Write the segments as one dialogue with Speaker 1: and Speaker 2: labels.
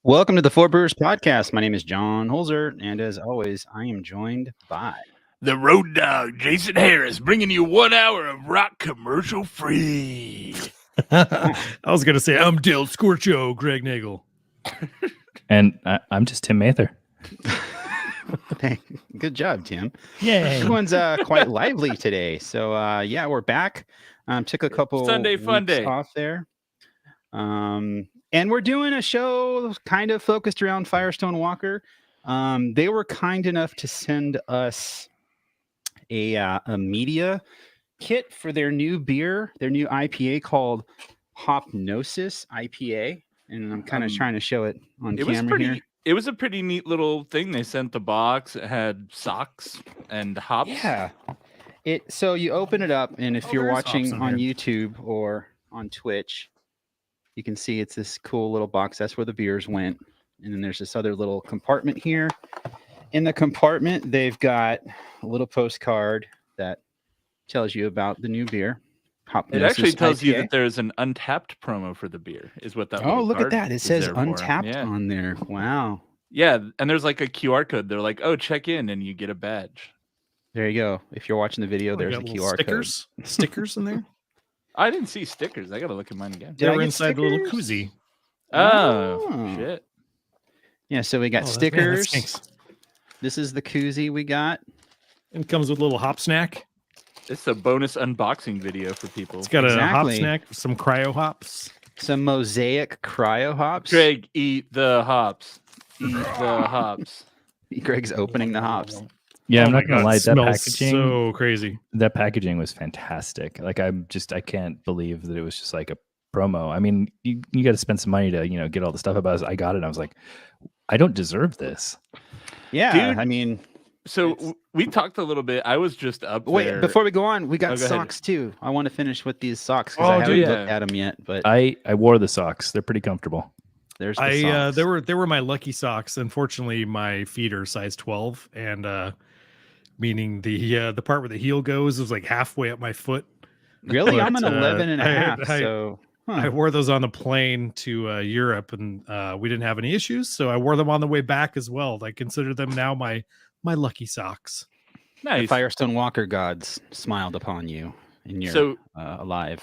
Speaker 1: Welcome to the Four Brewers Podcast. My name is John Holzer, and as always, I am joined by
Speaker 2: the Road Dog, Jason Harris, bringing you 1 hour of rock commercial free.
Speaker 3: I was going to say, I'm Dale Scorcho, Greg Nagel.
Speaker 4: And I'm just Tim Mather.
Speaker 1: Hey, good job, Tim.
Speaker 3: Yeah,
Speaker 1: everyone's quite lively today. So yeah, we're back. Took a couple
Speaker 2: Sunday fun day
Speaker 1: off there. And we're doing a show kind of focused around Firestone Walker. They were kind enough to send us a media kit for their new beer, their new IPA called Hypnosis IPA. And I'm kind of trying to show it on camera here.
Speaker 2: It was a pretty neat little thing. They sent the box. It had socks and hops.
Speaker 1: Yeah. So you open it up, and if you're watching on YouTube or on Twitch, you can see it's this cool little box. That's where the beers went. And then there's this other little compartment here. In the compartment, they've got a little postcard that tells you about the new beer.
Speaker 2: It actually tells you that there's an Untapped promo for the beer, is what that.
Speaker 1: Oh, look at that! It says Untapped on there. Wow.
Speaker 2: Yeah, and there's like a QR code. They're like, "Oh, check in, and you get a badge."
Speaker 1: There you go. If you're watching the video, there's a QR code.
Speaker 3: Stickers in there.
Speaker 2: I didn't see stickers. I gotta look at mine again.
Speaker 3: They were inside the little koozie.
Speaker 2: Oh, shit.
Speaker 1: Yeah, so we got stickers. This is the koozie we got.
Speaker 3: It comes with a little hop snack.
Speaker 2: It's a bonus unboxing video for people.
Speaker 3: It's got a hop snack, some cryo hops.
Speaker 1: Some mosaic cryo hops.
Speaker 2: Greg, eat the hops. Eat the hops.
Speaker 1: Greg's opening the hops.
Speaker 4: Yeah, I'm not gonna lie. That packaging,
Speaker 3: so crazy.
Speaker 4: That packaging was fantastic. Like I can't believe that it was just like a promo. I mean, you got to spend some money to get all the stuff about it. I got it. And I was like, I don't deserve this.
Speaker 1: Yeah,
Speaker 2: dude,
Speaker 1: I mean.
Speaker 2: So we talked a little bit. I was just up there.
Speaker 1: Wait, before we go on, we got socks too. I want to finish with these socks because I haven't looked at them yet. But
Speaker 4: I wore the socks. They're pretty comfortable.
Speaker 1: There's the socks.
Speaker 3: They were my lucky socks. Unfortunately, my feet are size 12, and meaning the part where the heel goes is like halfway up my foot.
Speaker 1: Really, I'm an 11 and a half. So
Speaker 3: I wore those on the plane to Europe, and we didn't have any issues. So I wore them on the way back as well. I consider them now my lucky socks.
Speaker 2: Nice.
Speaker 1: The Firestone Walker gods smiled upon you, and you're alive.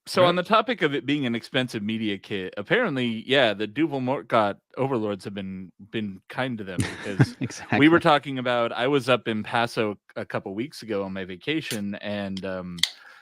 Speaker 2: So on the topic of it being an expensive media kit, apparently, the Duvel Mortgott overlords have been kind to them because
Speaker 1: exactly.
Speaker 2: We were talking about. I was up in Paso a couple weeks ago on my vacation, and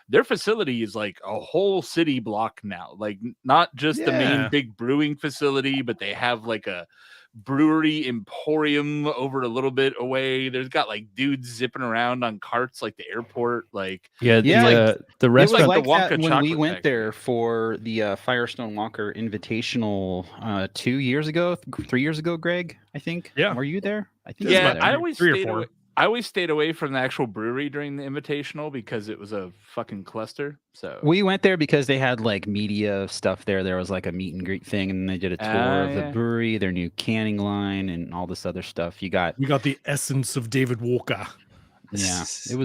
Speaker 2: their facility is like a whole city block now. Like not just the main big brewing facility, but they have like a brewery emporium over a little bit away. There's got like dudes zipping around on carts like the airport. Like
Speaker 4: the restaurant.
Speaker 1: It was like that when we went there for the Firestone Walker Invitational 2 years ago, 3 years ago. Greg, I think.
Speaker 3: Yeah,
Speaker 1: were you there? I think.
Speaker 2: I always stayed away. I always stayed away from the actual brewery during the Invitational because it was a fucking cluster. So
Speaker 1: we went there because they had like media stuff there. There was like a meet and greet thing, and they did a tour of the brewery, their new canning line, and all this other stuff. We got
Speaker 3: the essence of David Walker.
Speaker 1: Yeah, it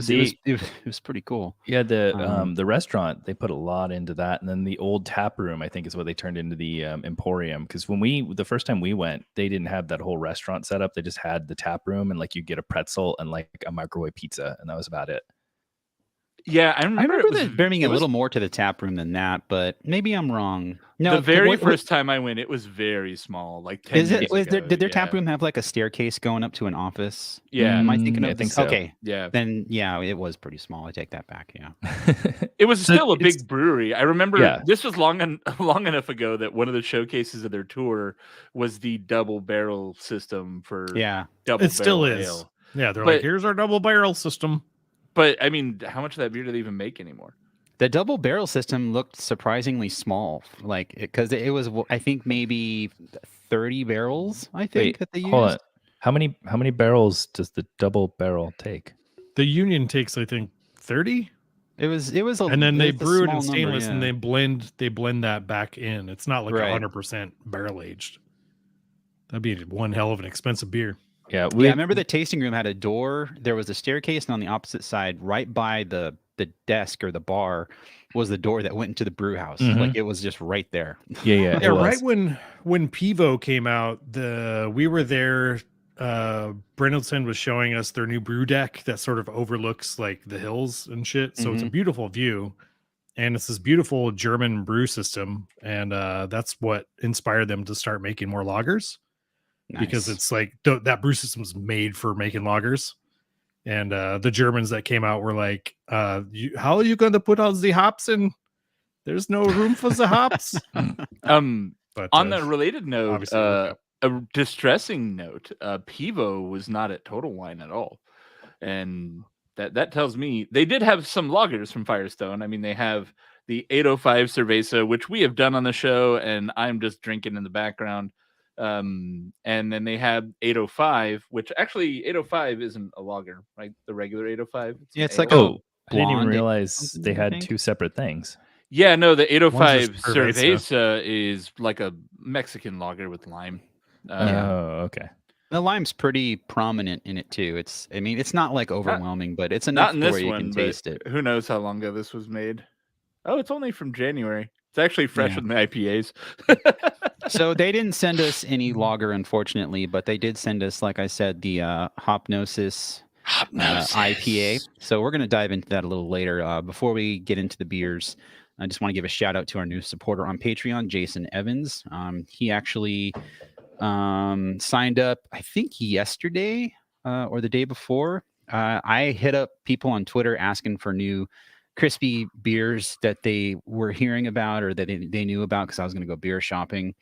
Speaker 1: was pretty cool.
Speaker 4: Yeah, the restaurant, they put a lot into that, and then the old tap room, I think, is what they turned into the emporium. Because the first time we went, they didn't have that whole restaurant set up. They just had the tap room, and like you get a pretzel and like a microwave pizza, and that was about it.
Speaker 2: Yeah, I remember
Speaker 1: there being a little more to the tap room than that, but maybe I'm wrong. No,
Speaker 2: the very first time I went, it was very small. Like 10 years ago.
Speaker 1: Did their tap room have like a staircase going up to an office?
Speaker 2: Yeah,
Speaker 1: am I thinking of
Speaker 4: I think so.
Speaker 1: Okay,
Speaker 2: yeah.
Speaker 1: Then it was pretty small. I take that back. Yeah,
Speaker 2: it was still a big brewery. I remember this was long enough ago that one of the showcases of their tour was the double barrel system for double.
Speaker 3: It still is.
Speaker 2: Ale.
Speaker 3: Yeah, they're like, here's our double barrel system.
Speaker 2: But I mean, how much of that beer do they even make anymore?
Speaker 1: The double barrel system looked surprisingly small, like because it was, I think, maybe 30 barrels. I think that they used.
Speaker 4: Hold on. How many barrels does the double barrel take?
Speaker 3: The Union takes, I think, 30.
Speaker 1: It was,
Speaker 3: and then they brew it in stainless, and they blend that back in. It's not like 100% barrel aged. That'd be one hell of an expensive beer.
Speaker 1: Yeah, I remember the tasting room had a door. There was a staircase, and on the opposite side, right by the the desk or the bar was the door that went into the brew house. Like it was just right there.
Speaker 3: Yeah. Right when Pivo came out, we were there. Brindleton was showing us their new brew deck that sort of overlooks like the hills and shit. So it's a beautiful view, and it's this beautiful German brew system, and that's what inspired them to start making more lagers. Nice. Because it's like that brew system is made for making lagers. And the Germans that came out were like, how are you going to put all the hops in? There's no room for the hops.
Speaker 2: But on the related note, a distressing note, Pivo was not at Total Wine at all. And that tells me they did have some lagers from Firestone. I mean, they have the 805 Cerveza, which we have done on the show, and I'm just drinking in the background. And then they had 805, which actually 805 isn't a lager, right? The regular 805.
Speaker 1: It's like
Speaker 4: I didn't even realize they had two separate things.
Speaker 2: Yeah, no, the 805 Cerveza is like a Mexican lager with lime.
Speaker 4: Okay.
Speaker 1: The lime's pretty prominent in it too. It's not like overwhelming, but it's enough where you can taste it.
Speaker 2: Who knows how long ago this was made? Oh, it's only from January. It's actually fresh in the IPAs.
Speaker 1: So they didn't send us any lager, unfortunately, but they did send us, like I said, the Hypnosis IPA. So we're going to dive into that a little later. Before we get into the beers, I just want to give a shout out to our new supporter on Patreon, Jason Evans. He actually signed up, I think yesterday or the day before. I hit up people on Twitter asking for new crispy beers that they were hearing about or that they knew about, because I was going to go beer shopping,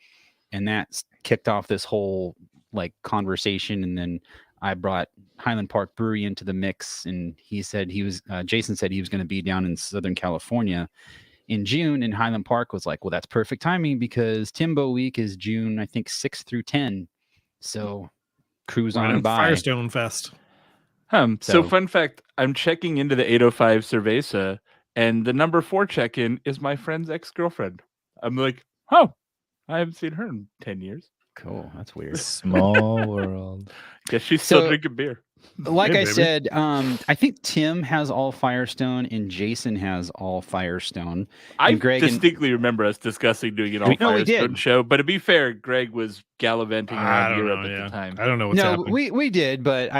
Speaker 1: and that kicked off this whole like conversation. And then I brought Highland Park Brewery into the mix, and Jason said he was going to be down in Southern California in June, and Highland Park was like, well, that's perfect timing because Timbo Week is June, I think 6 through 10. So cruise on by.
Speaker 3: Firestone Fest.
Speaker 2: So fun fact, I'm checking into the 805 Cerveza, and the number 4 check-in is my friend's ex-girlfriend. I'm like, oh, I haven't seen her in 10 years.
Speaker 1: Cool. That's weird.
Speaker 4: Small world.
Speaker 2: Guess she's still drinking beer.
Speaker 1: Like I said, I think Tim has all Firestone and Jason has all Firestone.
Speaker 2: I distinctly remember us discussing doing an all Firestone show, but to be fair, Greg was gallivanting around Europe at the time.
Speaker 3: I don't know what's happening.
Speaker 1: We did, but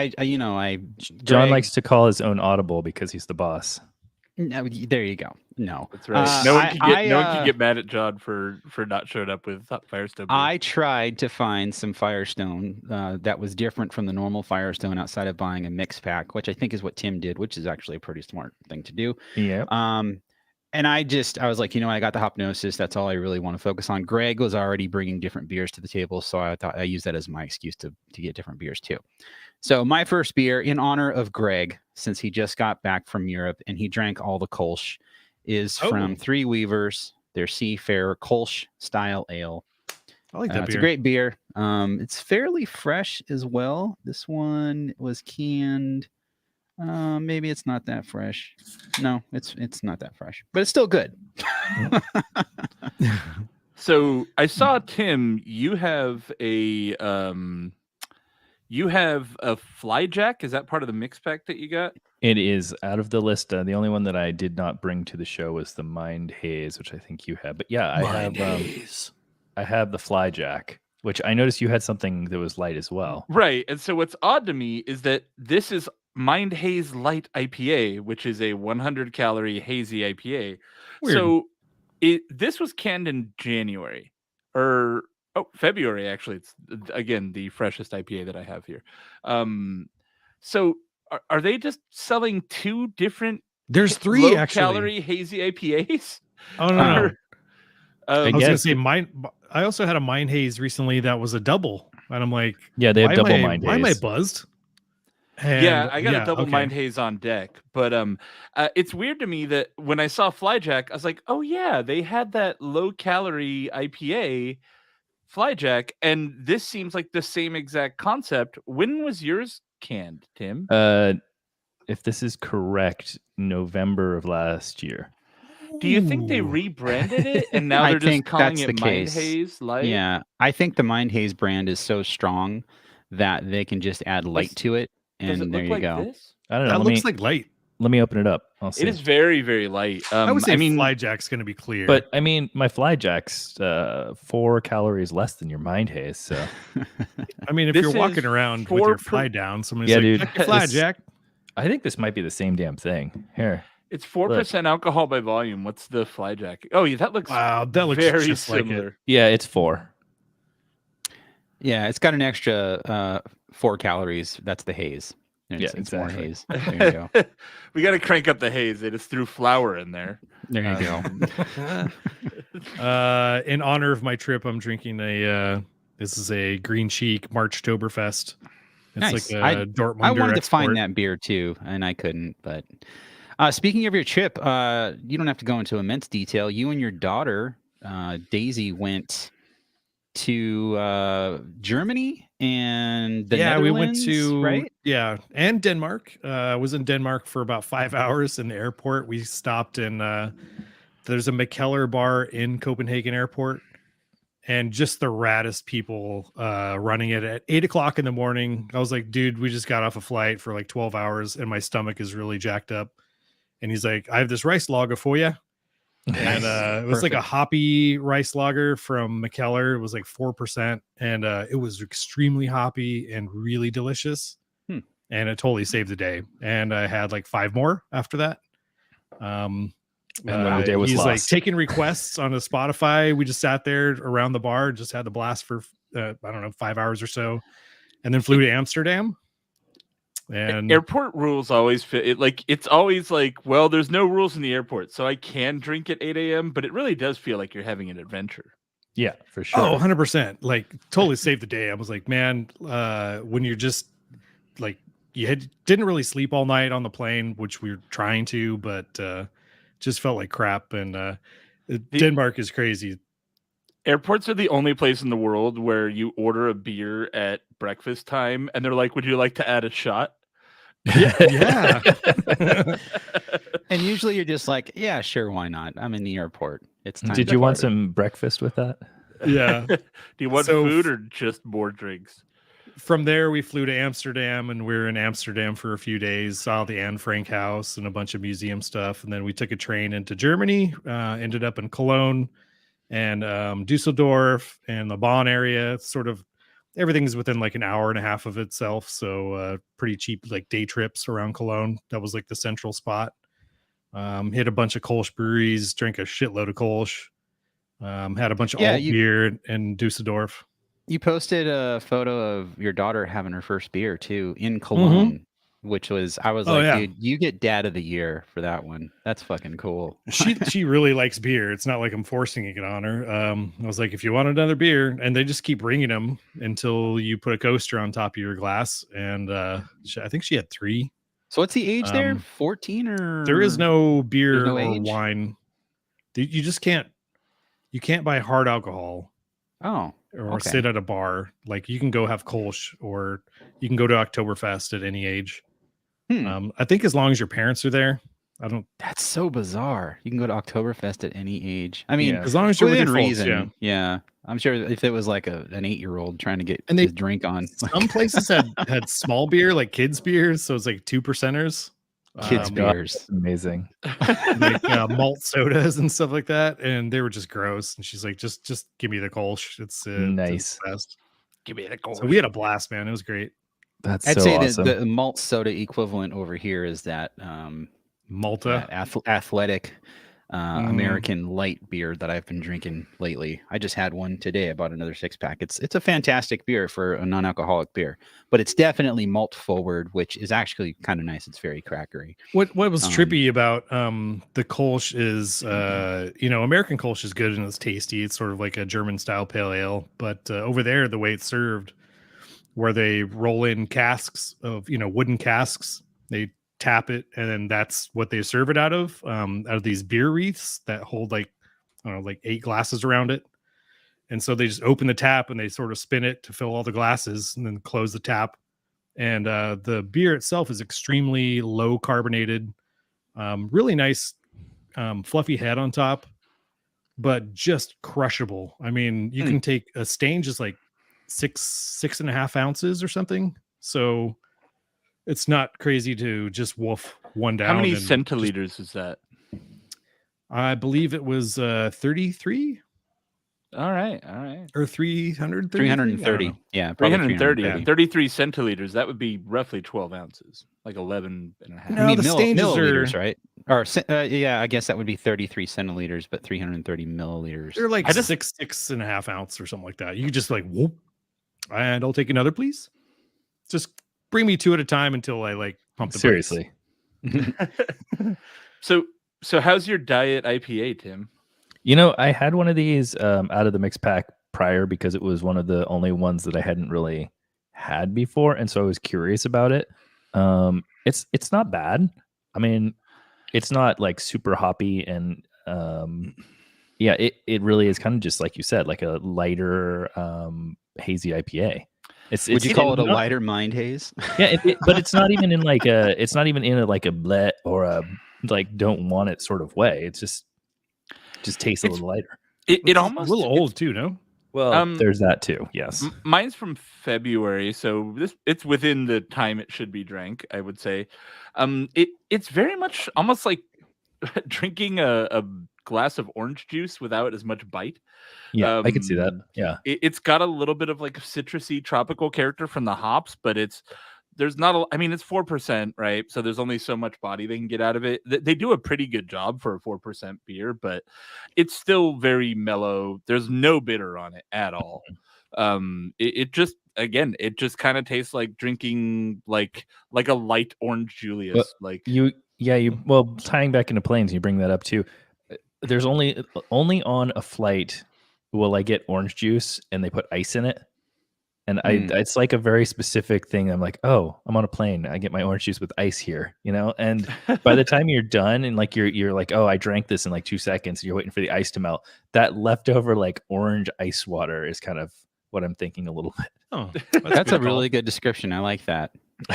Speaker 4: John likes to call his own audible because he's the boss.
Speaker 1: No, there you go. No,
Speaker 2: that's right. No one can get mad at John for not showing up with Firestone.
Speaker 1: I tried to find some Firestone that was different from the normal Firestone outside of buying a mix pack, which I think is what Tim did, which is actually a pretty smart thing to do.
Speaker 4: Yeah.
Speaker 1: And I was like, I got the Hypnosis. That's all I really want to focus on. Greg was already bringing different beers to the table, so I thought I used that as my excuse to get different beers too. So my first beer, in honor of Greg, since he just got back from Europe and he drank all the Kolsch, is from Three Weavers, their Seafarer Kolsch style ale.
Speaker 3: I like that beer.
Speaker 1: It's a great beer. It's fairly fresh as well. This one was canned. Maybe it's not that fresh. No, it's not that fresh, but it's still good.
Speaker 2: So I saw, Tim, you have a Fly Jack. Is that part of the mix pack that you got?
Speaker 4: It is. Out of the list, the only one that I did not bring to the show was the Mind Haze, which I think you have. But yeah, I have the Fly Jack, which I noticed you had something that was light as well.
Speaker 2: Right. And so what's odd to me is that this is Mind Haze Light IPA, which is a 100-calorie hazy IPA. Weird. So this was canned in January or February, actually. It's, again, the freshest IPA that I have here. So are they just selling 2 different
Speaker 3: There's 3
Speaker 2: low-calorie hazy IPAs?
Speaker 3: Oh, no. I was going to say, I also had a Mind Haze recently that was a double. And I'm like,
Speaker 4: yeah, they have double Mind Haze.
Speaker 3: Why am I buzzed?
Speaker 2: And, I got a double Mind Haze on deck. But it's weird to me that when I saw Fly Jack, I was like, oh, yeah, they had that low-calorie IPA Fly Jack, and this seems like the same exact concept. When was yours canned, Tim?
Speaker 4: If this is correct, November of last year.
Speaker 2: Do you think they rebranded it and now they're just calling it Mind Haze Light?
Speaker 1: Yeah, I think the Mind Haze brand is so strong that they can just add light to it, and there you go.
Speaker 2: This?
Speaker 4: I don't know.
Speaker 3: That looks like light.
Speaker 4: Let me open it up. I'll see.
Speaker 2: It is very, very light.
Speaker 3: I would say
Speaker 2: I mean,
Speaker 3: Fly Jack's going to be clear.
Speaker 4: But I mean, my Fly Jack's 4 calories less than your Mind Haze. So
Speaker 3: I mean, if
Speaker 2: this
Speaker 3: you're walking
Speaker 2: is
Speaker 3: around with your fly down, somebody's like,
Speaker 4: dude,
Speaker 3: check your Fly
Speaker 4: this-
Speaker 3: Jack.
Speaker 4: I think this might be the same damn thing. Here,
Speaker 2: it's 4% alcohol by volume. What's the Fly Jack? Oh, yeah, that looks
Speaker 3: Wow, that looks
Speaker 2: very
Speaker 3: just like
Speaker 2: similar.
Speaker 3: it.
Speaker 4: yeah, it's 4.
Speaker 1: Yeah, it's got an extra 4 calories. That's the haze. And
Speaker 4: Yeah,
Speaker 1: it's more
Speaker 4: exactly.
Speaker 1: haze. There you go.
Speaker 2: We got to crank up the haze. They just threw flour in there.
Speaker 1: There you go.
Speaker 3: In honor of my trip, I'm drinking this is a Green Cheek Marchtoberfest. It's
Speaker 1: Nice.
Speaker 3: like a Dortmunder
Speaker 1: I wanted to
Speaker 3: export.
Speaker 1: find that beer too, and I couldn't. But speaking of your trip, you don't have to go into immense detail. You and your daughter, Daisy, went to Germany and the
Speaker 3: we went
Speaker 1: Netherlands,
Speaker 3: to
Speaker 1: right?
Speaker 3: and Denmark. I was in Denmark for about 5 hours in the airport. We stopped in there's a McKellar bar in Copenhagen Airport, and just the raddest people running it at 8 o'clock in the morning. I was like, dude, we just got off a flight for like 12 hours and my stomach is really jacked up. And he's like, I have this rice lager for you. And it was like a hoppy rice lager from McKellar. It was like 4%, and it was extremely hoppy and really delicious. And it totally saved the day. And I had like 5 more after that.
Speaker 4: And then the day was
Speaker 3: he's
Speaker 4: lost.
Speaker 3: like taking requests on a Spotify. We just sat there around the bar, just had the blast for I don't know, 5 hours or so, and then flew to Amsterdam. And
Speaker 2: airport rules always fit it. Like it's always like, well, there's no rules in the airport, so I can drink at 8 a.m. But it really does feel like you're having an adventure.
Speaker 4: Yeah, for sure.
Speaker 3: Oh, 100%. Like totally saved the day. I was like, man, when you're just like didn't really sleep all night on the plane, which we were trying to, but just felt like crap. And Denmark is crazy.
Speaker 2: Airports are the only place in the world where you order a beer at breakfast time and they're like, would you like to add a shot?
Speaker 3: Yeah.
Speaker 1: And usually you're just like, yeah, sure, why not? I'm in the airport. It's time.
Speaker 4: Did
Speaker 1: to
Speaker 4: you want
Speaker 1: party.
Speaker 4: some breakfast with that?
Speaker 3: Yeah.
Speaker 2: Do you want
Speaker 3: So
Speaker 2: food or just more drinks?
Speaker 3: From there, we flew to Amsterdam, and we were in Amsterdam for a few days, saw the Anne Frank house and a bunch of museum stuff. And then we took a train into Germany, ended up in Cologne and Dusseldorf and the Bonn area. Sort of everything's within like an hour and a half of itself. So pretty cheap, like day trips around Cologne. That was like the central spot. Hit a bunch of Kolsch breweries, drank a shitload of Kolsch. Had a bunch of alt beer in Dusseldorf.
Speaker 1: You posted a photo of your daughter having her first beer too in Cologne, which was, I was dude, you get dad of the year for that one. That's fucking cool.
Speaker 3: She really likes beer. It's not like I'm forcing it on her. I was like, if you want another beer, and they just keep bringing them until you put a coaster on top of your glass. And I think she had 3.
Speaker 1: So what's the age there? 14 or?
Speaker 3: There is no beer or
Speaker 1: age?
Speaker 3: wine. You just can't. You can't buy hard alcohol.
Speaker 1: Oh.
Speaker 3: Or sit at a bar. Like you can go have Kolsch, or you can go to Oktoberfest at any age. I think as long as your parents are there.
Speaker 1: That's so bizarre. You can go to Oktoberfest at any age. I mean,
Speaker 3: as long as you're within
Speaker 1: reason. Yeah. I'm sure if it was like an 8-year-old trying to get his drink on.
Speaker 3: Some places had small beer, like kids beers. So it's like 2%ers.
Speaker 1: Kids beers.
Speaker 4: Amazing.
Speaker 3: Like malt sodas and stuff like that. And they were just gross. And she's like, just give me the Kolsch. It's
Speaker 4: nice.
Speaker 3: It's the best.
Speaker 2: Give me the Kolsch.
Speaker 3: So we had a blast, man. It was great.
Speaker 1: I'd say awesome. The malt soda equivalent over here is that
Speaker 3: Malta,
Speaker 1: that athletic American light beer that I've been drinking lately. I just had one today. I bought another 6-pack. It's a fantastic beer for a non-alcoholic beer, but it's definitely malt forward, which is actually kind of nice. It's very crackery.
Speaker 3: What was trippy about the Kolsch is American Kolsch is good and it's tasty. It's sort of like a German style pale ale, but over there the way it's served, where they roll in casks of wooden casks, they tap it, and then that's what they serve it out of these beer wreaths that hold like 8 glasses around it. And so they just open the tap and they sort of spin it to fill all the glasses and then close the tap. And the beer itself is extremely low carbonated, really nice, fluffy head on top, but just crushable. I mean, you can take a stain just like 6.5 ounces or something. So it's not crazy to just wolf one down.
Speaker 2: How many
Speaker 3: and
Speaker 2: centiliters is that?
Speaker 3: I believe it was 33
Speaker 2: All right.
Speaker 3: or 300.
Speaker 1: 330. Yeah, probably
Speaker 2: 330. 33 centiliters. That would be roughly 12 ounces, like 11 and a half.
Speaker 3: No, the stages
Speaker 1: milliliters,
Speaker 3: are
Speaker 1: right? Or yeah, I guess that would be 33 centiliters, but 330 milliliters.
Speaker 3: they're like 6.5 ounce or something like that. You just like whoop, and I'll take another, please. Just bring me 2 at a time until I like pump the brakes.
Speaker 4: Seriously.
Speaker 2: So how's your diet IPA, Tim?
Speaker 4: You know, I had one of these out of the mix pack prior because it was one of the only ones that I hadn't really had before, and so I was curious about it. It's not bad. I mean, it's not like super hoppy, and yeah, it really is kind of just like you said, like a lighter hazy IPA.
Speaker 1: Would you call it a lighter mind haze?
Speaker 4: Yeah, but it's not even in like a like a bleh or a like don't want it sort of way. It's just tastes a little lighter.
Speaker 2: It almost
Speaker 3: a little old too, no?
Speaker 4: Well, there's that too. Yes,
Speaker 2: mine's from February, so it's within the time it should be drank, I would say. It's very much almost like drinking a glass of orange juice without as much bite.
Speaker 4: Yeah, I can see that. Yeah,
Speaker 2: it's got a little bit of like a citrusy tropical character from the hops, but there's not I mean, it's 4%, right? So there's only so much body they can get out of it. They do a pretty good job for a 4% beer, but it's still very mellow. There's no bitter on it at all. It just kind of tastes like drinking like a light orange Julius.
Speaker 4: Well, tying back into planes, you bring that up too. There's only on a flight will I get orange juice and they put ice in it. And it's like a very specific thing. I'm like, oh, I'm on a plane. I get my orange juice with ice here, you know? And by the time you're done and like, you're like, oh, I drank this in like 2 seconds. You're waiting for the ice to melt. That leftover like orange ice water is kind of what I'm thinking a little bit.
Speaker 3: Oh,
Speaker 1: that's a really good description. I like that.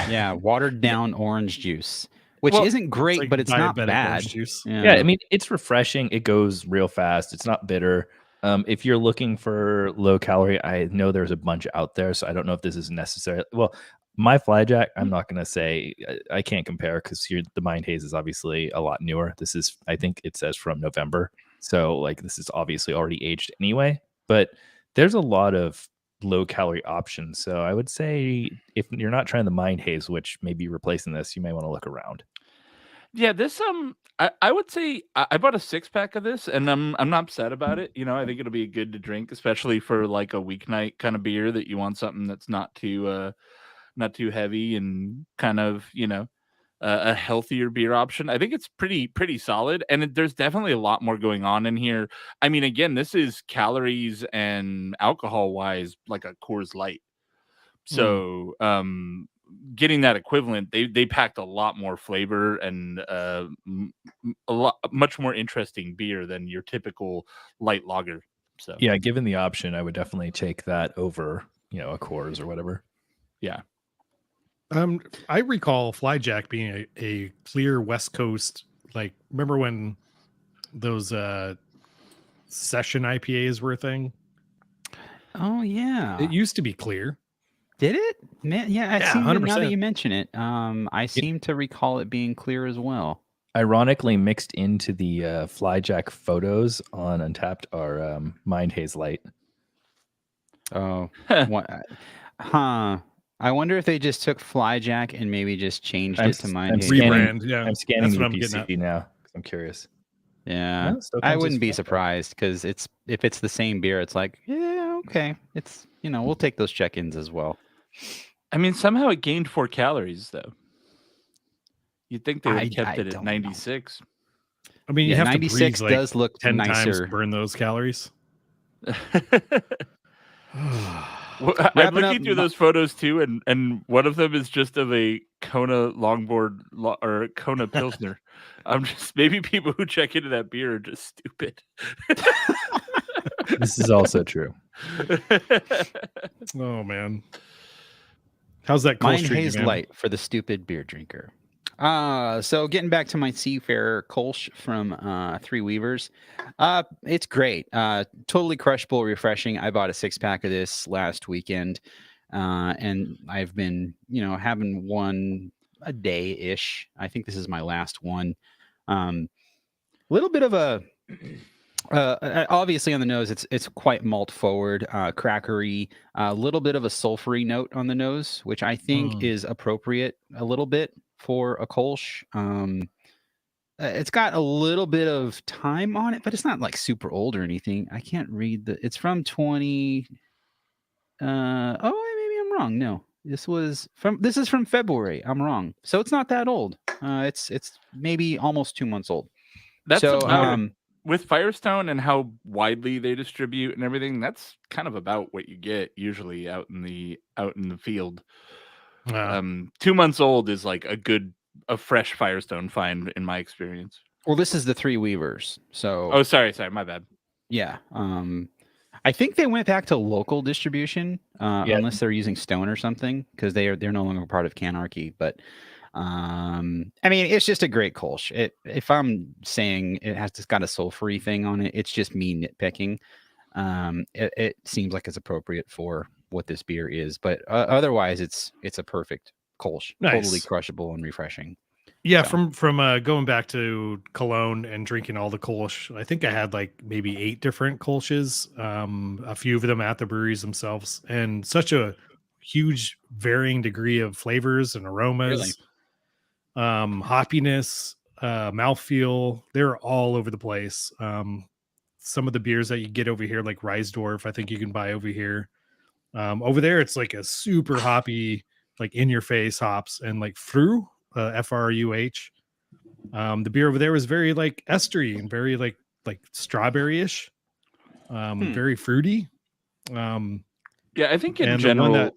Speaker 1: Yeah. Watered down orange juice, which isn't great,
Speaker 3: like
Speaker 1: but it's not bad.
Speaker 3: Juice.
Speaker 4: Yeah. I mean, it's refreshing. It goes real fast. It's not bitter. If you're looking for low calorie, I know there's a bunch out there, so I don't know if this is necessary. Well, my Flyjack, I'm not going to say I can't compare because the Mind Haze is obviously a lot newer. This is, I think it says from November, so like this is obviously already aged anyway. But there's a lot of low calorie options, so I would say if you're not trying the Mind Haze, which may be replacing this, you may want to look around.
Speaker 2: Yeah, this I would say I bought a 6-pack of this, and I'm not upset about it. You know, I think it'll be good to drink, especially for like a weeknight kind of beer that you want something that's not too heavy and kind of, you know, a healthier beer option. I think it's pretty solid, and there's definitely a lot more going on in here. I mean, again, this is calories and alcohol wise like a Coors Light. So, getting that equivalent, they packed a lot more flavor and much more interesting beer than your typical light lager. So
Speaker 4: yeah, given the option, I would definitely take that over, you know, a Coors or whatever.
Speaker 2: Yeah.
Speaker 3: I recall Flyjack being a clear West Coast. Like, remember when those session IPAs were a thing?
Speaker 1: Oh yeah,
Speaker 3: it used to be clear.
Speaker 1: Did it? Man, yeah,
Speaker 3: Yeah,
Speaker 1: seemed
Speaker 3: 100%.
Speaker 1: now that you mention it, I seem to recall it being clear as well.
Speaker 4: Ironically, mixed into the Flyjack photos on Untapped are Mind Haze Light.
Speaker 1: Oh, huh. I wonder if they just took Flyjack and maybe just changed it to Mind Haze.
Speaker 3: Rebrand, yeah.
Speaker 4: I'm scanning
Speaker 3: That's
Speaker 4: the
Speaker 3: what I'm getting
Speaker 4: PC now because I'm curious.
Speaker 1: Yeah,
Speaker 4: No, still
Speaker 1: I
Speaker 4: comes
Speaker 1: wouldn't
Speaker 4: as
Speaker 1: be
Speaker 4: Flyjack.
Speaker 1: surprised because if it's the same beer, it's like, yeah, okay, it's, you know, we'll take those check-ins as well.
Speaker 2: I mean, somehow it gained 4 calories though. You'd think they would have kept it at
Speaker 1: don't
Speaker 2: 96.
Speaker 3: I mean, you have to
Speaker 1: 96
Speaker 3: breathe, like,
Speaker 1: does look
Speaker 3: 10 times
Speaker 1: nicer.
Speaker 3: to burn those calories.
Speaker 2: Well, I'm looking through those photos too, and one of them is just of a Kona longboard or Kona Pilsner. I'm just, maybe people who check into that beer are just stupid.
Speaker 4: This is also true.
Speaker 3: Oh man, how's that
Speaker 1: Mind
Speaker 3: Kolsch treating you,
Speaker 1: Haze
Speaker 3: man?
Speaker 1: Light for the stupid beer drinker. So getting back to my Seafarer Kolsch from Three Weavers, it's great. Totally crushable, refreshing. I bought a 6-pack of this last weekend, and I've been, you know, having one a day-ish. I think this is my last one. Little bit of a obviously on the nose, it's quite malt forward, crackery, a little bit of a sulfury note on the nose, which I think is appropriate a little bit for a Kolsch. It's got a little bit of time on it, but it's not like super old or anything. I can't read it's from 20. Maybe I'm wrong. No, this is from February. I'm wrong. So it's not that old. It's maybe almost 2 months old.
Speaker 2: That's
Speaker 1: so
Speaker 2: about with Firestone and how widely they distribute and everything. That's kind of about what you get usually out in the field. 2 months old is like a fresh Firestone find in my experience.
Speaker 1: Well, this is the Three Weavers. So
Speaker 2: sorry, my bad.
Speaker 1: Yeah. I think they went back to local distribution, unless they're using Stone or something, because they're no longer part of Canarchy. But I mean, it's just a great Kolsch. If I'm saying it's got a sulfury thing on it, it's just me nitpicking. It seems like it's appropriate for what this beer is, but otherwise, it's a perfect Kolsch.
Speaker 3: Nice.
Speaker 1: Totally crushable and refreshing.
Speaker 3: Yeah, so. from going back to Cologne and drinking all the Kolsch, I think I had like maybe 8 different Kolsches, a few of them at the breweries themselves, and such a huge varying degree of flavors and aromas, hoppiness, mouthfeel. They're all over the place. Some of the beers that you get over here, like Reisdorf, I think you can buy over here. Over there, it's like a super hoppy, like in your face hops, and like Fruh. Fruh. The beer over there was very like estery and very like strawberry-ish, very fruity.
Speaker 2: I think in general,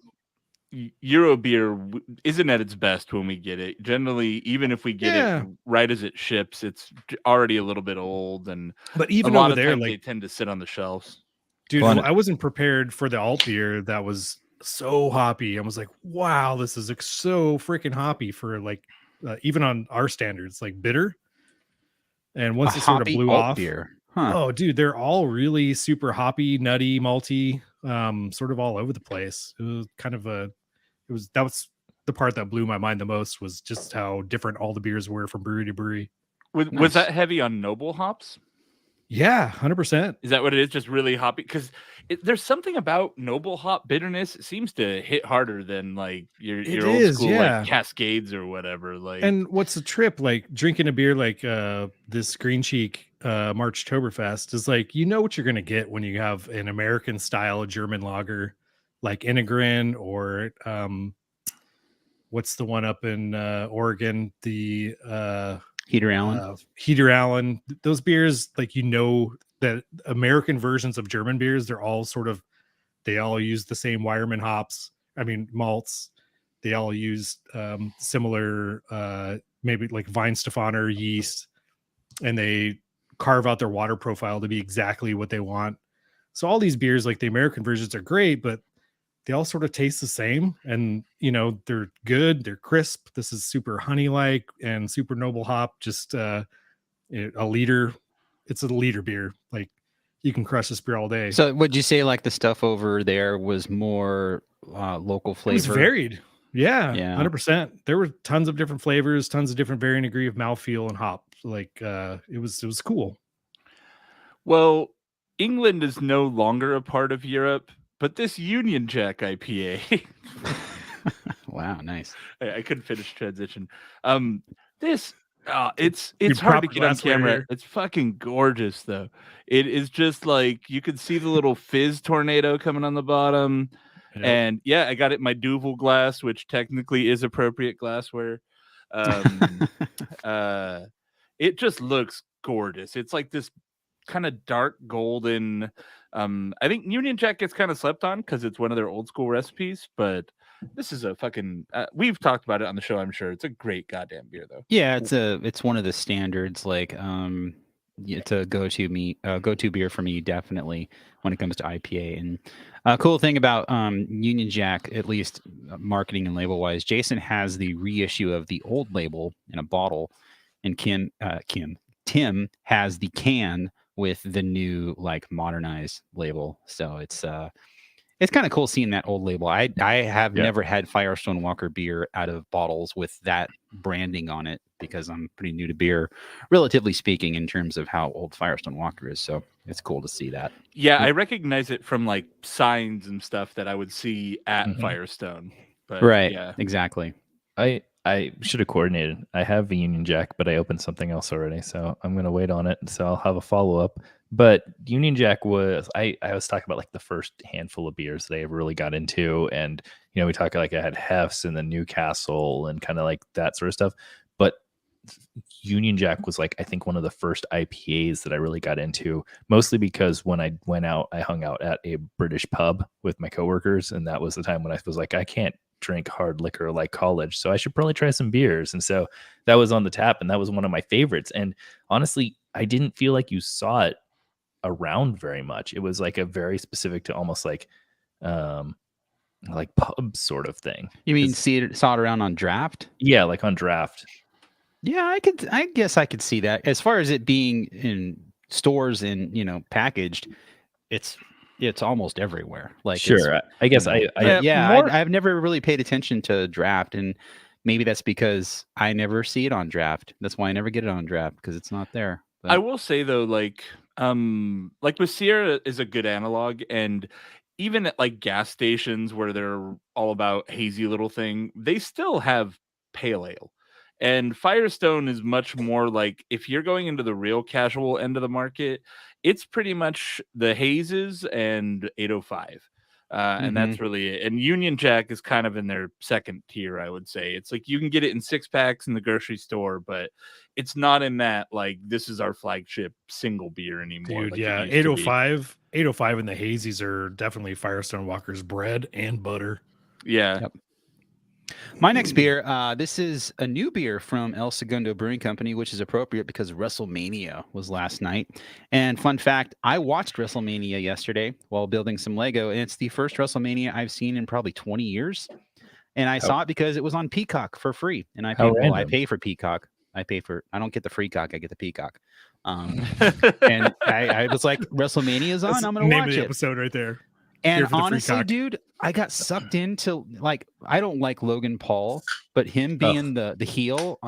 Speaker 2: Euro beer isn't at its best when we get it. Generally, even if we get it right as it ships, it's already a little bit old, but even a lot over there, like, they tend to sit on the shelves.
Speaker 3: Dude, I wasn't prepared for the alt beer that was so hoppy. I was like, wow, this is like so freaking hoppy for like even on our standards, like bitter. And once it sort of blew off, beer. Oh, dude, they're all really super hoppy, nutty, malty, sort of all over the place. It was kind of that was the part that blew my mind the most, was just how different all the beers were from brewery to brewery.
Speaker 2: Was that heavy on noble hops?
Speaker 3: Yeah, 100%.
Speaker 2: Is that what it is? Just really hoppy? Because there's something about noble hop bitterness. It seems to hit harder than like your old school like Cascades or whatever. Like,
Speaker 3: and what's the trip? Like drinking a beer like this Green Cheek March Oktoberfest is like, you know what you're gonna get when you have an American style German lager like Integrin, or what's the one up in Oregon? The
Speaker 1: Heater Allen.
Speaker 3: Heater Allen. Those beers, like, you know, that American versions of German beers, they all use the same Weyermann hops. I mean, malts. They all use similar, maybe like Weihenstephaner yeast, and they carve out their water profile to be exactly what they want. So all these beers, like the American versions, are great, but they all sort of taste the same, and you know, they're good, they're crisp. This is super honey-like and super noble hop. Just a liter. It's a liter beer. Like, you can crush this beer all day.
Speaker 1: So would you say like the stuff over there was more local flavor?
Speaker 3: It was varied. Yeah, 100%. There were tons of different flavors, tons of different varying degree of mouthfeel and hop. Like it was cool.
Speaker 2: Well, England is no longer a part of Europe, but this Union Jack IPA.
Speaker 1: Wow, nice.
Speaker 2: I couldn't finish transition. It's hard to get on camera. It's fucking gorgeous, though. It is just like, you could see the little fizz tornado coming on the bottom. Yep. And yeah, I got it in my Duvel glass, which technically is appropriate glassware. It just looks gorgeous. It's like this kind of dark golden. I think Union Jack gets kind of slept on because it's one of their old school recipes, but this is a fucking we've talked about it on the show, I'm sure. It's a great goddamn beer, though.
Speaker 1: Yeah, it's one of the standards. Like it's a go-to beer for me, definitely, when it comes to IPA. And cool thing about Union Jack, at least marketing and label wise, Jason has the reissue of the old label in a bottle, and Tim has the can with the new, like, modernized label. So it's It's kind of cool seeing that old label. I have never had Firestone Walker beer out of bottles with that branding on it because I'm pretty new to beer, relatively speaking, in terms of how old Firestone Walker is. So it's cool to see that.
Speaker 2: Yeah, I recognize it from like signs and stuff that I would see at Firestone. But
Speaker 1: Right.
Speaker 2: yeah,
Speaker 1: Exactly.
Speaker 4: I should have coordinated. I have the Union Jack, but I opened something else already, so I'm gonna wait on it. So I'll have a follow up. But Union Jack was I was talking about like the first handful of beers that I ever really got into, and we talked like I had Hef's and then Newcastle and kind of like that sort of stuff. But Union Jack was like I think one of the first IPAs that I really got into, mostly because when I went out, I hung out at a British pub with my coworkers, and that was the time when I was like, I can't drink hard liquor like college, so I should probably try some beers. And so that was on the tap, and that was one of my favorites. And honestly, I didn't feel like you saw it around very much. It was like a very specific to almost like pub sort of thing.
Speaker 1: You mean saw it around on draft?
Speaker 4: Yeah, like on draft.
Speaker 1: Yeah, I guess I could see that. As far as it being in stores and packaged, it's almost everywhere. Like
Speaker 4: sure, I guess
Speaker 1: I've never really paid attention to draft, and maybe that's because I never see it on draft. That's why I never get it on draft, because it's not there. But
Speaker 2: I will say though, like with Sierra is a good analog, and even at like gas stations where they're all about hazy little thing, they still have pale ale. And Firestone is much more like, if you're going into the real casual end of the market, it's pretty much the hazes and 805. And that's really it. And Union Jack is kind of in their second tier, I would say. It's like you can get it in 6-packs in the grocery store, but it's not in that, like, this is our flagship single beer anymore.
Speaker 3: Dude,
Speaker 2: like
Speaker 3: yeah, 805 and the hazies are definitely Firestone Walker's bread and butter.
Speaker 2: Yeah.
Speaker 1: Yep. My next beer, this is a new beer from El Segundo Brewing Company, which is appropriate because WrestleMania was last night. And fun fact, I watched WrestleMania yesterday while building some Lego, and it's the first WrestleMania I've seen in probably 20 years. And I saw it because it was on Peacock for free. And I pay for Peacock. I don't get the free cock, I get the Peacock. And I was like, WrestleMania is on, I'm going to watch
Speaker 3: Name of the
Speaker 1: it.
Speaker 3: episode right there.
Speaker 1: And honestly, dude, I got sucked into, like, I don't like Logan Paul, but him being the heel,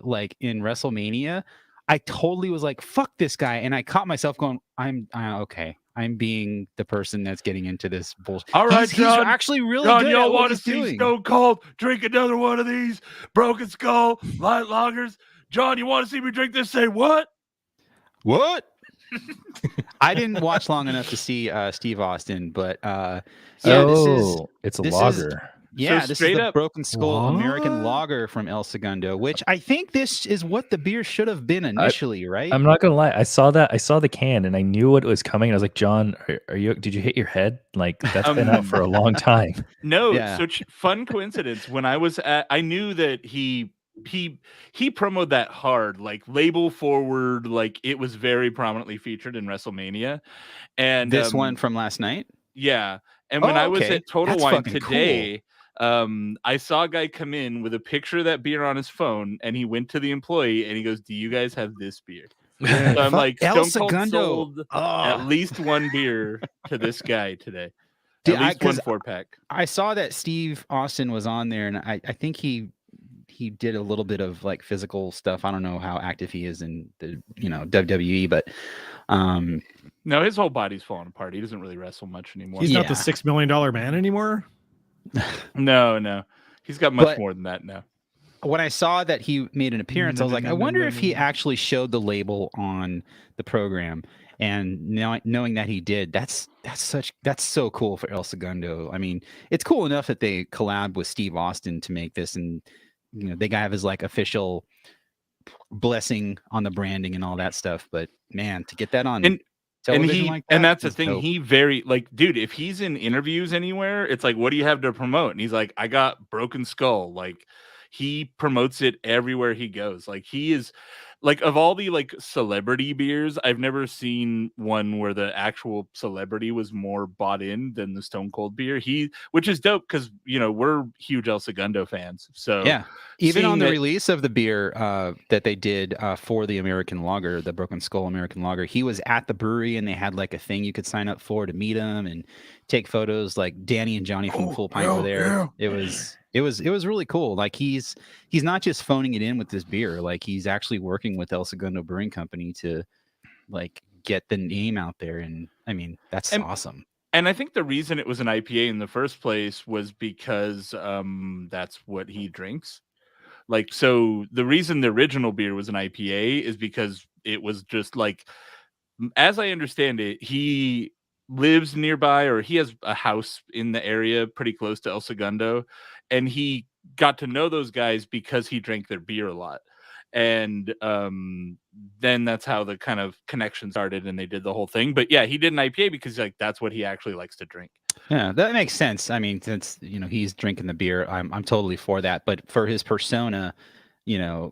Speaker 1: like in WrestleMania, I totally was like, fuck this guy. And I caught myself going, I'm okay. I'm being the person that's getting into this bullshit.
Speaker 2: All right,
Speaker 1: he's
Speaker 2: John,
Speaker 1: actually really
Speaker 2: John,
Speaker 1: good.
Speaker 2: y'all want to see Stone Cold drink another one of these Broken Skull light lagers? John, you want to see me drink this? Say what?
Speaker 1: What? I didn't watch long enough to see Steve Austin, but
Speaker 4: it's a lager.
Speaker 1: This is the Broken Skull American Lager from El Segundo, which I think this is what the beer should have been initially, right?
Speaker 4: I'm not gonna lie. I saw the can and I knew what was coming. I was like, John, did you hit your head? Like, that's been out for a long time.
Speaker 2: No, fun coincidence. When I was I knew that he promoted that hard, like label forward, like it was very prominently featured in WrestleMania. And
Speaker 1: this one from last night?
Speaker 2: Yeah. And when I was at Total Wine today, I saw a guy come in with a picture of that beer on his phone, and he went to the employee and he goes, "Do you guys have this beer?" So I'm like, Stone Cold sold at least one beer to this guy today. At least one 4-pack.
Speaker 1: I saw that Steve Austin was on there, and I think he did a little bit of like physical stuff. I don't know how active he is in the WWE, but
Speaker 2: no, his whole body's falling apart. He doesn't really wrestle much anymore.
Speaker 3: He's not the $6 million man anymore.
Speaker 2: No, he's got much more than that now.
Speaker 1: When I saw that he made an appearance, I was like, I wonder if he actually showed the label on the program. And knowing that he did, that's so cool for El Segundo. I mean, it's cool enough that they collabed with Steve Austin to make this, and they have his like official blessing on the branding and all that stuff. But man, to get that on television like that,
Speaker 2: and that's the thing. Dope. He very like, dude, if he's in interviews anywhere, it's like, what do you have to promote? And he's like, I got Broken Skull. Like, he promotes it everywhere he goes. Like, he is like of all the like celebrity beers, I've never seen one where the actual celebrity was more bought in than the Stone Cold beer. Which is dope because we're huge El Segundo fans. So
Speaker 1: Yeah. Even
Speaker 2: seeing
Speaker 1: on the
Speaker 2: that-
Speaker 1: release of the beer that they did for the American Lager, the Broken Skull American Lager, he was at the brewery and they had like a thing you could sign up for to meet him and take photos. Like Danny and Johnny from Full Pint were there. Yeah. It was really cool. Like he's not just phoning it in with this beer. Like he's actually working with El Segundo Brewing Company to like get the name out there. And I mean, that's awesome.
Speaker 2: And I think the reason it was an IPA in the first place was because that's what he drinks. Like, so the reason the original beer was an IPA is because it was just like, as I understand it, he lives nearby, or he has a house in the area pretty close to El Segundo, and he got to know those guys because he drank their beer a lot. And then that's how the kind of connection started, and they did the whole thing. But yeah, he did an IPA because like that's what he actually likes to drink.
Speaker 1: Yeah, that makes sense. I mean, since he's drinking the beer, I'm totally for that. But for his persona, in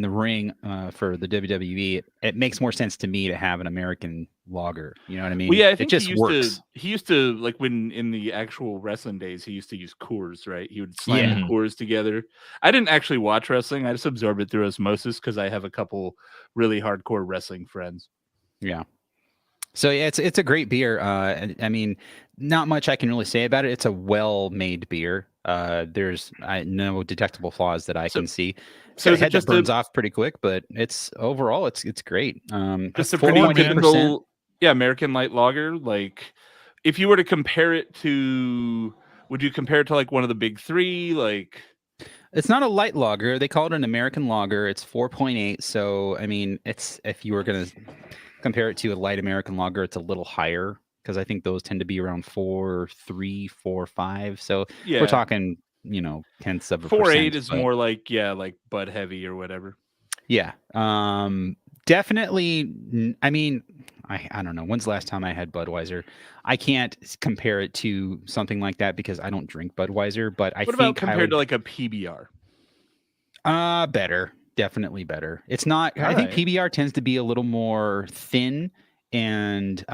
Speaker 1: the ring for the WWE, it makes more sense to me to have an American lager. You know what I mean?
Speaker 2: Well, yeah, I think
Speaker 1: it just works.
Speaker 2: He used to like when in the actual wrestling days, he used to use Coors, right? He would slam the Coors together. I didn't actually watch wrestling; I just absorbed it through osmosis because I have a couple really hardcore wrestling friends.
Speaker 1: Yeah. So yeah, it's a great beer. I mean, not much I can really say about it. It's a well-made beer. There's no detectable flaws that I can see. So it just burns off pretty quick, but it's overall it's great.
Speaker 2: Just a pretty typical, American light lager. Like, if you were to compare it to, would you compare it to like one of the big three? Like,
Speaker 1: it's not a light lager. They call it an American lager. It's 4.8. So I mean, it's if you were gonna compare it to a light American lager, it's a little higher because I think those tend to be around 4.3, 4.5. So we're talking, tenths of a
Speaker 2: 4.8 is more like like Bud Heavy or whatever.
Speaker 1: Yeah, definitely. I mean, I don't know. When's the last time I had Budweiser? I can't compare it to something like that because I don't drink Budweiser. But I think
Speaker 2: compared to like a PBR?
Speaker 1: Better. Definitely better. It's not. I think PBR tends to be a little more thin and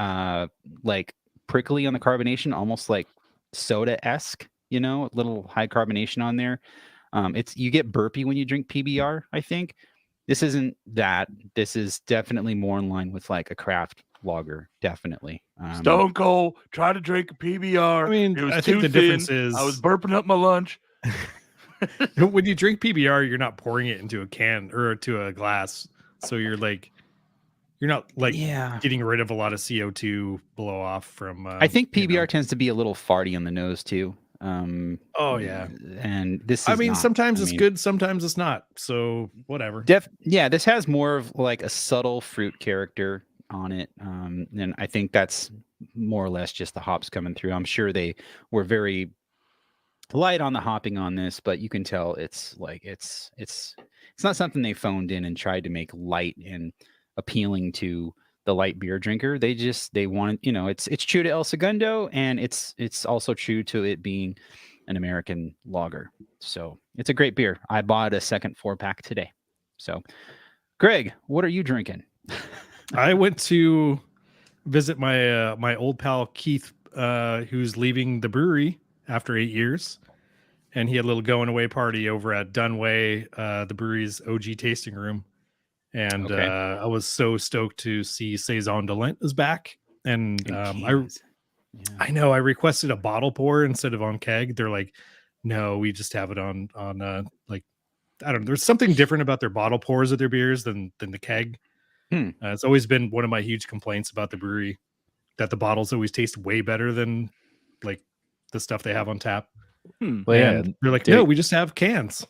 Speaker 1: like prickly on the carbonation, almost like soda-esque. A little high carbonation on there. You get burpy when you drink PBR. I think this isn't that. This is definitely more in line with like a craft lager. Definitely.
Speaker 2: Stone Cold tried to drink a PBR.
Speaker 3: I mean,
Speaker 2: it was
Speaker 3: I think the difference is
Speaker 2: I was burping up my lunch.
Speaker 3: When you drink PBR, you're not pouring it into a can or to a glass, so you're not like getting rid of a lot of CO2 blow off from.
Speaker 1: I think PBR tends to be a little farty on the nose too.
Speaker 3: Oh yeah,
Speaker 1: and this is.
Speaker 3: I mean, sometimes it's good, sometimes it's not. So whatever.
Speaker 1: This has more of like a subtle fruit character on it, and I think that's more or less just the hops coming through. I'm sure they were very light on the hopping on this, but you can tell it's like it's not something they phoned in and tried to make light and appealing to the light beer drinker. They want, it's true to El Segundo, and it's also true to it being an American lager. So it's a great beer. I bought a second 4-pack today. So Greg, what are you drinking?
Speaker 3: I went to visit my my old pal Keith, who's leaving the brewery after 8 years, and he had a little going away party over at Dunway, the brewery's OG tasting room. And I was so stoked to see Saison de Lent is back. And I know I requested a bottle pour instead of on keg. They're like, no, we just have it on like, I don't know. There's something different about their bottle pours of their beers than the keg. It's always been one of my huge complaints about the brewery, that the bottles always taste way better than like the stuff they have on tap.
Speaker 4: Well, yeah,
Speaker 3: they're like, no, we just have cans.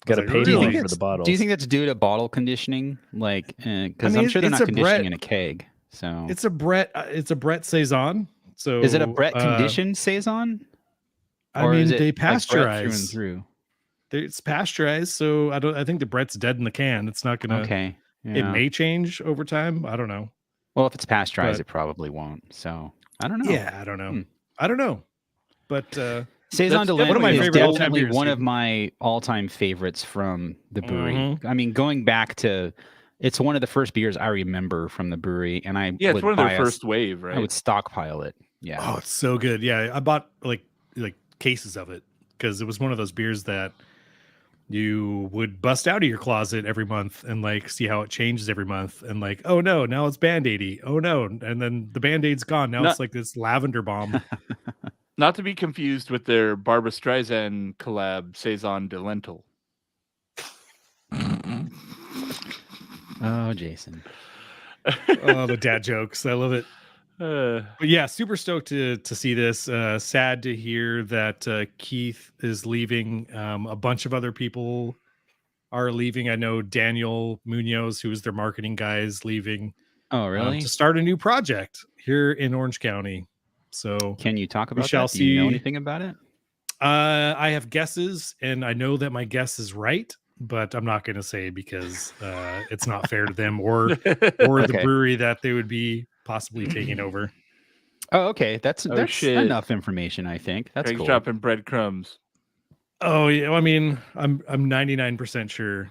Speaker 4: Got to pay more for the bottles.
Speaker 1: Do you think that's due to bottle conditioning? Like, because I'm sure they're not conditioning in a keg. So
Speaker 3: it's a Brett Saison. So
Speaker 1: is it a Brett conditioned Saison?
Speaker 3: I mean, they pasteurize
Speaker 1: like through.
Speaker 3: It's pasteurized, so I think the Brett's dead in the can. It's not gonna.
Speaker 1: Okay. Yeah.
Speaker 3: It may change over time. I don't know.
Speaker 1: Well, if it's pasteurized, it probably won't. So I don't know.
Speaker 3: Yeah, I don't know. I don't know. But
Speaker 1: Saison de
Speaker 2: One
Speaker 1: Lent
Speaker 3: of my
Speaker 1: is
Speaker 3: favorite all-time
Speaker 1: definitely
Speaker 3: beers,
Speaker 1: one
Speaker 3: dude.
Speaker 1: of my all-time favorites from the brewery.
Speaker 3: Mhm.
Speaker 1: I mean, going back to, it's one of the first beers I remember from the brewery, and I
Speaker 2: Yeah, it's
Speaker 1: would
Speaker 2: one of their
Speaker 1: buy
Speaker 2: first wave,
Speaker 1: I
Speaker 2: right?
Speaker 1: would stockpile it. Yeah.
Speaker 3: Oh, it's so good. Yeah, I bought like cases of it because it was one of those beers that you would bust out of your closet every month and like see how it changes every month and like, oh no, now it's Band-Aidy. Oh no, and then the Band-Aid's gone. Now it's like this lavender bomb.
Speaker 2: Not to be confused with their Barbra Streisand collab, Saison de Lentil.
Speaker 1: Oh, Jason.
Speaker 3: Oh, the dad jokes. I love it. But yeah, super stoked to see this. Sad to hear that Keith is leaving. A bunch of other people are leaving. I know Daniel Munoz, who is their marketing guy, is leaving
Speaker 1: Oh, really?
Speaker 3: to start a new project here in Orange County. So
Speaker 1: Can you talk about
Speaker 3: shall
Speaker 1: that? Do you know
Speaker 3: see.
Speaker 1: anything about it?
Speaker 3: I have guesses, and I know that my guess is right, but I'm not going to say because it's not fair to them or the
Speaker 1: Okay.
Speaker 3: brewery that they would be possibly taking over.
Speaker 1: Oh, okay. That's
Speaker 2: shit.
Speaker 1: enough information, I think. That's
Speaker 2: Craig's
Speaker 1: cool.
Speaker 2: dropping breadcrumbs.
Speaker 3: Oh yeah, I mean, I'm 99% sure,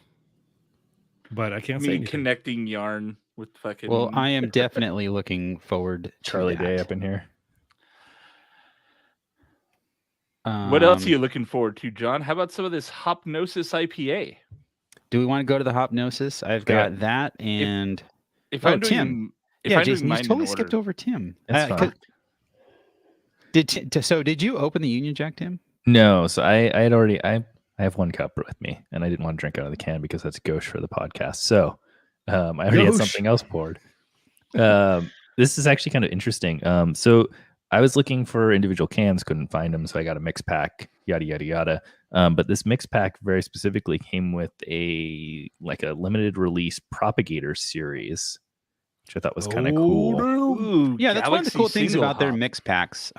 Speaker 3: but I can't say anything.
Speaker 2: Connecting yarn with fucking.
Speaker 1: Well, I am definitely looking forward to
Speaker 4: Charlie
Speaker 1: that.
Speaker 4: Day up in here.
Speaker 2: What else are you looking forward to, John? How about some of this Hypnosis IPA?
Speaker 1: Do we want to go to the Hypnosis? I've got that and
Speaker 2: If
Speaker 1: Oh,
Speaker 2: I'm doing,
Speaker 1: Tim.
Speaker 2: if
Speaker 1: yeah,
Speaker 2: I'm
Speaker 1: Jason,
Speaker 2: doing
Speaker 1: you
Speaker 2: mine
Speaker 1: totally
Speaker 2: in
Speaker 1: skipped
Speaker 2: order,
Speaker 1: over Tim.
Speaker 4: That's fine.
Speaker 1: Did you open the Union Jack, Tim?
Speaker 4: No, so I had already I have one cup with me, and I didn't want to drink out of the can because that's gauche for the podcast. So I already had
Speaker 3: Gauche.
Speaker 4: something else poured. This is actually kind of interesting. So I was looking for individual cans, couldn't find them, so I got a mix pack, yada yada yada. But this mix pack very specifically came with a limited release propagator series, which I thought was kind of cool.
Speaker 2: Ooh,
Speaker 1: Yeah, that's one of the
Speaker 2: Galaxy
Speaker 1: cool things
Speaker 2: single
Speaker 1: about their
Speaker 2: hop.
Speaker 1: mix packs.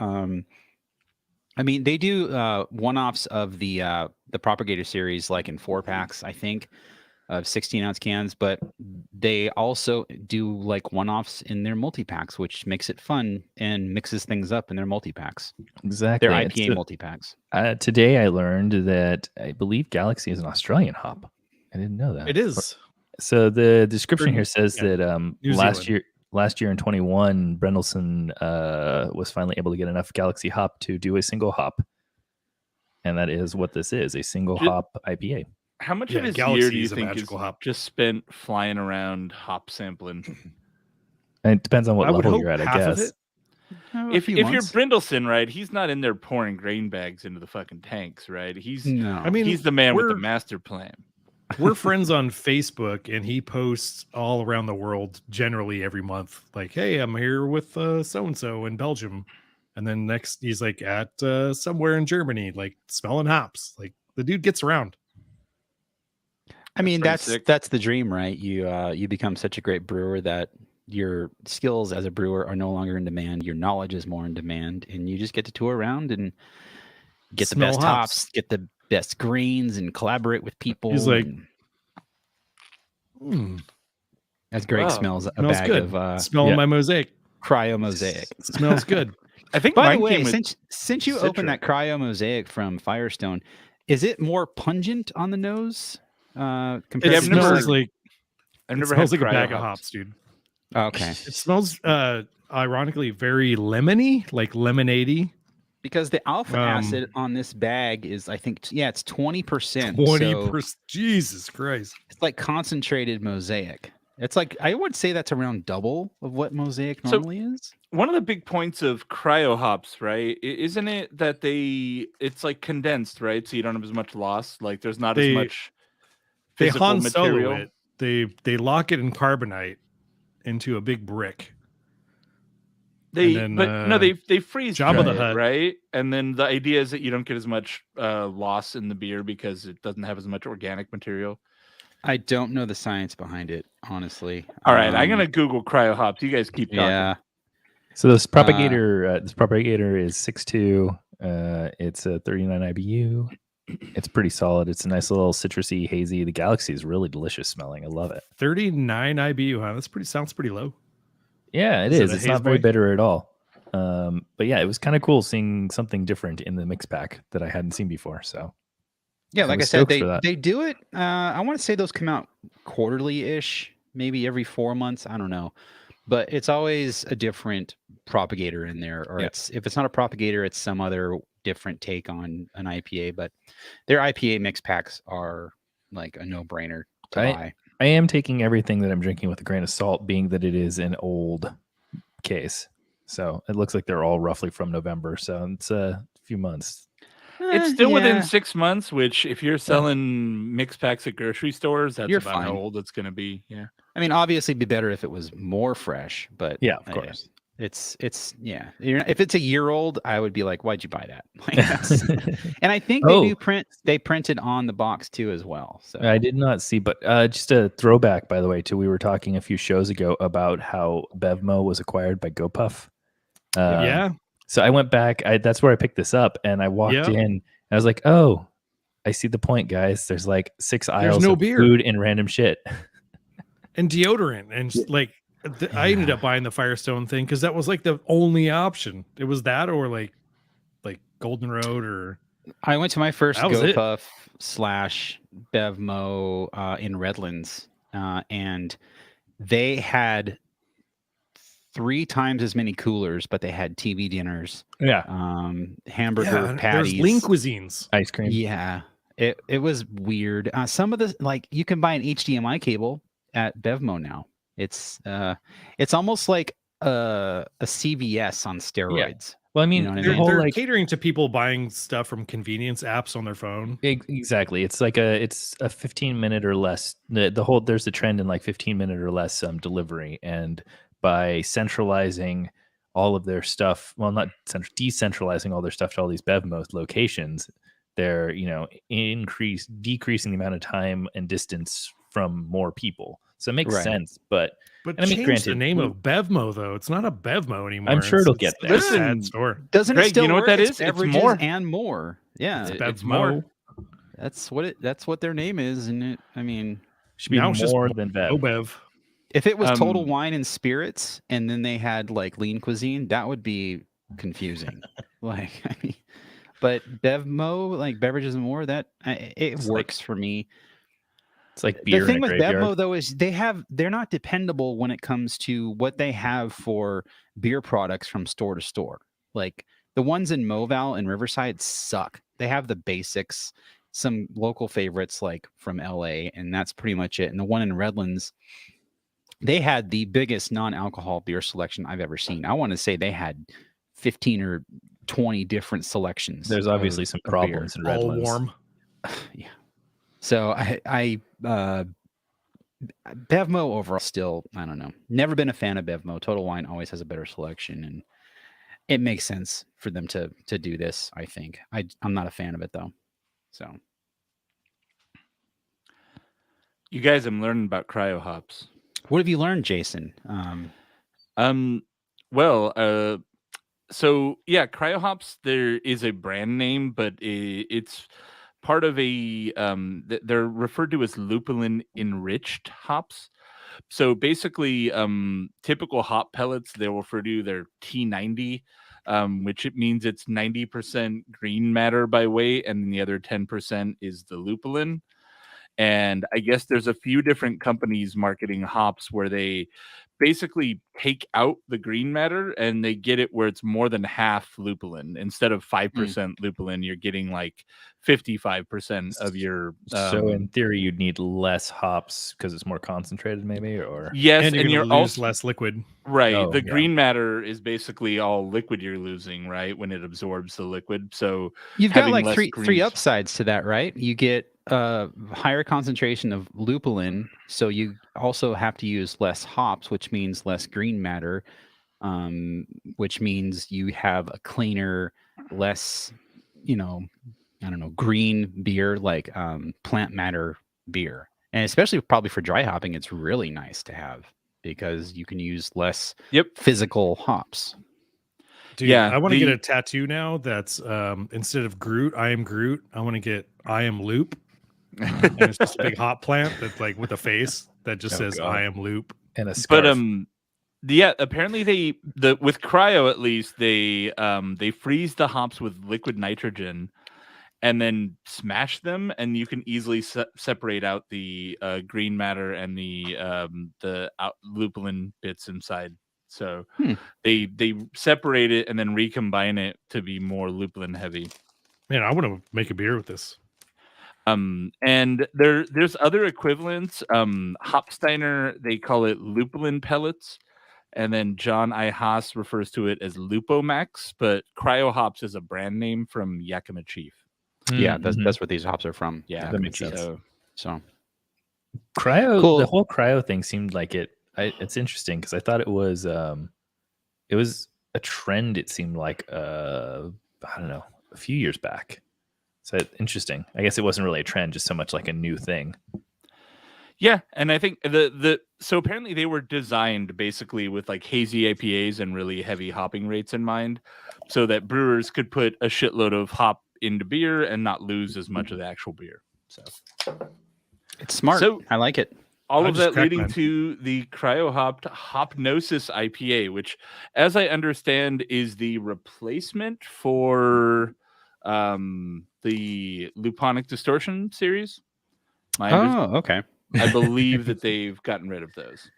Speaker 1: I mean, they do one-offs of the propagator series, like in 4-packs, I think, of 16-ounce cans. But they also do like one-offs in their multi-packs, which makes it fun and mixes things up in their multi-packs.
Speaker 4: Exactly.
Speaker 1: Their IPA multi-packs.
Speaker 4: Today I learned that I believe Galaxy is an Australian hop. I didn't know that.
Speaker 3: It is.
Speaker 4: So the description here says
Speaker 3: Yeah,
Speaker 4: that
Speaker 3: New
Speaker 4: last
Speaker 3: Zealand.
Speaker 4: year in 21, Brendelson was finally able to get enough Galaxy hop to do a single hop. And that is what this is, a single hop IPA.
Speaker 2: How much
Speaker 3: Yeah,
Speaker 2: of his
Speaker 3: Galaxy
Speaker 2: year do you
Speaker 3: is a
Speaker 2: think is
Speaker 3: magical hop.
Speaker 2: just spent flying around hop sampling?
Speaker 4: And it depends on what
Speaker 3: I would
Speaker 4: level
Speaker 3: hope
Speaker 4: you're at, I
Speaker 3: half of
Speaker 4: guess.
Speaker 3: it.
Speaker 2: If you're Brindleson, right, he's not in there pouring grain bags into the fucking tanks, right? He's
Speaker 1: No.
Speaker 3: I mean,
Speaker 2: he's the man with the
Speaker 3: we're-
Speaker 2: master plan.
Speaker 3: We're friends on Facebook, and he posts all around the world generally every month. Like, hey, I'm here with so and so in Belgium, and then next he's like at somewhere in Germany, like smelling hops. Like the dude gets around.
Speaker 1: I mean,
Speaker 2: pretty sick.
Speaker 1: that's the dream, right? You become such a great brewer that your skills as a brewer are no longer in demand. Your knowledge is more in demand, and you just get to tour around and get the
Speaker 3: Smell
Speaker 1: best
Speaker 3: hops.
Speaker 1: hops, get the best greens, and collaborate with people.
Speaker 3: He's like,
Speaker 1: and as Greg
Speaker 2: Wow.
Speaker 1: smells a
Speaker 3: Smells
Speaker 1: bag
Speaker 3: good.
Speaker 1: of
Speaker 3: Smelling my mosaic.
Speaker 1: cryo mosaic.
Speaker 3: Smells good.
Speaker 2: I think
Speaker 1: By
Speaker 2: mine
Speaker 1: the way,
Speaker 2: came with
Speaker 1: since you opened that cryo mosaic from Firestone, is it more pungent on the nose compared
Speaker 3: It
Speaker 2: Yeah,
Speaker 1: to
Speaker 2: I've never-
Speaker 3: smells like
Speaker 2: I've
Speaker 3: it
Speaker 2: never
Speaker 3: smells
Speaker 2: had
Speaker 3: like a bag
Speaker 2: cryo
Speaker 3: of
Speaker 2: hops.
Speaker 3: hops, dude.
Speaker 1: Okay,
Speaker 3: It smells ironically very lemony, like lemonade-y.
Speaker 1: because the alpha acid on this bag is, I think, it's 20%.
Speaker 3: 20%. Jesus Christ.
Speaker 1: It's like concentrated mosaic. It's like, I would say that's around double of what mosaic
Speaker 2: So-
Speaker 1: normally is.
Speaker 2: One of the big points of cryo hops, right? Isn't it that it's like condensed, right? So you don't have as much loss. Like there's not as
Speaker 3: They-
Speaker 2: much
Speaker 3: They
Speaker 2: physical
Speaker 3: Han
Speaker 2: material.
Speaker 3: Solo it. They lock it in carbonite into a big brick.
Speaker 2: They
Speaker 3: And
Speaker 2: but
Speaker 3: then,
Speaker 2: no, they freeze
Speaker 3: Jabba
Speaker 2: dry
Speaker 3: the
Speaker 2: it,
Speaker 3: Hutt.
Speaker 2: right? And then the idea is that you don't get as much loss in the beer because it doesn't have as much organic material.
Speaker 1: I don't know the science behind it, honestly.
Speaker 2: All right, I'm gonna Google cryo hops. You guys keep talking.
Speaker 1: Yeah.
Speaker 4: So this propagator is 6.2. It's a 39 IBU. It's pretty solid. It's a nice little citrusy, hazy. The Galaxy is really delicious smelling. I love it.
Speaker 3: 39 IBU, huh? Sounds pretty low.
Speaker 4: Yeah, it
Speaker 3: Is it
Speaker 4: is.
Speaker 3: a
Speaker 4: It's
Speaker 3: haze
Speaker 4: not very
Speaker 3: boy?
Speaker 4: bitter at all. But yeah, it was kind of cool seeing something different in the mix pack that I hadn't seen before. So
Speaker 1: Yeah,
Speaker 4: I
Speaker 1: like I
Speaker 4: was
Speaker 1: said,
Speaker 4: stoked for that.
Speaker 1: they do it. I want to say those come out quarterly-ish, maybe every 4 months. I don't know, but it's always a different propagator in there, or
Speaker 4: Yeah.
Speaker 1: if it's not a propagator, it's some other different take on an IPA. But their IPA mix packs are like a no-brainer to buy.
Speaker 4: I am taking everything that I'm drinking with a grain of salt, being that it is an old case. So it looks like they're all roughly from November. So it's a few months.
Speaker 2: It's still
Speaker 1: yeah.
Speaker 2: within 6 months, which if you're selling mix packs at grocery stores, that's
Speaker 1: You're
Speaker 2: about
Speaker 1: fine.
Speaker 2: how old it's going to be. Yeah.
Speaker 1: I mean, obviously, it'd be better if it was more fresh, but
Speaker 4: Yeah, of course.
Speaker 1: It's yeah. If it's a year old, I would be like, "Why'd you buy that?" Like, and I think they printed on the box too as well. So
Speaker 4: I did not see, but just a throwback, by the way, to we were talking a few shows ago about how Bevmo was acquired by GoPuff.
Speaker 3: Yeah.
Speaker 4: So I went back. That's where I picked this up, and I walked in. And I was like, "Oh, I see the point, guys. There's like 6 aisles
Speaker 3: no
Speaker 4: of
Speaker 3: beer.
Speaker 4: food and random shit,
Speaker 3: and deodorant, and like I ended up buying the Firestone thing because that was like the only option. It was that or like Golden Road or.
Speaker 1: I went to my first
Speaker 3: That was it.
Speaker 1: GoPuff / Bevmo in Redlands, and they had 3 times as many coolers, but they had TV dinners, hamburger patties,
Speaker 3: there's lean cuisines,
Speaker 4: ice cream.
Speaker 1: Yeah, it was weird. Some of the like you can buy an HDMI cable at Bevmo now. It's almost like a CVS on steroids.
Speaker 4: Well, I mean,
Speaker 3: they're catering to people buying stuff from convenience apps on their phone.
Speaker 4: Exactly. It's like a 15-minute or less. There's a trend in like 15-minute or less delivery, and by centralizing all of their stuff, well, not decentralizing all their stuff to all these Bevmo locations, they're decreasing the amount of time and distance from more people. So it makes sense, but
Speaker 3: I mean, change the name of Bevmo though. It's not a Bevmo anymore.
Speaker 4: I'm sure it'll get there.
Speaker 2: Listen,
Speaker 1: doesn't
Speaker 2: Greg,
Speaker 1: it still
Speaker 2: you know
Speaker 1: work?
Speaker 2: what that
Speaker 1: It's
Speaker 2: is? It's
Speaker 1: beverages
Speaker 2: more
Speaker 1: and more. Yeah,
Speaker 3: it's more.
Speaker 1: That's what their name is, and it. I mean,
Speaker 4: should be more than Bev.
Speaker 3: Bev.
Speaker 1: If it was Total Wine and Spirits, and then they had like lean cuisine, that would be confusing. Like, I mean, but Bevmo, like beverages and more, that it works for me.
Speaker 4: It's like beer.
Speaker 1: The thing with
Speaker 4: graveyard.
Speaker 1: Bevmo though is they're not dependable when it comes to what they have for beer products from store to store. Like the ones in Moval and Riverside suck. They have the basics, some local favorites like from LA, and that's pretty much it. And the one in Redlands, they had the biggest non-alcohol beer selection I've ever seen. I want to say they had 15 or 20 different selections.
Speaker 4: There's obviously some problems in Redlands.
Speaker 3: All warm.
Speaker 1: Yeah. So I Bevmo overall still, I don't know. Never been a fan of Bevmo. Total Wine always has a better selection, and it makes sense for them to do this, I think. I'm not a fan of it though. So
Speaker 2: you guys, I'm learning about cryo hops.
Speaker 1: What have you learned, Jason?
Speaker 2: So yeah, cryo hops, there is a brand name, but it's part of a they're referred to as Leupolin enriched hops. So basically, typical hop pellets, they will refer to their T90, which it means it's 90% green matter by weight, and then the other 10% is the Leupolin. And I guess there's a few different companies marketing hops where they basically take out the green matter and they get it where it's more than half Leupolin. Instead of 5% Leupolin, you're getting like 55% of your.
Speaker 4: So in theory, you'd need less hops because it's more concentrated, maybe, or
Speaker 2: yes,
Speaker 3: and you're also less liquid.
Speaker 2: Right. The green matter is basically all liquid you're losing, right? When it absorbs the liquid. So
Speaker 1: you've got like three upsides to that, right? You get a higher concentration of Leupolin, so you also have to use less hops, which means less green matter, which means you have a cleaner, less, green beer, like plant matter beer. And especially probably for dry hopping, it's really nice to have because you can use less physical hops.
Speaker 3: Dude, yeah, I want to get a tattoo now that's instead of Groot, I am Groot. I want to get I am Loop. And it's just a big hop plant that's like with a face that just says
Speaker 4: God.
Speaker 3: I am Loop
Speaker 4: and a scarf.
Speaker 2: Apparently with cryo at least they freeze the hops with liquid nitrogen and then smash them, and you can easily separate out the green matter and the lupulin bits inside. So they separate it and then recombine it to be more lupulin heavy.
Speaker 3: Man, I want to make a beer with this.
Speaker 2: And there's other equivalents. Hopsteiner, they call it lupulin pellets. And then John I. Haas refers to it as Lupomax, but Cryo Hops is a brand name from Yakima Chief.
Speaker 1: Yeah, that's what these hops are from.
Speaker 2: Yeah,
Speaker 4: that makes sense.
Speaker 1: So
Speaker 4: cryo,
Speaker 1: Cool.
Speaker 4: The whole cryo thing seemed like it's interesting because I thought it was a trend. It seemed like I don't know, a few years back. So interesting. I guess it wasn't really a trend, just so much like a new thing.
Speaker 2: Yeah, and I think so apparently they were designed basically with like hazy APAs and really heavy hopping rates in mind, so that brewers could put a shitload of hop into beer and not lose as much of the actual beer. So
Speaker 1: it's smart.
Speaker 2: So
Speaker 1: I like it.
Speaker 2: All
Speaker 3: I
Speaker 2: of
Speaker 3: just
Speaker 2: that
Speaker 3: cracked
Speaker 2: leading
Speaker 3: mine.
Speaker 2: to the Cryohopped Hypnosis IPA, which, as I understand, is the replacement for the Luponic Distortion series.
Speaker 1: Okay.
Speaker 2: I believe that they've gotten rid of those.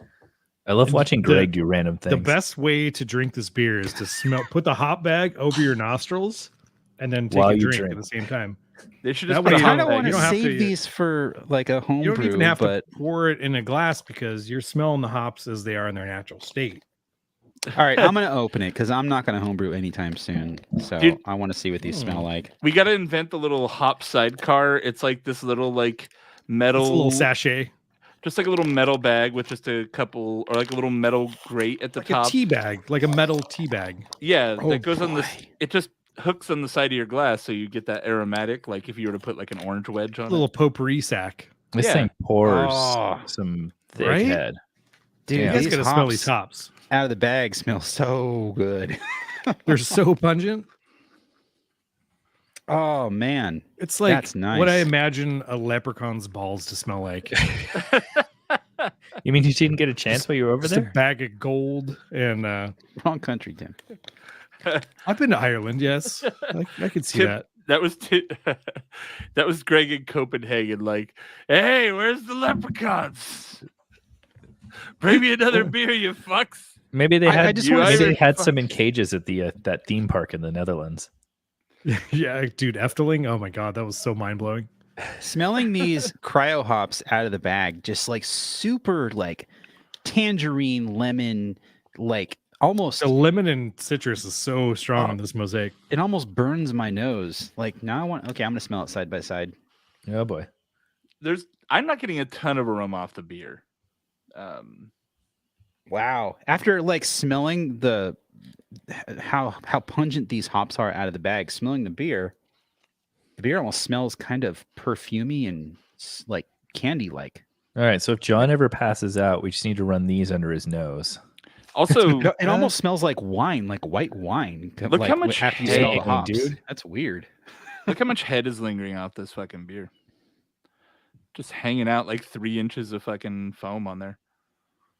Speaker 4: I love watching Greg do random things.
Speaker 3: The best way to drink this beer is to put the hop bag over your nostrils and then take
Speaker 4: While
Speaker 3: a
Speaker 4: you
Speaker 3: drink
Speaker 4: drink.
Speaker 3: at the same time.
Speaker 2: They should
Speaker 3: That
Speaker 2: just
Speaker 3: way
Speaker 2: put a
Speaker 3: you
Speaker 1: I
Speaker 2: hop
Speaker 1: don't
Speaker 2: bag.
Speaker 1: want
Speaker 3: you
Speaker 1: to
Speaker 3: don't have
Speaker 1: save
Speaker 3: to-
Speaker 1: these for like a home
Speaker 3: You don't
Speaker 1: brew,
Speaker 3: even have
Speaker 1: but
Speaker 3: to pour it in a glass because you're smelling the hops as they are in their natural state.
Speaker 1: all right, I'm gonna open it because I'm not gonna homebrew anytime soon. So
Speaker 2: Dude.
Speaker 1: I want to see what these smell like.
Speaker 2: We got to invent the little hop sidecar. It's like this little like metal,
Speaker 3: It's a little sachet,
Speaker 2: just like a little metal bag with just a couple, or like a little metal grate at the
Speaker 3: like
Speaker 2: top.
Speaker 3: a tea bag, like a metal tea bag.
Speaker 2: Yeah,
Speaker 1: Oh,
Speaker 2: that goes on this.
Speaker 1: boy.
Speaker 2: It just hooks on the side of your glass, so you get that aromatic. Like if you were to put like an orange wedge on
Speaker 3: A little potpourri sack.
Speaker 4: This
Speaker 2: Yeah.
Speaker 4: thing pours
Speaker 1: Oh.
Speaker 4: some thick
Speaker 3: Right?
Speaker 4: head.
Speaker 1: Dude,
Speaker 3: You
Speaker 4: Yeah.
Speaker 3: guys
Speaker 1: these
Speaker 3: gotta smell these
Speaker 1: hops
Speaker 3: hops.
Speaker 1: out of the bag smell so good.
Speaker 3: They're so pungent.
Speaker 1: Oh man,
Speaker 3: It's like
Speaker 1: That's nice.
Speaker 3: what I imagine a leprechaun's balls to smell like.
Speaker 4: You mean you didn't get a chance while you were over
Speaker 3: Just a
Speaker 4: there?
Speaker 3: bag of gold. And
Speaker 1: wrong country, Tim.
Speaker 3: I've been to Ireland, yes. I could see
Speaker 2: Tim-
Speaker 3: that.
Speaker 2: That was that was Greg in Copenhagen. Like, hey, where's the leprechauns? Bring me another beer, you fucks.
Speaker 4: Maybe they
Speaker 1: I
Speaker 4: had
Speaker 1: just
Speaker 2: wanna
Speaker 4: maybe
Speaker 2: say-
Speaker 4: they had some in cages at the that theme park in the Netherlands.
Speaker 3: Yeah, dude, Efteling. Oh my god, that was so mind blowing.
Speaker 1: Smelling these cryo hops out of the bag, just like super like tangerine, lemon, like almost
Speaker 3: The lemon and citrus is so strong in this mosaic.
Speaker 1: it almost burns my nose. Like now I'm gonna smell it side by side.
Speaker 4: Oh boy.
Speaker 2: I'm not getting a ton of aroma off the beer.
Speaker 1: Wow. After like smelling how pungent these hops are out of the bag, smelling the beer almost smells kind of perfumey and like candy like.
Speaker 4: All right, so if John ever passes out, we just need to run these under his nose.
Speaker 2: Also,
Speaker 1: It almost smells like wine, like white wine.
Speaker 2: Look
Speaker 1: like,
Speaker 2: how much
Speaker 1: after you smell the
Speaker 4: head,
Speaker 1: hops.
Speaker 4: dude.
Speaker 1: That's weird.
Speaker 2: look how much head is lingering off this fucking beer. Just hanging out like 3 inches of fucking foam on there.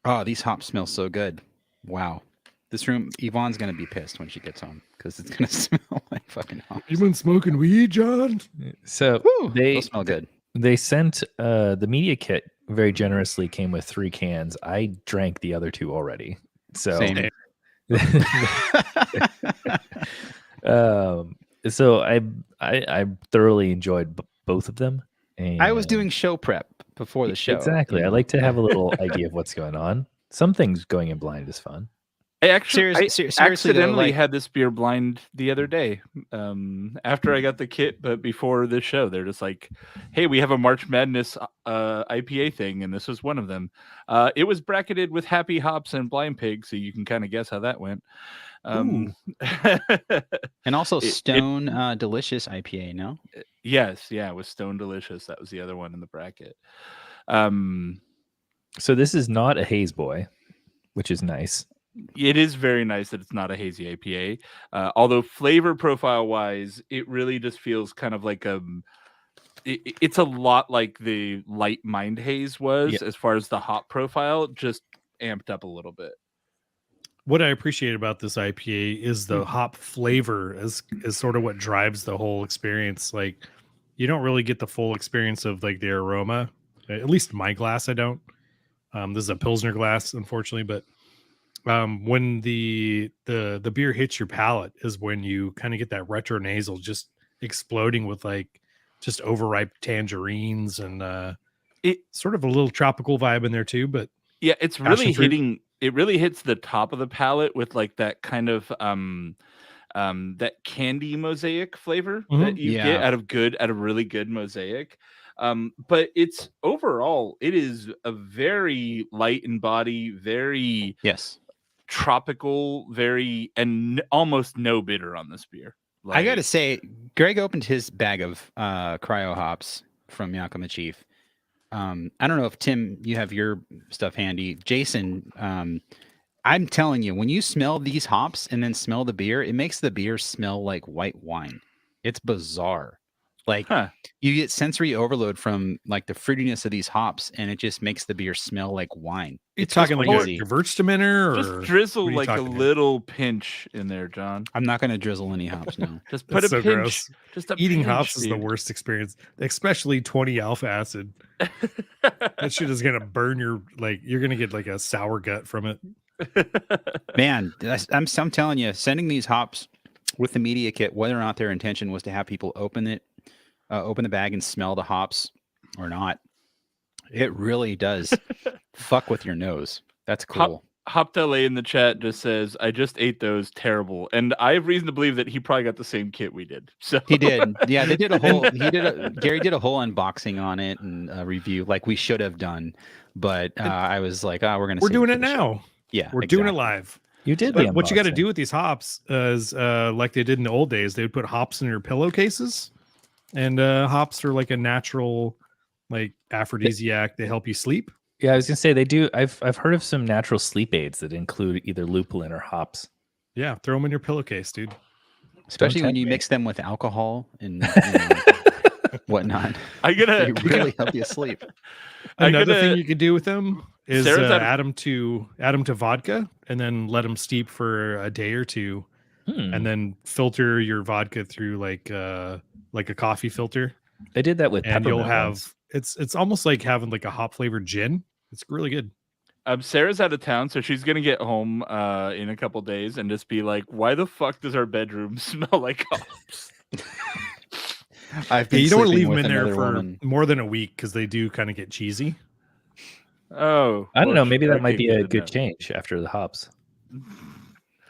Speaker 1: Oh, these hops smell so good. Wow. This room, Yvonne's gonna be pissed when she gets home because it's gonna smell like fucking hops.
Speaker 3: You been smoking weed, John?
Speaker 4: So
Speaker 1: Woo,
Speaker 4: they
Speaker 1: those smell good.
Speaker 4: they sent the media kit very generously came with 3 cans. I drank the other 2 already. So
Speaker 1: Same.
Speaker 4: so I thoroughly enjoyed both of them. And
Speaker 1: I was doing show prep before the show.
Speaker 4: Exactly.
Speaker 1: you
Speaker 4: I
Speaker 1: know?
Speaker 4: like to have a little idea of what's going on. Some things going in blind is fun.
Speaker 2: I actually
Speaker 1: Seriously though,
Speaker 2: accidentally
Speaker 1: like-
Speaker 2: had this beer blind the other day after I got the kit, but before this show. They're just like, hey, we have a March Madness IPA thing, and this was one of them. It was bracketed with Happy Hops and Blind Pig, so you can kind of guess how that went.
Speaker 1: And also
Speaker 2: It-
Speaker 1: Stone Delicious IPA, no?
Speaker 2: Yes, yeah, it was Stone Delicious. That was the other one in the bracket.
Speaker 4: So this is not a haze boy, which is nice.
Speaker 2: It is very nice that it's not a hazy IPA. Although flavor profile wise, it really just feels kind of like it's a lot like the light Mind Haze was
Speaker 4: Yeah.
Speaker 2: as far as the hop profile, just amped up a little bit.
Speaker 3: what I appreciate about this IPA is the hop flavor is sort of what drives the whole experience. Like, you don't really get the full experience of like the aroma. At least in my glass, I don't. This is a Pilsner glass, unfortunately, but when the beer hits your palate is when you kind of get that retro nasal just exploding with like just overripe tangerines and
Speaker 2: It
Speaker 3: sort of a little tropical vibe in there too. But
Speaker 2: yeah, it's really
Speaker 3: passion fruit.
Speaker 2: hitting. It really hits the top of the palate with like that kind of that candy mosaic flavor that you get
Speaker 1: Yeah.
Speaker 2: out of really good mosaic. But it's overall, it is a very light in body, very
Speaker 1: Yes.
Speaker 2: tropical, almost no bitter on this beer.
Speaker 1: I got to say, Greg opened his bag of cryo hops from Yakima Chief. I don't know if Tim, you have your stuff handy. Jason, I'm telling you, when you smell these hops and then smell the beer, it makes the beer smell like white wine. It's bizarre. Like you get sensory overload from like the fruitiness of these hops, and it just makes the beer smell like wine.
Speaker 3: You're talking like a
Speaker 1: crazy.
Speaker 3: Gewürztraminer, or
Speaker 2: just drizzle
Speaker 3: what are you
Speaker 2: like a
Speaker 3: talking here?
Speaker 2: little pinch in there, John.
Speaker 1: I'm not going to drizzle any hops now.
Speaker 2: Just put
Speaker 3: That's
Speaker 2: a
Speaker 3: so
Speaker 2: pinch.
Speaker 3: gross.
Speaker 2: Just a
Speaker 3: Eating
Speaker 2: pinch,
Speaker 3: hops is the
Speaker 2: dude.
Speaker 3: worst experience, especially 20 alpha acid. That shit is gonna burn your you're gonna get like a sour gut from it.
Speaker 1: Man, I'm telling you, sending these hops with the media kit, whether or not their intention was to have people open the bag and smell the hops or not, it really does fuck with your nose. That's cool.
Speaker 2: Hopped LA in the chat just says, I just ate those, terrible. And I have reason to believe that he probably got the same kit we did. So
Speaker 1: He did. Yeah, they did a whole Gary did a whole unboxing on it and a review like we should have done. But I was like, we're
Speaker 3: doing it now.
Speaker 1: Yeah,
Speaker 3: We're doing it live.
Speaker 4: You did.
Speaker 3: But what you got to do with these hops is like they did in the old days, they would put hops in your pillowcases, and hops are like a natural like aphrodisiac. They help you sleep.
Speaker 4: Yeah, I was gonna say they do. I've heard of some natural sleep aids that include either lupulin or hops.
Speaker 3: Yeah, throw them in your pillowcase, dude.
Speaker 1: Especially
Speaker 4: Don't
Speaker 1: when
Speaker 4: tempt
Speaker 1: you
Speaker 4: me.
Speaker 1: mix them with alcohol and whatnot.
Speaker 2: I'm gonna
Speaker 1: They really help you sleep.
Speaker 3: Another thing you could do with them is
Speaker 2: Sarah's
Speaker 3: add them to vodka and then let them steep for a day or two, and then filter your vodka through like a coffee filter.
Speaker 4: They did that with
Speaker 3: And you'll
Speaker 4: peppermint
Speaker 3: have
Speaker 4: ones.
Speaker 3: it's almost like having like a hop flavored gin. It's really good.
Speaker 2: Sarah's out of town, so she's gonna get home in a couple days and just be like, "Why the fuck does our bedroom smell like hops?"
Speaker 1: I've been
Speaker 3: You don't want to
Speaker 1: sleeping
Speaker 3: leave them
Speaker 1: with
Speaker 3: in there
Speaker 1: another
Speaker 3: for
Speaker 1: woman.
Speaker 3: more than a week because they do kind of get cheesy.
Speaker 2: Oh,
Speaker 4: I don't know. Maybe that
Speaker 2: okay,
Speaker 4: might be a
Speaker 2: to
Speaker 4: good
Speaker 2: know.
Speaker 4: change after the hops.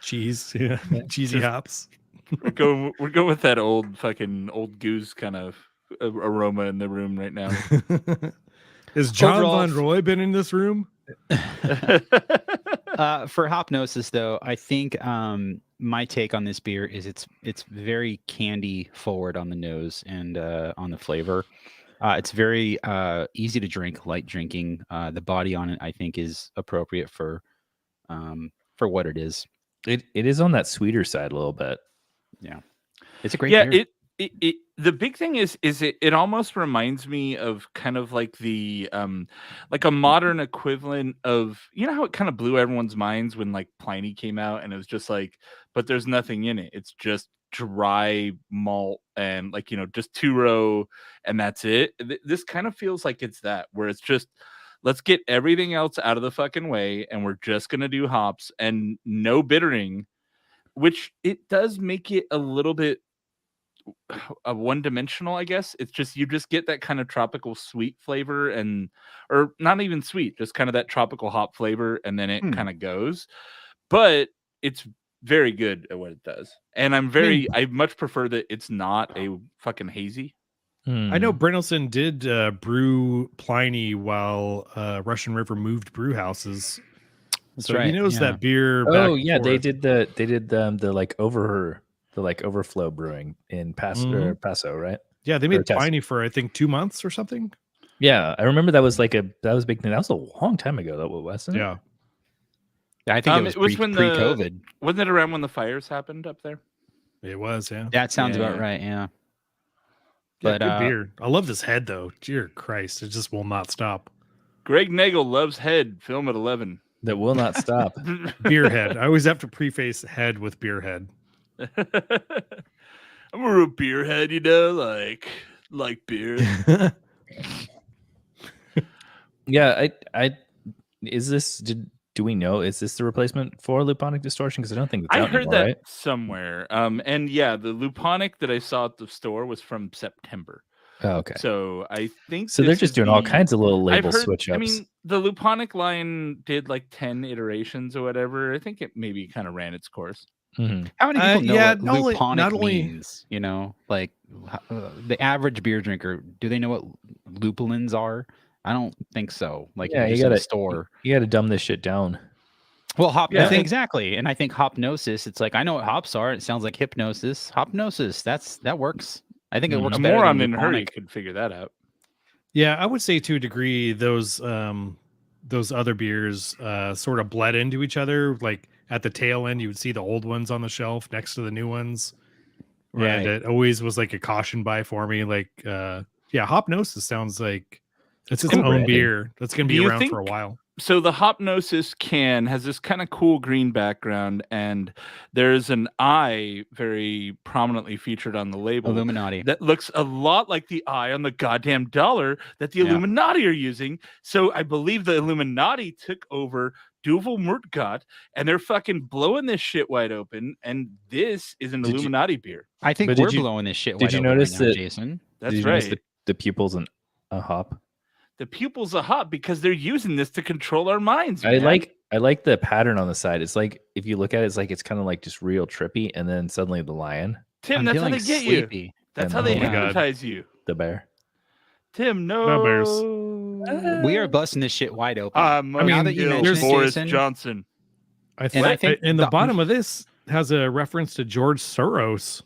Speaker 3: Cheese, yeah, cheesy hops.
Speaker 2: We're going with that old goose kind of aroma in the room right now.
Speaker 3: Is John
Speaker 1: Overall,
Speaker 3: Von Roy been in this room?
Speaker 1: For Hopnosis, though, I think my take on this beer is it's very candy forward on the nose and on the flavor. It's very easy to drink, light drinking. The body on it, I think, is appropriate for what it is.
Speaker 4: It is on that sweeter side a little bit.
Speaker 1: Yeah, it's a great
Speaker 2: Yeah,
Speaker 1: beer.
Speaker 2: it the big thing is it almost reminds me of kind of like the like a modern equivalent of, you know how it kind of blew everyone's minds when like Pliny came out and it was just like, but there's nothing in it. It's just dry malt and like, you know, just two-row and that's it. This kind of feels like it's that, where it's just, let's get everything else out of the fucking way and we're just gonna do hops and no bittering, which it does make it a little bit one-dimensional, I guess. It's just, you just get that kind of tropical sweet flavor, and or not even sweet, just kind of that tropical hop flavor, and then it kind of goes. But it's very good at what it does, and I much prefer that it's not a fucking hazy.
Speaker 3: I know Brynildson did brew Pliny while Russian River moved brew houses.
Speaker 1: That's
Speaker 3: So
Speaker 1: right.
Speaker 3: he knows
Speaker 1: yeah.
Speaker 3: that beer.
Speaker 4: Oh
Speaker 3: back
Speaker 4: yeah,
Speaker 3: and
Speaker 4: they
Speaker 3: forth.
Speaker 4: did the overflow brewing in Paso, right?
Speaker 3: Yeah, they
Speaker 4: or
Speaker 3: made
Speaker 4: test.
Speaker 3: Pliny for I think 2 months or something.
Speaker 4: Yeah, I remember that was a big thing. That was a long time ago, though, wasn't it?
Speaker 3: Yeah.
Speaker 1: I think it was
Speaker 2: when
Speaker 1: pre-COVID.
Speaker 2: Wasn't it around when the fires happened up there?
Speaker 3: It was, yeah.
Speaker 1: That sounds about
Speaker 2: Yeah.
Speaker 1: right. Yeah.
Speaker 3: Yeah,
Speaker 1: But
Speaker 3: good beer. I love this head though. Dear Christ, it just will not stop.
Speaker 2: Greg Nagel loves head. Film at 11.
Speaker 4: That will not stop.
Speaker 3: Beerhead. I always have to preface head with beerhead.
Speaker 2: I'm a real beerhead, you know, like beer.
Speaker 4: Yeah, I is this do we know, is this the replacement for Luponic Distortion? Because I don't think that's
Speaker 2: I
Speaker 4: out
Speaker 2: heard
Speaker 4: anymore,
Speaker 2: that
Speaker 4: right?
Speaker 2: somewhere. And yeah, the Luponic that I saw at the store was from September.
Speaker 4: Oh, okay.
Speaker 2: So I think
Speaker 4: So they're
Speaker 2: this
Speaker 4: just
Speaker 2: is
Speaker 4: doing all
Speaker 2: the-
Speaker 4: kinds of little
Speaker 2: I've
Speaker 4: label
Speaker 2: heard,
Speaker 4: switch ups.
Speaker 2: I mean, the Luponic line did like 10 iterations or whatever. I think it maybe kind of ran its course.
Speaker 4: Mhm.
Speaker 1: How many people know
Speaker 3: yeah,
Speaker 1: what
Speaker 3: not only-
Speaker 1: luponic
Speaker 3: not only-
Speaker 1: means? You know, like the average beer drinker, do they know what lupulins are? I don't think so. Like,
Speaker 4: Yeah,
Speaker 1: you're
Speaker 4: you
Speaker 1: just in a
Speaker 4: gotta-
Speaker 1: store.
Speaker 4: You got to dumb this shit down.
Speaker 1: Well,
Speaker 2: Yeah.
Speaker 1: exactly. And I think hopnosis, it's like, I know what hops are. It sounds like hypnosis. Hopnosis, that works. I think it works
Speaker 2: A
Speaker 1: better
Speaker 2: moron
Speaker 1: than
Speaker 2: in a hurry
Speaker 1: luponic.
Speaker 2: could figure that out.
Speaker 3: Yeah, I would say to a degree those other beers sort of bled into each other. Like at the tail end, you would see the old ones on the shelf next to the new ones.
Speaker 1: Right.
Speaker 3: And it always was like a caution buy for me. Like, yeah, Hopnosis sounds like it's its
Speaker 4: Cool
Speaker 3: own
Speaker 4: branding.
Speaker 3: beer that's going to
Speaker 2: Do
Speaker 3: be
Speaker 2: you
Speaker 3: around for a
Speaker 2: think-
Speaker 3: while.
Speaker 2: So the Hopnosis can has this kind of cool green background, and there's an eye very prominently featured on the label
Speaker 1: Illuminati.
Speaker 2: that looks a lot like the eye on the goddamn dollar that the
Speaker 1: Yeah.
Speaker 2: Illuminati are using. So I believe the Illuminati took over Duvel Murtgott, and they're fucking blowing this shit wide open. And this is an
Speaker 4: Did you-
Speaker 2: Illuminati beer.
Speaker 1: I think
Speaker 4: But did
Speaker 1: we're
Speaker 4: you-
Speaker 1: blowing this shit
Speaker 4: did
Speaker 1: wide
Speaker 4: you
Speaker 1: open
Speaker 4: notice
Speaker 1: right now,
Speaker 4: that-
Speaker 1: Jason?
Speaker 2: That's
Speaker 4: Did you
Speaker 2: right.
Speaker 4: notice the pupils and a hop?
Speaker 2: The pupils are hot because they're using this to control our minds.
Speaker 4: I
Speaker 2: man.
Speaker 4: like the pattern on the side. It's like if you look at it, it's kind of like just real trippy, and then suddenly the lion,
Speaker 2: Tim.
Speaker 1: I'm
Speaker 2: that's how
Speaker 1: feeling
Speaker 2: they get you.
Speaker 1: sleepy.
Speaker 2: That's
Speaker 4: And
Speaker 2: how they
Speaker 3: oh my God.
Speaker 2: hypnotize you.
Speaker 4: the bear.
Speaker 2: Tim, no.
Speaker 3: Numbers.
Speaker 1: We are busting this shit wide open.
Speaker 3: I mean,
Speaker 1: now that you
Speaker 3: there's
Speaker 1: mentioned it,
Speaker 2: Boris
Speaker 1: Jason,
Speaker 2: Johnson.
Speaker 3: I
Speaker 1: And I
Speaker 3: think
Speaker 1: think
Speaker 3: in the
Speaker 1: the-
Speaker 3: bottom of this has a reference to George Soros.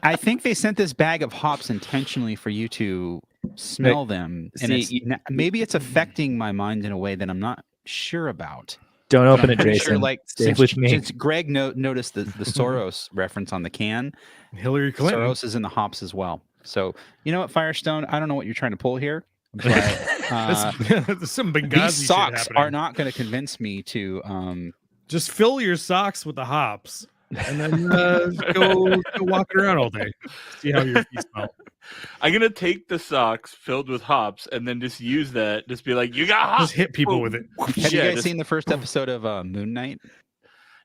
Speaker 1: I think they sent this bag of hops intentionally for you to smell them, and
Speaker 4: see,
Speaker 1: it's maybe it's affecting my mind in a way that I'm not sure about.
Speaker 4: Don't
Speaker 1: But
Speaker 4: open
Speaker 1: I'm
Speaker 4: it,
Speaker 1: pretty
Speaker 4: Jason.
Speaker 1: sure, like,
Speaker 4: Stay
Speaker 1: since,
Speaker 4: with me.
Speaker 1: since Greg noticed the Soros reference on the can,
Speaker 3: Hillary Clinton.
Speaker 1: Soros is in the hops as well. So you know what, Firestone? I don't know what you're trying to pull here, but
Speaker 3: There's some Benghazi
Speaker 1: these
Speaker 3: shit
Speaker 1: socks
Speaker 3: happening.
Speaker 1: are not going to convince me to.
Speaker 3: Just fill your socks with the hops and then go walk around all day. See how your feet smell.
Speaker 2: I'm gonna take the socks filled with hops and then just use that. Just be like, you got hops.
Speaker 3: Just hit people with it.
Speaker 1: Have you
Speaker 2: Yeah,
Speaker 1: guys
Speaker 2: just-
Speaker 1: seen the first episode of Moon Knight?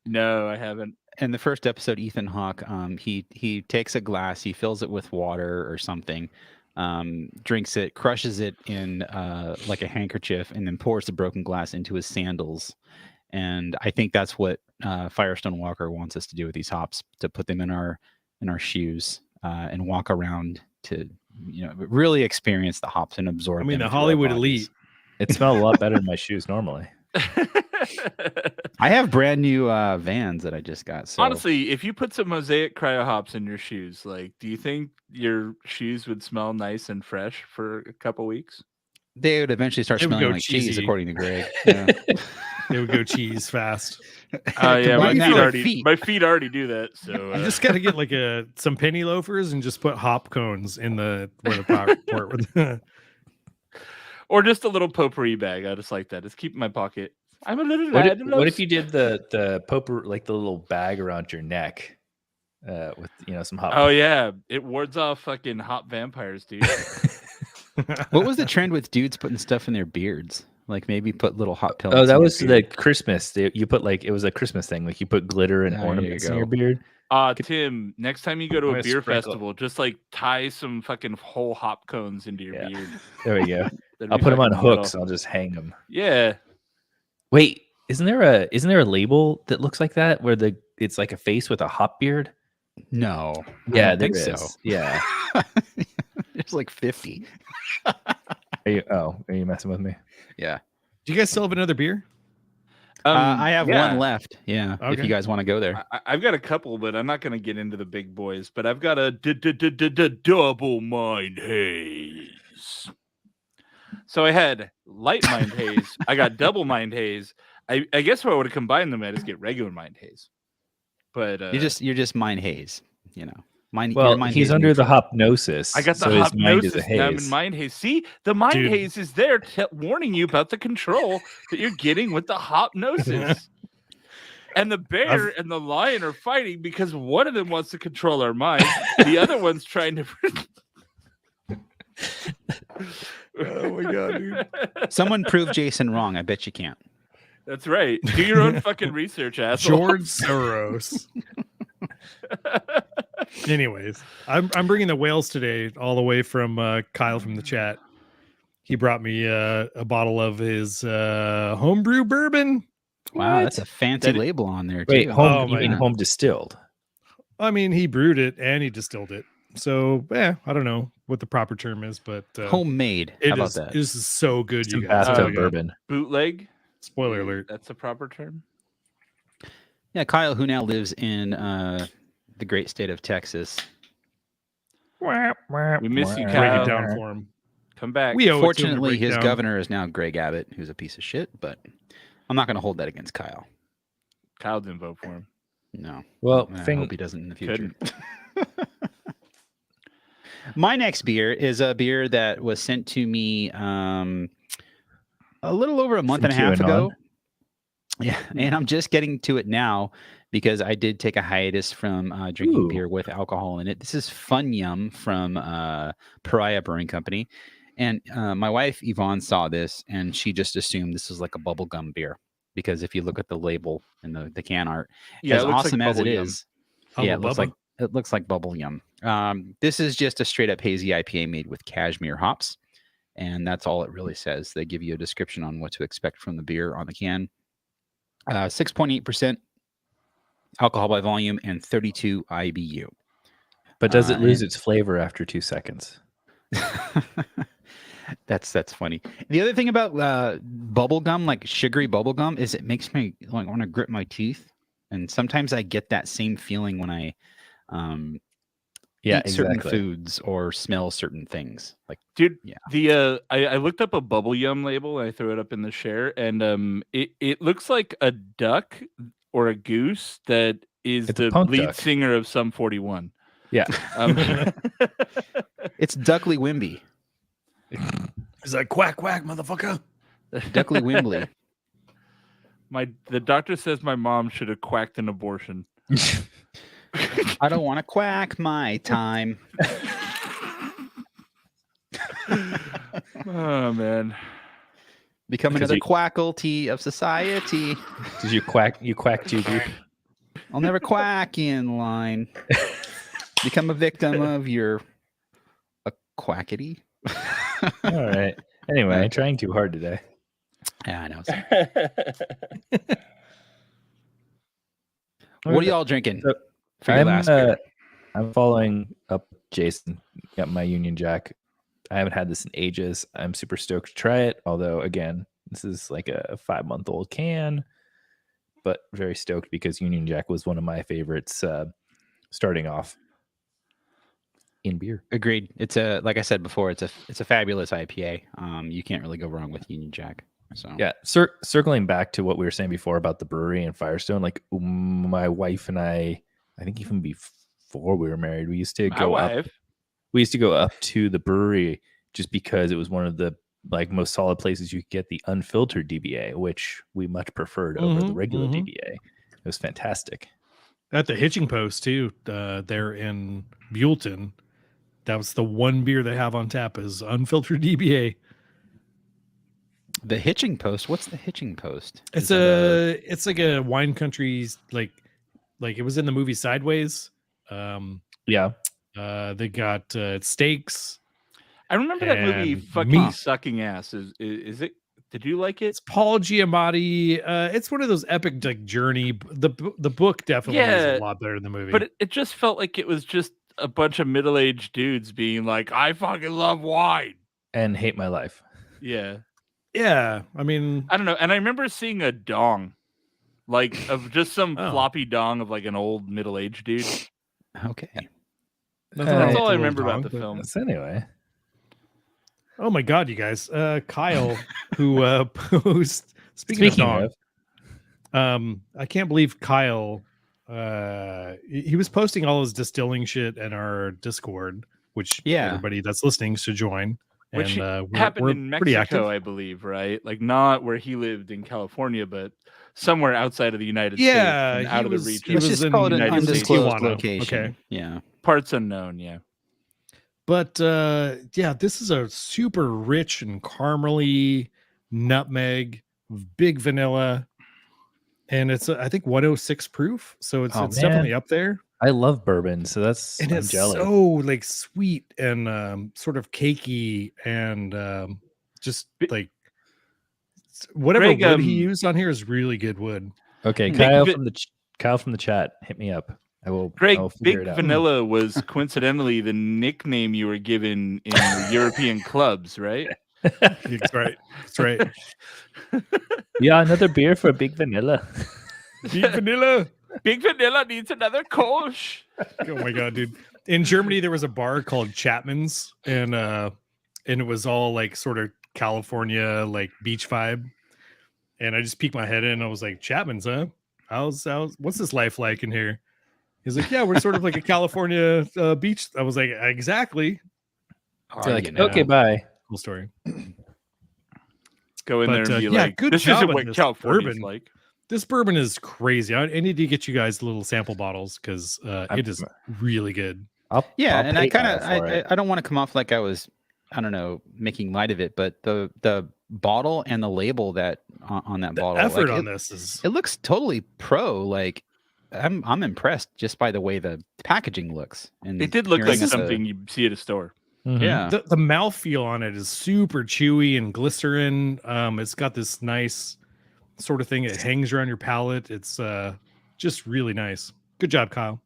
Speaker 2: No, I haven't.
Speaker 1: In the first episode, Ethan Hawke, he takes a glass, he fills it with water or something, drinks it, crushes it in like a handkerchief, and then pours the broken glass into his sandals. And I think that's what Firestone Walker wants us to do with these hops, to put them in our shoes and walk around to really experience the hops and absorb.
Speaker 3: I mean,
Speaker 1: them
Speaker 3: the
Speaker 1: through our
Speaker 3: Hollywood
Speaker 1: bodies.
Speaker 3: elite.
Speaker 4: It smelled a lot better in my shoes normally.
Speaker 1: I have brand new Vans that I just got. So
Speaker 2: Honestly, if you put some Mosaic Cryo Hops in your shoes, like, do you think your shoes would smell nice and fresh for a couple weeks?
Speaker 1: they would eventually start
Speaker 3: They would
Speaker 1: smelling
Speaker 3: go
Speaker 1: like cheese,
Speaker 3: cheesy.
Speaker 1: according to Greg. Yeah.
Speaker 3: They would go cheese fast.
Speaker 2: Oh yeah, my
Speaker 1: Combine that
Speaker 2: feet,
Speaker 1: with
Speaker 2: already,
Speaker 1: feet.
Speaker 2: my feet already do that. So
Speaker 3: You just got to get like some penny loafers and just put hop cones in where the port with.
Speaker 2: or just a little potpourri bag. I just like that. Just keep it in my pocket. I'm a little
Speaker 4: What
Speaker 2: lad.
Speaker 4: if, what if you did the poper, like the little bag around your neck with some hot?
Speaker 2: Oh yeah, it wards off fucking hot vampires, dude.
Speaker 1: What was the trend with dudes putting stuff in their beards? Like maybe put little hot pellets.
Speaker 4: Oh,
Speaker 1: in
Speaker 4: that
Speaker 1: your
Speaker 4: was the
Speaker 1: beard.
Speaker 4: Christmas. You put it was a Christmas thing. Like you put glitter and
Speaker 1: Oh, there you
Speaker 4: ornaments in
Speaker 1: go.
Speaker 4: your beard.
Speaker 2: Tim, next time you go to
Speaker 4: I'm
Speaker 2: a
Speaker 4: gonna
Speaker 2: beer
Speaker 4: sprinkle.
Speaker 2: festival, just like tie some fucking whole hop cones into your
Speaker 4: Yeah.
Speaker 2: beard.
Speaker 4: There we go.
Speaker 2: That'd
Speaker 4: I'll
Speaker 2: be
Speaker 4: put them on
Speaker 2: fucking metal.
Speaker 4: hooks. I'll just hang them.
Speaker 2: Yeah.
Speaker 4: Wait, isn't there a label that looks like that where it's like a face with a hop beard?
Speaker 1: No. I
Speaker 4: Yeah,
Speaker 1: don't
Speaker 4: there
Speaker 1: think
Speaker 4: is.
Speaker 1: so.
Speaker 4: Yeah.
Speaker 1: There's like 50.
Speaker 4: Are you messing with me?
Speaker 1: Yeah.
Speaker 3: Do you guys still have another beer?
Speaker 1: I have
Speaker 2: yeah.
Speaker 1: one left. Yeah. If
Speaker 3: Okay.
Speaker 1: you guys want to go there.
Speaker 2: I've got a couple, but I'm not going to get into the big boys. But I've got a double mind haze. So I had light mind haze. I got double mind haze. I guess if I would have combined them, I'd just get regular mind haze. But
Speaker 1: You're just mind haze,
Speaker 4: Well, he's under the hypnosis.
Speaker 2: I got the
Speaker 4: so his mind is a
Speaker 2: hypnosis. Now I'm in
Speaker 4: haze.
Speaker 2: mind haze. See, the mind
Speaker 3: Dude.
Speaker 2: haze is there warning you about the control that you're getting with the hypnosis. And the bear and the lion are fighting because one of them wants to control our mind. The other one's trying to.
Speaker 3: Oh my god, dude.
Speaker 1: Someone prove Jason wrong. I bet you can't.
Speaker 2: That's right. Do your own fucking research, asshole.
Speaker 3: George Soros. Anyways, I'm bringing the whales today, all the way from Kyle from the chat. He brought me a bottle of his homebrew bourbon.
Speaker 1: Wow, that's a fancy label on there.
Speaker 4: Wait,
Speaker 1: too.
Speaker 3: home-
Speaker 4: you mean
Speaker 3: God.
Speaker 4: home distilled?
Speaker 3: I mean, he brewed it and he distilled it. So, I don't know what the proper term is, but
Speaker 1: Homemade. How
Speaker 3: it
Speaker 1: about
Speaker 3: is.
Speaker 1: that?
Speaker 3: This is so good,
Speaker 4: Some
Speaker 3: you guys.
Speaker 4: bathtub
Speaker 3: Oh my God.
Speaker 4: bourbon.
Speaker 2: Bootleg.
Speaker 3: Spoiler alert.
Speaker 2: That's a proper term.
Speaker 1: Yeah, Kyle, who now lives in the great state of Texas.
Speaker 2: We miss you,
Speaker 3: Break
Speaker 2: Kyle.
Speaker 3: it down for him.
Speaker 2: Come back.
Speaker 3: We owe it to him to
Speaker 1: Fortunately,
Speaker 3: break
Speaker 1: his
Speaker 3: down.
Speaker 1: governor is now Greg Abbott, who's a piece of shit, but I'm not going to hold that against Kyle.
Speaker 2: Kyle didn't vote for him.
Speaker 1: No.
Speaker 4: Well,
Speaker 1: I hope he doesn't in the future.
Speaker 2: Couldn't.
Speaker 1: My next beer is a beer that was sent to me a little over a month
Speaker 4: From
Speaker 1: and a half
Speaker 4: QAnon.
Speaker 1: ago. Yeah, and I'm just getting to it now because I did take a hiatus from drinking
Speaker 4: Ooh.
Speaker 1: beer with alcohol in it. This is Funyum from Pariah Brewing Company. And my wife, Yvonne, saw this and she just assumed this was like a bubblegum beer. Because if you look at the label and the can art,
Speaker 2: Yeah,
Speaker 1: as
Speaker 2: it looks like
Speaker 1: awesome as it
Speaker 2: bubble yum.
Speaker 1: is,
Speaker 3: Hubba
Speaker 1: yeah, it
Speaker 3: bubba.
Speaker 1: looks like bubble yum. This is just a straight up hazy IPA made with cashmere hops, and that's all it really says. They give you a description on what to expect from the beer on the can. 6.8% alcohol by volume and 32 IBU.
Speaker 4: But does it lose
Speaker 1: and-
Speaker 4: its flavor after 2 seconds?
Speaker 1: That's funny. The other thing about bubble gum, like sugary bubble gum, is it makes me like want to grip my teeth, and sometimes I get that same feeling when I
Speaker 4: Yeah,
Speaker 1: eat certain
Speaker 4: exactly.
Speaker 1: foods or smell certain things. Like,
Speaker 2: Dude,
Speaker 1: Yeah.
Speaker 2: the I looked up a bubble yum label and I threw it up in the share, and it looks like a duck or a goose that is
Speaker 4: It's a
Speaker 2: the
Speaker 4: punk
Speaker 2: lead
Speaker 4: duck.
Speaker 2: singer of Sum 41.
Speaker 4: Yeah.
Speaker 1: it's Duckley Wimby.
Speaker 3: He's like, quack, quack, motherfucker.
Speaker 1: Duckley Wimbley.
Speaker 2: The doctor says my mom should have quacked an abortion.
Speaker 1: I don't want to quack my time.
Speaker 2: Oh man.
Speaker 1: Become
Speaker 4: Because
Speaker 1: another
Speaker 4: you-
Speaker 1: quackulty of society.
Speaker 4: Did you quack too deep?
Speaker 1: I'll never quack in line. Become a victim of your quackity.
Speaker 4: All right. Anyway, trying too hard today.
Speaker 1: Yeah, I know. What are y'all drinking
Speaker 4: So,
Speaker 1: for your last beer?
Speaker 4: I'm following up Jason. Got my Union Jack. I haven't had this in ages. I'm super stoked to try it. Although, again, this is like a 5-month-old can, but very stoked because Union Jack was one of my favorites starting off in beer.
Speaker 1: Agreed. It's a, like I said before, it's a fabulous IPA. You can't really go wrong with Union Jack. So
Speaker 4: Yeah, circling back to what we were saying before about the brewery and Firestone, like my wife and I think even before we were married, we used to
Speaker 2: My
Speaker 4: go up.
Speaker 2: wife.
Speaker 4: We used to go up to the brewery just because it was one of the like most solid places you could get the unfiltered DBA, which we much preferred over the regular DBA. It was fantastic.
Speaker 3: At the Hitching Post, too, there in Buellton. That was the one beer they have on tap is unfiltered DBA.
Speaker 1: the Hitching Post. What's the Hitching Post?
Speaker 3: It's
Speaker 1: Is that
Speaker 3: it's like a wine country's like it was in the movie Sideways.
Speaker 4: Yeah.
Speaker 3: They got steaks.
Speaker 2: I remember that movie
Speaker 3: and
Speaker 2: fucking
Speaker 3: meat.
Speaker 2: sucking ass. Is it? Did you like it?
Speaker 3: It's Paul Giamatti. It's one of those epic like journey. The book definitely is
Speaker 2: Yeah,
Speaker 3: a lot better than the movie.
Speaker 2: But it just felt like it was just a bunch of middle-aged dudes being like, "I fucking love wine."
Speaker 4: And hate my life.
Speaker 2: Yeah,
Speaker 3: yeah, I mean,
Speaker 2: I don't know. And I remember seeing a dong, like of just some
Speaker 3: Oh.
Speaker 2: floppy dong of like an old middle-aged dude.
Speaker 1: okay?
Speaker 3: nothing
Speaker 2: That's
Speaker 3: wrong with
Speaker 2: all
Speaker 3: a
Speaker 2: I
Speaker 3: little
Speaker 2: remember about
Speaker 3: dong,
Speaker 2: the
Speaker 3: but-
Speaker 2: film.
Speaker 4: So anyway,
Speaker 3: Oh my god, you guys! Kyle, who speaking of dong, I can't believe Kyle he was posting all his distilling shit in our Discord, which everybody that's listening should join.
Speaker 2: Which
Speaker 3: And
Speaker 2: happened
Speaker 3: we're
Speaker 2: in
Speaker 3: pretty active.
Speaker 2: Mexico, I believe, right? Like not where he lived in California, but somewhere outside of the United States, and out of the region.
Speaker 1: Let's just call it an
Speaker 2: United
Speaker 1: undisclosed
Speaker 3: Tijuana.
Speaker 1: location.
Speaker 3: Okay.
Speaker 1: Yeah.
Speaker 2: Parts unknown, yeah.
Speaker 3: But this is a super rich and caramely nutmeg, big vanilla, and it's I think 106 proof, so it's definitely up there.
Speaker 4: I love bourbon, so I'm
Speaker 3: it's
Speaker 4: jealous.
Speaker 3: so like sweet and sort of cakey and just like whatever
Speaker 2: Greg,
Speaker 3: wood he used on here is really good wood.
Speaker 4: Okay, Kyle from the chat, hit me up. I will.
Speaker 2: Greg,
Speaker 4: I'll figure
Speaker 2: Big
Speaker 4: it out.
Speaker 2: Vanilla was coincidentally the nickname you were given in the European clubs, right?
Speaker 3: That's right. That's right.
Speaker 4: Yeah, another beer for Big Vanilla.
Speaker 3: Big Vanilla.
Speaker 2: Big Vanilla needs another Kolsch.
Speaker 3: Oh my god, dude! In Germany, there was a bar called Chapman's, and it was all like sort of California, like beach vibe. And I just peeked my head in, and I was like, "Chapman's, huh? How's what's this life like in here?" He's like, "Yeah, we're sort of like a California beach." I was like, "Exactly."
Speaker 4: Like, okay, bye.
Speaker 3: Cool story.
Speaker 2: Go in there and be like,
Speaker 3: good
Speaker 2: "This
Speaker 3: job
Speaker 2: isn't
Speaker 3: on
Speaker 2: what
Speaker 3: this
Speaker 2: California's
Speaker 3: bourbon.
Speaker 2: like."
Speaker 3: This bourbon is crazy. I need to get you guys little sample bottles because it is really good.
Speaker 1: I don't want to come off like I was, I don't know, making light of it, but the bottle and the label that on that bottle,
Speaker 3: effort on this is
Speaker 1: it looks totally pro. Like I'm impressed just by the way the packaging looks. And
Speaker 2: it did look like something you see at a store.
Speaker 4: Mm-hmm.
Speaker 1: Yeah,
Speaker 3: the mouthfeel on it is super chewy and glycerin. It's got this nice sort of thing. It hangs around your palate. It's just really nice. Good job, Kyle.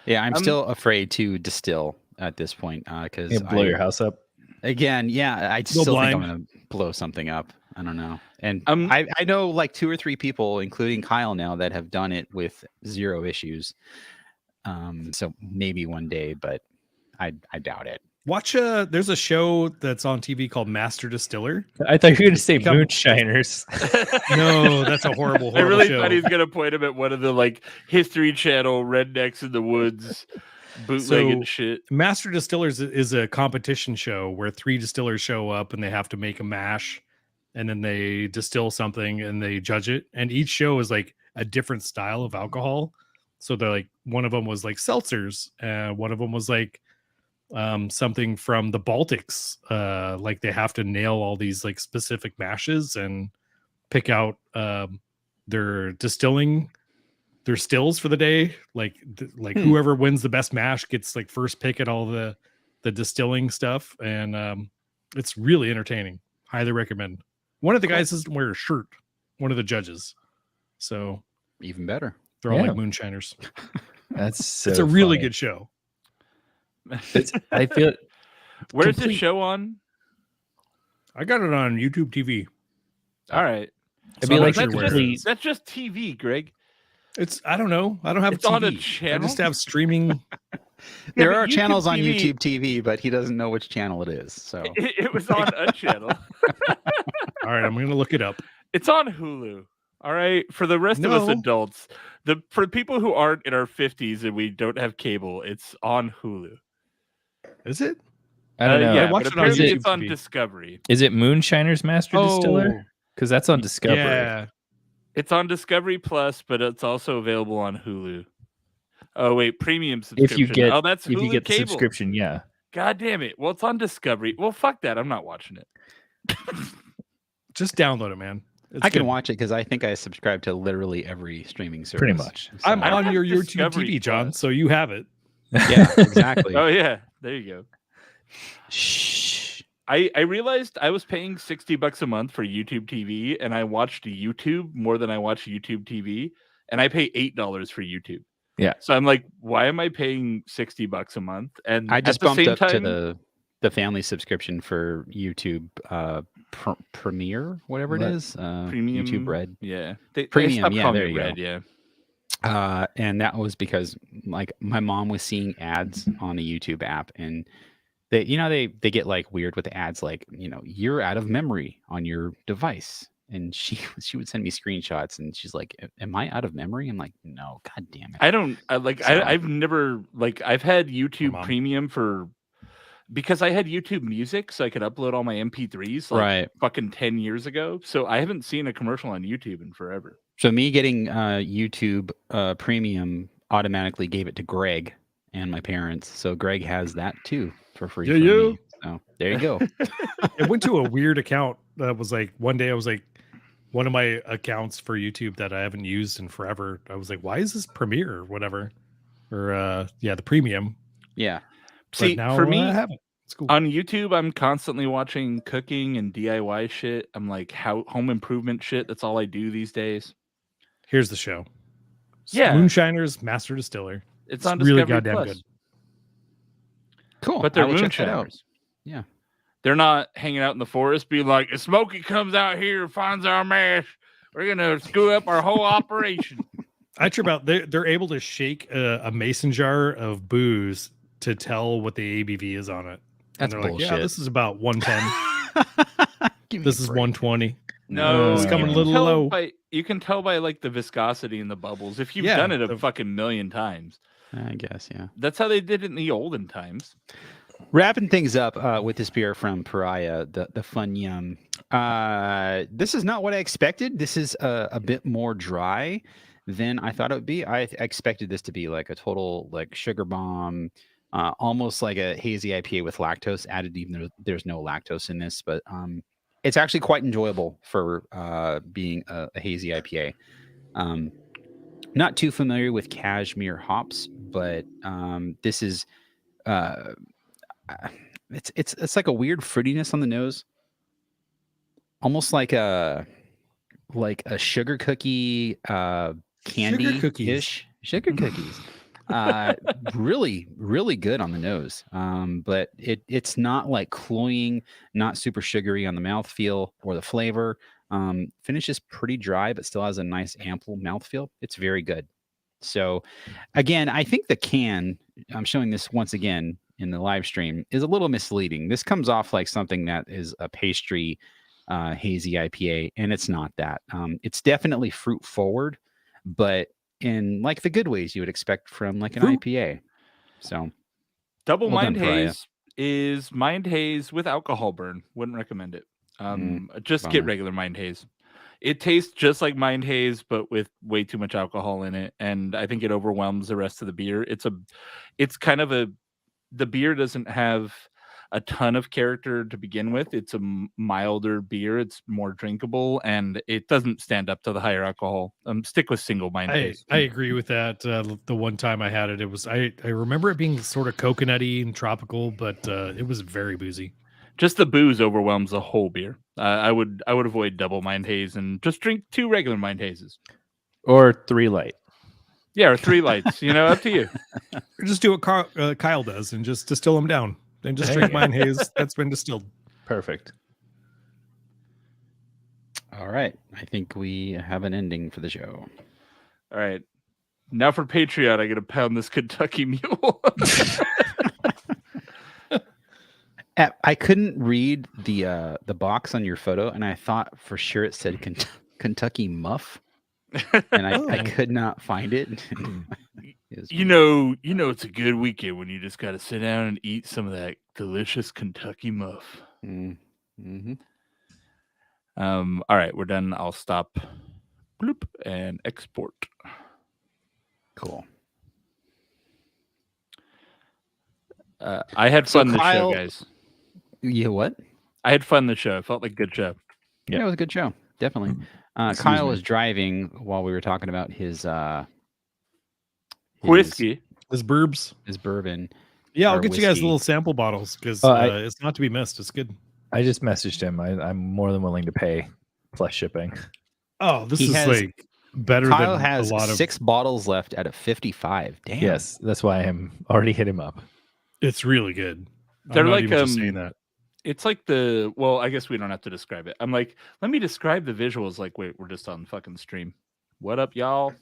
Speaker 1: Yeah, I'm still afraid to distill at this point because
Speaker 4: blow your house up
Speaker 1: again. Yeah, I still think I'm gonna blow something up. I don't know. And I know like 2 or 3 people, including Kyle now, that have done it with 0 issues. So maybe one day, but I doubt it.
Speaker 3: Watch there's a show that's on TV called Master Distiller.
Speaker 4: I thought you were going to say Moonshiners.
Speaker 3: No, that's a horrible
Speaker 2: I really
Speaker 3: show.
Speaker 2: thought he was going to point him at one of the like History Channel rednecks in the woods bootlegging shit.
Speaker 3: Master Distillers is a competition show where 3 distillers show up and they have to make a mash, and then they distill something and they judge it. And each show is like a different style of alcohol. So they're like, one of them was like seltzers, one of them was like something from the Baltics. Like they have to nail all these like specific mashes and pick out their distilling, their stills for the day. Like whoever wins the best mash gets like first pick at all the distilling stuff, and it's really entertaining. Highly recommend. One of the guys doesn't wear a shirt, one of the judges, so
Speaker 1: even better.
Speaker 3: They're all like moonshiners.
Speaker 4: That's so
Speaker 3: it's a really
Speaker 4: funny.
Speaker 3: good show.
Speaker 4: I feel.
Speaker 2: Where's the show on?
Speaker 3: I got it on YouTube TV.
Speaker 2: All right.
Speaker 4: It'd be like
Speaker 2: that's just TV, Greg.
Speaker 3: It's I don't know. I don't have
Speaker 2: it's
Speaker 3: TV.
Speaker 2: On a channel?
Speaker 3: I just have streaming.
Speaker 1: There are channels on YouTube TV, but he doesn't know which channel it is. So
Speaker 2: it was on a channel.
Speaker 3: All right, I'm going to look it up.
Speaker 2: It's on Hulu. All right. For the rest of us adults, for people who aren't in our 50s and we don't have cable, it's on Hulu.
Speaker 3: Is it?
Speaker 4: I don't know.
Speaker 2: Yeah,
Speaker 3: watch
Speaker 2: but
Speaker 3: it on
Speaker 2: apparently
Speaker 3: YouTube
Speaker 2: it's on
Speaker 3: TV.
Speaker 2: Discovery.
Speaker 4: Is it Moonshiners Master Distiller? Because that's on Discovery.
Speaker 3: Yeah.
Speaker 2: It's on Discovery Plus, but it's also available on Hulu. Oh wait, premium subscription.
Speaker 4: If you get,
Speaker 2: that's Hulu
Speaker 4: if you get the
Speaker 2: cable.
Speaker 4: subscription, yeah.
Speaker 2: God damn it! Well, it's on Discovery. Well, fuck that. I'm not watching it.
Speaker 3: Just download it, man.
Speaker 1: I can watch it because I think I subscribe to literally every streaming service.
Speaker 4: Pretty much.
Speaker 1: So.
Speaker 3: I'm on your YouTube
Speaker 2: Discovery
Speaker 3: TV, John,
Speaker 2: Plus.
Speaker 3: so you have it.
Speaker 1: Yeah, exactly.
Speaker 2: Oh yeah, there you go.
Speaker 1: Shh.
Speaker 2: I realized I was paying $60 a month for YouTube TV, and I watched YouTube more than I watch YouTube TV, and I pay $8 for YouTube.
Speaker 4: Yeah.
Speaker 2: So I'm like, why am I paying $60 a month? And
Speaker 1: I just
Speaker 2: at the
Speaker 1: bumped
Speaker 2: same
Speaker 1: up
Speaker 2: time,
Speaker 1: to the family subscription for YouTube Premiere, whatever it is.
Speaker 2: Premium
Speaker 1: YouTube Red.
Speaker 2: Yeah.
Speaker 1: Premium,
Speaker 2: stopped calling
Speaker 1: there
Speaker 2: it
Speaker 1: you
Speaker 2: Red,
Speaker 1: go.
Speaker 2: yeah.
Speaker 1: And that was because like my mom was seeing ads on the YouTube app, and they get like weird with the ads, like, you're out of memory on your device. and she would send me screenshots, and she's like, "Am I out of memory?" I'm like, "No, god damn it."
Speaker 2: I've never I've had YouTube
Speaker 3: Mom.
Speaker 2: Premium because I had YouTube Music, so I could upload all my MP3s
Speaker 1: Right.
Speaker 2: fucking 10 years ago. So I haven't seen a commercial on YouTube in forever.
Speaker 1: So me getting YouTube Premium automatically gave it to Greg and my parents. So Greg has that too for free.
Speaker 3: Yeah,
Speaker 1: from
Speaker 3: yeah.
Speaker 1: me. So there you go.
Speaker 3: It went to a weird account that was like one day I was like one of my accounts for YouTube that I haven't used in forever. I was like, why is this Premiere or whatever? Or the premium.
Speaker 1: Yeah.
Speaker 2: See,
Speaker 3: now
Speaker 2: for me,
Speaker 3: I have it. It's cool.
Speaker 2: on YouTube, I'm constantly watching cooking and DIY shit. I'm like home improvement shit. That's all I do these days.
Speaker 3: Here's the show.
Speaker 2: Yeah.
Speaker 3: Moonshiner's Master Distiller.
Speaker 2: It's on
Speaker 3: really
Speaker 2: Discovery
Speaker 3: goddamn
Speaker 2: Plus.
Speaker 3: good.
Speaker 1: Cool.
Speaker 2: But they're
Speaker 1: I will check that out.
Speaker 2: moonshiners.
Speaker 1: Yeah.
Speaker 2: They're not hanging out in the forest being like, if Smokey comes out here and finds our mash, we're going to screw up our whole operation.
Speaker 3: I trip out. They're able to shake a mason jar of booze to tell what the ABV is on it.
Speaker 1: That's
Speaker 3: and they're
Speaker 1: bullshit.
Speaker 3: like, yeah, this is about 110. This is 120.
Speaker 2: No,
Speaker 3: It's coming a little low.
Speaker 2: You can tell by like the viscosity in the bubbles. If you've
Speaker 3: Yeah,
Speaker 2: done it a fucking million times.
Speaker 1: I guess, yeah.
Speaker 2: That's how they did it in the olden times.
Speaker 1: Wrapping things up with this beer from Pariah, the Funyum. This is not what I expected. This is a bit more dry than I thought it would be. I expected this to be like a total like sugar bomb, almost like a hazy IPA with lactose added, even though there's no lactose in this. But it's actually quite enjoyable for being a hazy IPA. Not too familiar with cashmere hops, but this is it's like a weird fruitiness on the nose, almost like a sugar cookie candy ish sugar cookies. Really, really good on the nose. But it's not like cloying, not super sugary on the mouthfeel or the flavor. Finishes pretty dry, but still has a nice ample mouthfeel. It's very good. So again, I think the can, I'm showing this once again in the live stream, is a little misleading. This comes off like something that is a pastry hazy IPA, and it's not that. It's definitely fruit forward, but in like the good ways you would expect from like an IPA. So
Speaker 2: Double
Speaker 1: well
Speaker 2: Mind
Speaker 1: done, Pariah.
Speaker 2: Haze is Mind Haze with alcohol burn. Wouldn't recommend it. Just
Speaker 1: bummer.
Speaker 2: get regular Mind Haze. It tastes just like Mind Haze, but with way too much alcohol in it, and I think it overwhelms the rest of the beer. The beer doesn't have a ton of character to begin with. It's a milder beer. It's more drinkable, and it doesn't stand up to the higher alcohol. Stick with single Mind Haze.
Speaker 3: I agree with that. The one time I had it, it was I remember it being sort of coconutty and tropical, but it was very boozy.
Speaker 2: Just the booze overwhelms the whole beer. I would avoid double Mind Haze and just drink 2 regular Mind Hazes.
Speaker 4: Or 3 light.
Speaker 2: Yeah, or 3 lights. Up to you.
Speaker 3: Or just do what Kyle does and just distill them down and just drink Mind Haze that's been distilled.
Speaker 4: Perfect.
Speaker 1: All right. I think we have an ending for the show.
Speaker 2: All right. Now for Patreon, I got to pound this Kentucky Mule.
Speaker 1: I couldn't read the box on your photo, and I thought for sure it said Kentucky Muff, and I could not find it.
Speaker 2: You know, it's a good weekend when you just got to sit down and eat some of that delicious Kentucky Muff.
Speaker 1: Mm-hmm.
Speaker 2: All right, we're done. I'll stop. Bloop and export.
Speaker 1: Cool.
Speaker 2: I had fun this show, guys.
Speaker 1: Yeah, what?
Speaker 2: I had fun this show. It felt like a good show.
Speaker 1: Yeah, it was a good show. Definitely. Kyle was driving while we were talking about his
Speaker 2: whiskey,
Speaker 3: his burbs,
Speaker 1: his bourbon.
Speaker 3: Yeah, I'll get you guys little sample bottles because it's not to be missed. It's good.
Speaker 4: I just messaged him. I'm more than willing to pay plus shipping.
Speaker 3: Oh, this is like better
Speaker 1: Kyle
Speaker 3: than
Speaker 1: has
Speaker 3: a lot of
Speaker 1: 6 bottles left out of 55. Damn.
Speaker 4: Yes, that's why I'm already hit him up.
Speaker 3: It's really good.
Speaker 2: They're
Speaker 3: I'm not
Speaker 2: like
Speaker 3: even just saying that.
Speaker 2: It's like I guess we don't have to describe it. I'm like, let me describe the visuals. Like, wait, we're just on fucking stream. What up, y'all?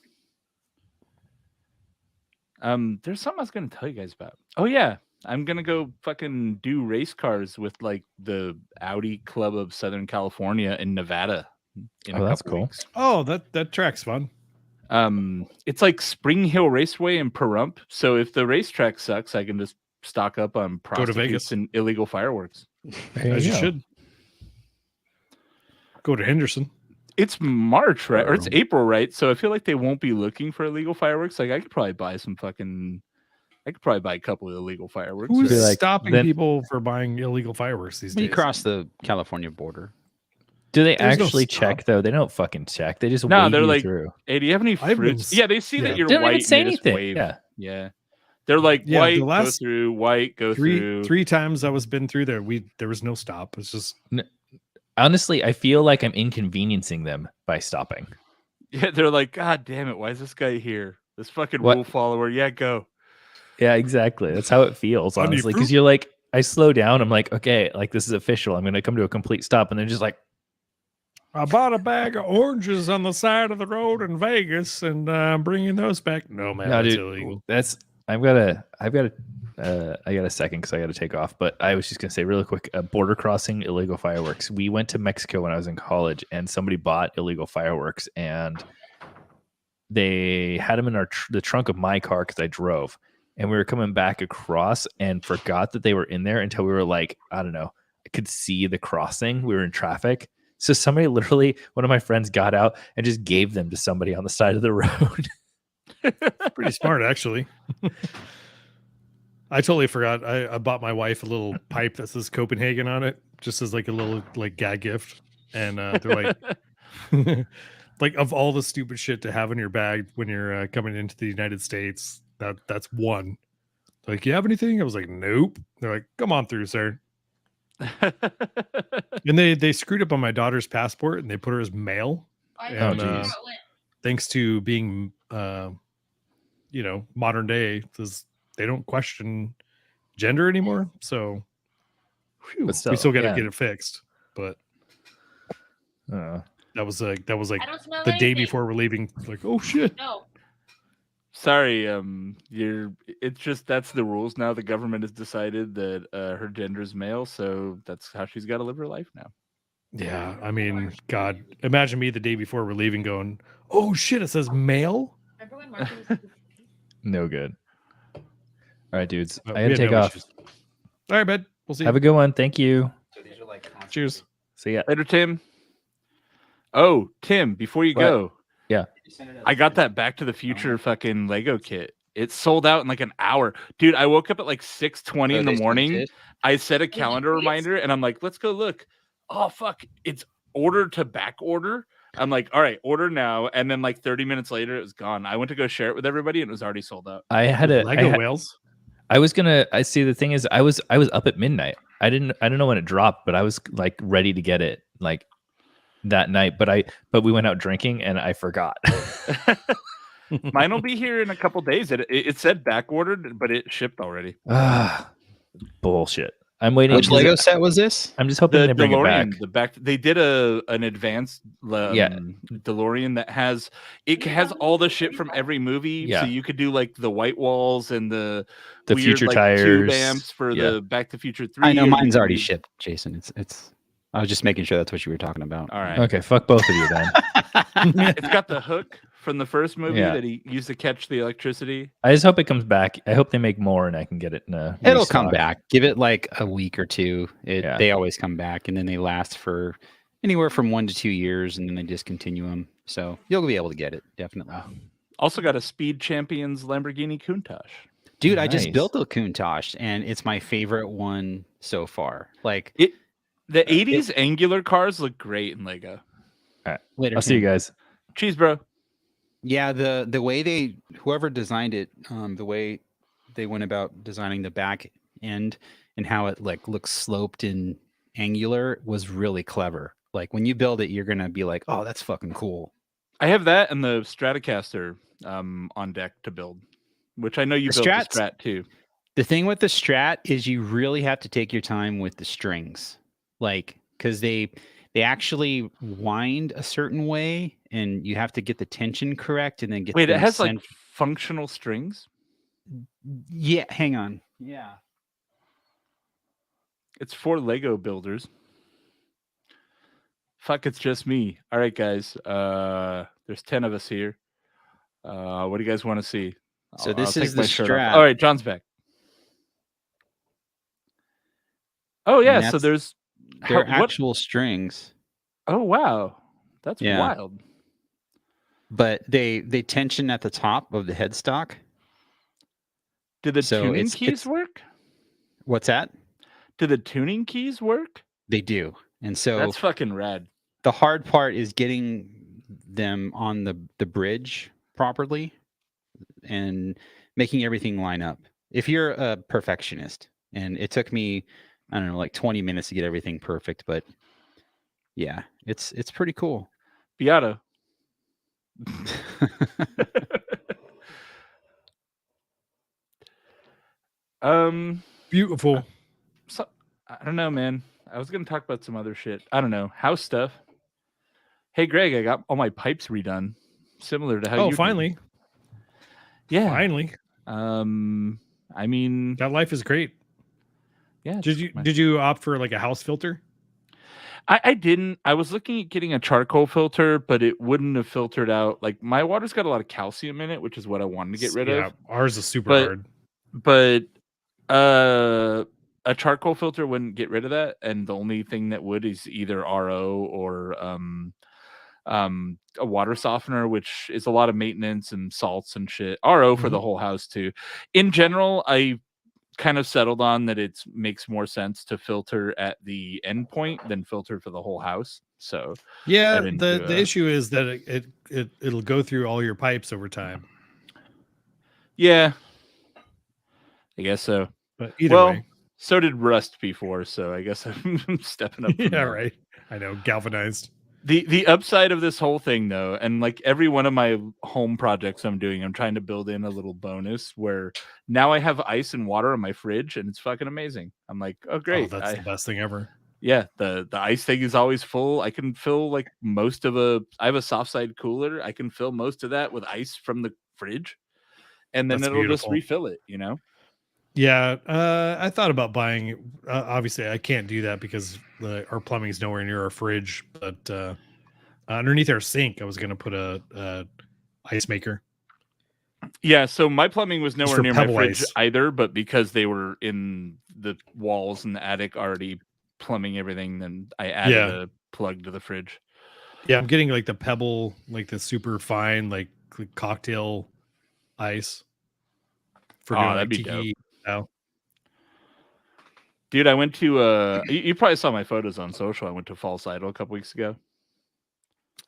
Speaker 2: There's something I was gonna tell you guys about. Oh yeah, I'm gonna go fucking do race cars with like the Audi Club of Southern California in Nevada in
Speaker 4: Oh,
Speaker 2: a
Speaker 4: that's
Speaker 2: couple
Speaker 4: cool.
Speaker 2: weeks.
Speaker 3: Oh, that track's fun.
Speaker 2: It's like Spring Hill Raceway in Pahrump. So if the racetrack sucks, I can just stock up on prostitutes
Speaker 3: Vegas.
Speaker 2: and illegal fireworks.
Speaker 3: As you should. Go to Henderson.
Speaker 2: It's March, right? Or it's April, right? So I feel like they won't be looking for illegal fireworks. Like I could probably buy a couple of illegal fireworks.
Speaker 3: Who's
Speaker 4: Be like,
Speaker 3: stopping
Speaker 4: then-
Speaker 3: people for buying illegal fireworks these
Speaker 1: When you
Speaker 3: days?
Speaker 1: cross the California border.
Speaker 4: Do they
Speaker 3: There's no
Speaker 4: actually
Speaker 3: stop.
Speaker 4: check though? They don't fucking check. They just
Speaker 2: No,
Speaker 4: wave
Speaker 2: they're
Speaker 4: you
Speaker 2: like,
Speaker 4: through.
Speaker 2: hey, do you have any
Speaker 3: I've been
Speaker 2: fruits?
Speaker 3: s-
Speaker 2: Yeah, they see that
Speaker 3: yeah.
Speaker 2: you're
Speaker 4: They don't
Speaker 2: white.
Speaker 4: even say
Speaker 2: and they just
Speaker 4: anything.
Speaker 2: wave.
Speaker 4: Yeah.
Speaker 2: Yeah. They're like,
Speaker 3: Yeah,
Speaker 2: white,
Speaker 3: the
Speaker 2: go
Speaker 3: last
Speaker 2: through, white, go through.
Speaker 3: Three times I was been through there. There was no stop. It's just
Speaker 4: Honestly, I feel like I'm inconveniencing them by stopping.
Speaker 2: Yeah, they're like, God damn it, why is this guy here? This fucking
Speaker 4: What?
Speaker 2: rule follower. Yeah, go.
Speaker 4: Yeah, exactly. That's how it feels,
Speaker 3: I need
Speaker 4: honestly.
Speaker 3: fruit.
Speaker 4: Because you're like, I slow down. I'm like, okay, like this is official. I'm going to come to a complete stop. And they're just like,
Speaker 3: I bought a bag of oranges on the side of the road in Vegas, and I'm bringing those back. No, man,
Speaker 4: no,
Speaker 3: that's
Speaker 4: dude,
Speaker 3: illegal.
Speaker 4: I got a second because I got to take off. But I was just going to say really quick, border crossing, illegal fireworks. We went to Mexico when I was in college and somebody bought illegal fireworks and they had them in the trunk of my car because I drove. And we were coming back across and forgot that they were in there until we were like, I don't know, I could see the crossing. We were in traffic. So somebody literally, one of my friends got out and just gave them to somebody on the side of the road.
Speaker 3: Pretty smart, actually. I totally forgot. I bought my wife a little pipe that says Copenhagen on it, just as like a little like gag gift. And they're like, like of all the stupid shit to have in your bag when you're coming into the United States, that's one. Like, you have anything? I was like, nope. They're like, come on through, sir. And they screwed up on my daughter's passport and they put her as male. And,
Speaker 4: geez.
Speaker 3: thanks to being, modern day, because they don't question gender anymore. So whew,
Speaker 4: But still,
Speaker 3: we still got to
Speaker 4: yeah.
Speaker 3: get it fixed. But that was like
Speaker 5: I don't smell
Speaker 3: the day
Speaker 5: anything.
Speaker 3: before we're leaving. Like, oh shit.
Speaker 5: No.
Speaker 2: Sorry, it's just that's the rules now. The government has decided that her gender is male, so that's how she's got to live her life now.
Speaker 3: Yeah, I mean, God, imagine me the day before we're leaving going, oh shit, it says male.
Speaker 5: Remember when Marky was
Speaker 4: No good. All right, dudes.
Speaker 3: We
Speaker 4: I got to
Speaker 3: had
Speaker 4: take
Speaker 3: no
Speaker 4: off.
Speaker 3: issues. All right, bud. We'll see.
Speaker 4: Have a good one. Thank you.
Speaker 1: So these are like
Speaker 3: Cheers.
Speaker 4: See ya.
Speaker 2: Later, Tim. Oh, Tim, before you
Speaker 4: What?
Speaker 2: go,
Speaker 1: send it
Speaker 2: I got that Back to the Future fucking Lego kit. It sold out in like an hour. Dude, I woke up at like 6:20 in the morning. I set a calendar
Speaker 5: see it?
Speaker 2: reminder and I'm like, let's go look. Oh, fuck. It's order to back order. I'm like, all right, order now. And then like 30 minutes later, it was gone. I went to go share it with everybody and it was already sold out.
Speaker 4: I had a
Speaker 3: Lego whales.
Speaker 4: I was gonna. I see. The thing is, I was up at midnight. I don't know when it dropped, but I was like ready to get it like that night. But we went out drinking and I forgot.
Speaker 2: Mine will be here in a couple days. It said back ordered, but it shipped already.
Speaker 4: Bullshit. I'm waiting.
Speaker 1: Which Lego set was this?
Speaker 4: I'm just hoping
Speaker 2: The
Speaker 4: they bring it back.
Speaker 2: DeLorean, they did an advanced DeLorean that has all the shit from every movie.
Speaker 4: Yeah.
Speaker 2: So you could do like the white walls and the weird,
Speaker 4: future
Speaker 2: like,
Speaker 4: tires.
Speaker 2: tube amps for
Speaker 4: Yeah.
Speaker 2: the Back to Future 3.
Speaker 1: I know
Speaker 2: and
Speaker 1: mine's
Speaker 2: you
Speaker 1: already
Speaker 2: could-
Speaker 1: shipped, Jason. It's. I was just making sure that's what you were talking about.
Speaker 2: All right.
Speaker 4: Okay, fuck both of you then.
Speaker 2: It's got the hook from the first movie
Speaker 4: Yeah.
Speaker 2: that he used to catch the electricity.
Speaker 4: I just hope it comes back. I hope they make more and I can get it in a
Speaker 1: It'll come
Speaker 4: restock.
Speaker 1: back. Give it like a week or two.
Speaker 4: Yeah.
Speaker 1: They always come back, and then they last for anywhere from 1 to 2 years, and then they discontinue them. So you'll be able to get it definitely.
Speaker 2: Also got a Speed Champions Lamborghini Countach.
Speaker 1: Dude, I just
Speaker 4: Nice.
Speaker 1: built a Countach, and it's my favorite one so far. Like
Speaker 2: The 80s angular cars look great in Lego.
Speaker 1: later,
Speaker 4: I'll see you
Speaker 1: Tim.
Speaker 4: guys.
Speaker 2: Cheese, bro.
Speaker 1: Yeah, the way whoever designed it, the way they went about designing the back end and how it like looks sloped and angular was really clever. Like when you build it, you're gonna be like, oh, that's fucking cool.
Speaker 2: I have that and the Stratocaster on deck to build, which I know you
Speaker 1: The
Speaker 2: built the
Speaker 1: Strats-
Speaker 2: Strat too.
Speaker 1: The thing with the Strat is you really have to take your time with the strings, like because they actually wind a certain way, and you have to get the tension correct, and then get.
Speaker 2: Wait, it
Speaker 1: them
Speaker 2: has
Speaker 1: sent-
Speaker 2: like functional strings?
Speaker 1: Yeah, hang on. Yeah.
Speaker 2: It's for Lego builders. Fuck, it's just me. All right, guys. There's 10 of us here. What do you guys want to see?
Speaker 1: So
Speaker 2: I'll
Speaker 1: this is
Speaker 2: take my
Speaker 1: the
Speaker 2: shirt off.
Speaker 1: strap.
Speaker 2: All right, John's back. Oh yeah, so
Speaker 1: They're actual strings.
Speaker 2: Oh wow, that's
Speaker 1: Yeah.
Speaker 2: wild.
Speaker 1: But they tension at the top of the headstock.
Speaker 2: Do the
Speaker 1: So
Speaker 2: tuning
Speaker 1: it's-
Speaker 2: keys work?
Speaker 1: What's that?
Speaker 2: Do the tuning keys work?
Speaker 1: They do. And so
Speaker 2: That's fucking rad.
Speaker 1: the hard part is getting them on the bridge properly and making everything line up. If you're a perfectionist, and it took me, I don't know, like 20 minutes to get everything perfect, but yeah, it's pretty cool.
Speaker 2: Beato.
Speaker 3: Beautiful.
Speaker 2: So, I don't know, man. I was gonna talk about some other shit. I don't know, house stuff. Hey, Greg, I got all my pipes redone, similar to how you.
Speaker 3: Oh,
Speaker 2: did.
Speaker 3: finally.
Speaker 2: Yeah.
Speaker 3: Finally.
Speaker 2: I mean,
Speaker 3: That life is great.
Speaker 2: yeah.
Speaker 3: Did you opt for like a house filter?
Speaker 2: I didn't. I was looking at getting a charcoal filter, but it wouldn't have filtered out. Like my water's got a lot of calcium in it, which is what I wanted to get rid of.
Speaker 3: Ours is super hard.
Speaker 2: But a charcoal filter wouldn't get rid of that, and the only thing that would is either RO or a water softener, which is a lot of maintenance and salts and shit. RO for the whole house too. In general, I kind of settled on that it makes more sense to filter at the end point than filter for the whole house. So
Speaker 3: yeah, the issue is that it'll go through all your pipes over time.
Speaker 2: Yeah, I guess so.
Speaker 3: But either way,
Speaker 2: so did rust before, so I guess I'm stepping up.
Speaker 3: Yeah, right. I know, galvanized.
Speaker 2: The upside of this whole thing, though, and like every one of my home projects I'm doing, I'm trying to build in a little bonus where now I have ice and water in my fridge, and it's fucking amazing. I'm like, oh great,
Speaker 3: that's the best thing ever.
Speaker 2: Yeah, the ice thing is always full. I can fill like I have a soft side cooler. I can fill most of that with ice from the fridge, and then it'll just refill it. You know.
Speaker 3: Yeah, I thought about buying. Obviously, I can't do that because our plumbing is nowhere near our fridge. But underneath our sink, I was going to put a ice maker.
Speaker 2: Yeah, so my plumbing was nowhere near my fridge
Speaker 3: ice.
Speaker 2: either, but because they were in the walls in the attic already plumbing everything, then I added a plug to the fridge.
Speaker 3: Yeah, I'm getting like the Pebble, like the super fine, like cocktail ice. For doing
Speaker 2: that'd be
Speaker 3: tiki.
Speaker 2: dope. Dude, I went to you probably saw my photos on social. I went to False Idol a couple weeks ago.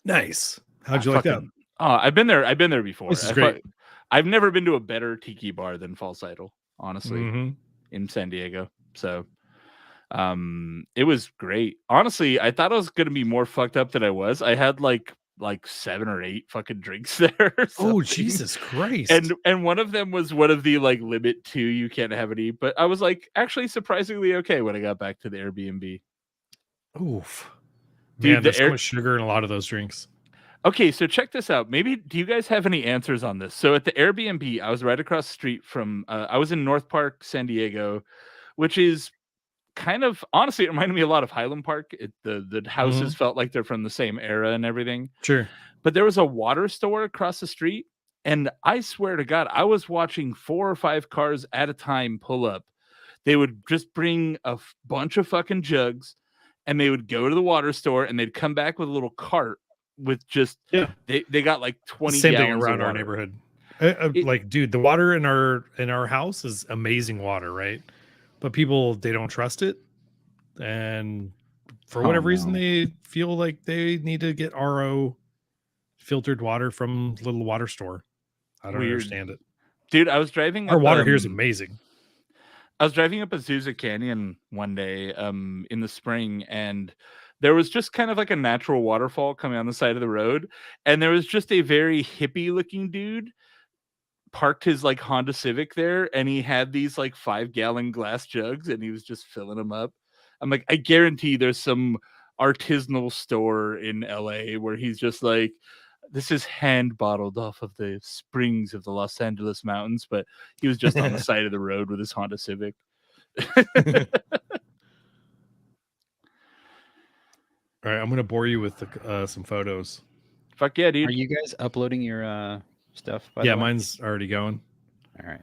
Speaker 3: Nice. How'd you like that?
Speaker 2: Oh, I've been there before.
Speaker 3: This is great.
Speaker 2: I've never been to a better tiki bar than False Idol, honestly, in San Diego. So it was great. Honestly, I thought I was gonna be more fucked up than I was. I had like 7 or 8 fucking drinks there.
Speaker 3: Oh, Jesus Christ.
Speaker 2: And one of them was one of the like limit 2, you can't have any, but I was like actually surprisingly okay when I got back to the Airbnb.
Speaker 3: Oof.
Speaker 2: Dude,
Speaker 3: man, there's so much sugar in a lot of those drinks.
Speaker 2: Okay, so check this out. Maybe do you guys have any answers on this? So at the Airbnb, I was right across the street from I was in North Park, San Diego, which is kind of, honestly, it reminded me a lot of Highland Park. The houses felt like they're from the same era and everything.
Speaker 3: Sure.
Speaker 2: But there was a water store across the street, and I swear to God, I was watching 4 or 5 cars at a time pull up. They would just bring a bunch of fucking jugs, and they would go to the water store, and they'd come back with a little cart with just they got like 20
Speaker 3: same
Speaker 2: gallons
Speaker 3: thing around our neighborhood. Like, dude, the water in our house is amazing water, right? But people, they don't trust it, and for whatever reason, they feel like they need to get RO filtered water from little water store. I don't understand it,
Speaker 2: dude. I was driving.
Speaker 3: Our water here is amazing.
Speaker 2: I was driving up Azusa Canyon one day, in the spring, and there was just kind of like a natural waterfall coming on the side of the road, and there was just a very hippie-looking dude parked his like Honda Civic there, and he had these like 5-gallon glass jugs, and he was just filling them up. I'm like, I guarantee there's some artisanal store in LA where he's just like, this is hand bottled off of the springs of the Los Angeles mountains, but he was just on the side of the road with his Honda Civic.
Speaker 3: All right, I'm gonna bore you with some photos.
Speaker 2: Fuck yeah,
Speaker 1: Are
Speaker 2: dude.
Speaker 1: you guys uploading your stuff? By
Speaker 3: Yeah,
Speaker 1: the way?
Speaker 3: mine's already going.
Speaker 1: All right.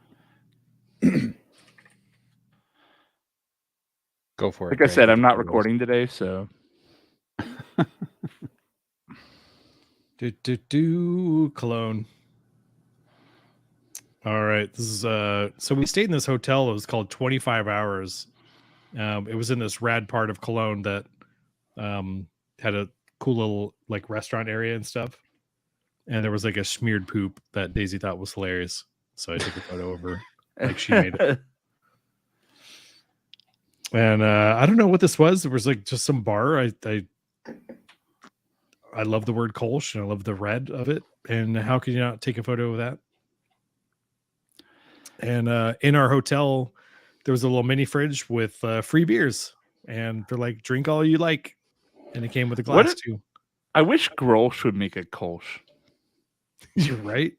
Speaker 1: Go for it.
Speaker 2: Like I
Speaker 1: Greg,
Speaker 2: said,
Speaker 1: with
Speaker 2: I'm
Speaker 1: the
Speaker 2: not
Speaker 1: photos.
Speaker 2: recording today, so
Speaker 3: Cologne. All right, this is so we stayed in this hotel. It was called 25 Hours. It was in this rad part of Cologne that had a cool little like restaurant area and stuff. And there was like a smeared poop that Daisy thought was hilarious, so I took a photo of her like she made it. And I don't know what this was. It was like just some bar. I love the word Kolsch and I love the red of it. And how can you not take a photo of that? And in our hotel, there was a little mini fridge with free beers. And they're like, drink all you like. And it came with a glass too.
Speaker 2: I wish Grolsch would make a Kolsch.
Speaker 3: You're right.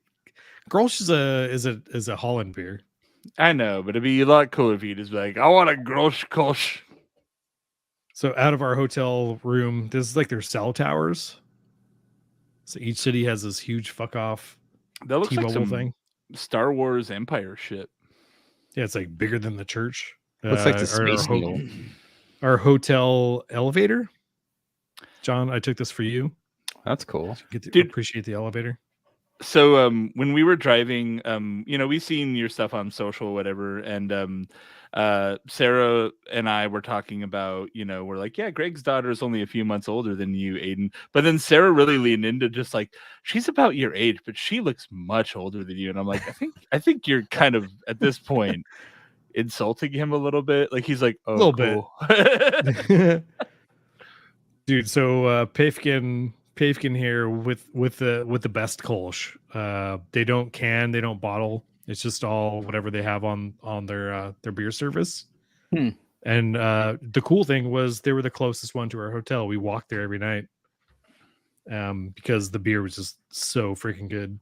Speaker 3: Grolsch is a Holland beer.
Speaker 2: I know, but it'd be a lot cooler if you just be like, I want a Grolsch Kolsch.
Speaker 3: So out of our hotel room, this is like their cell towers. So each city has this huge fuck off
Speaker 2: That looks like
Speaker 3: T-Mobile
Speaker 2: some
Speaker 3: thing.
Speaker 2: Star Wars Empire shit.
Speaker 3: Yeah, it's like bigger than the church.
Speaker 1: Looks like the Space Needle.
Speaker 3: Our hotel elevator. John, I took this for you.
Speaker 1: That's cool.
Speaker 3: Get to
Speaker 2: Dude.
Speaker 3: appreciate the elevator.
Speaker 2: So when we were driving, we seen your stuff on social or whatever, and Sarah and I were talking about, we're like, yeah, Greg's daughter is only a few months older than you, Aiden. But then Sarah really leaned into just like, she's about your age, but she looks much older than you. And I'm like, I think you're kind of at this point insulting him a little bit. Like he's like, oh,
Speaker 3: a little
Speaker 2: cool.
Speaker 3: bit. Dude, so Pafkin here with the best Kolsch. They don't can, they don't bottle. It's just all whatever they have on their beer service. And the cool thing was they were the closest one to our hotel. We walked there every night because the beer was just so freaking good.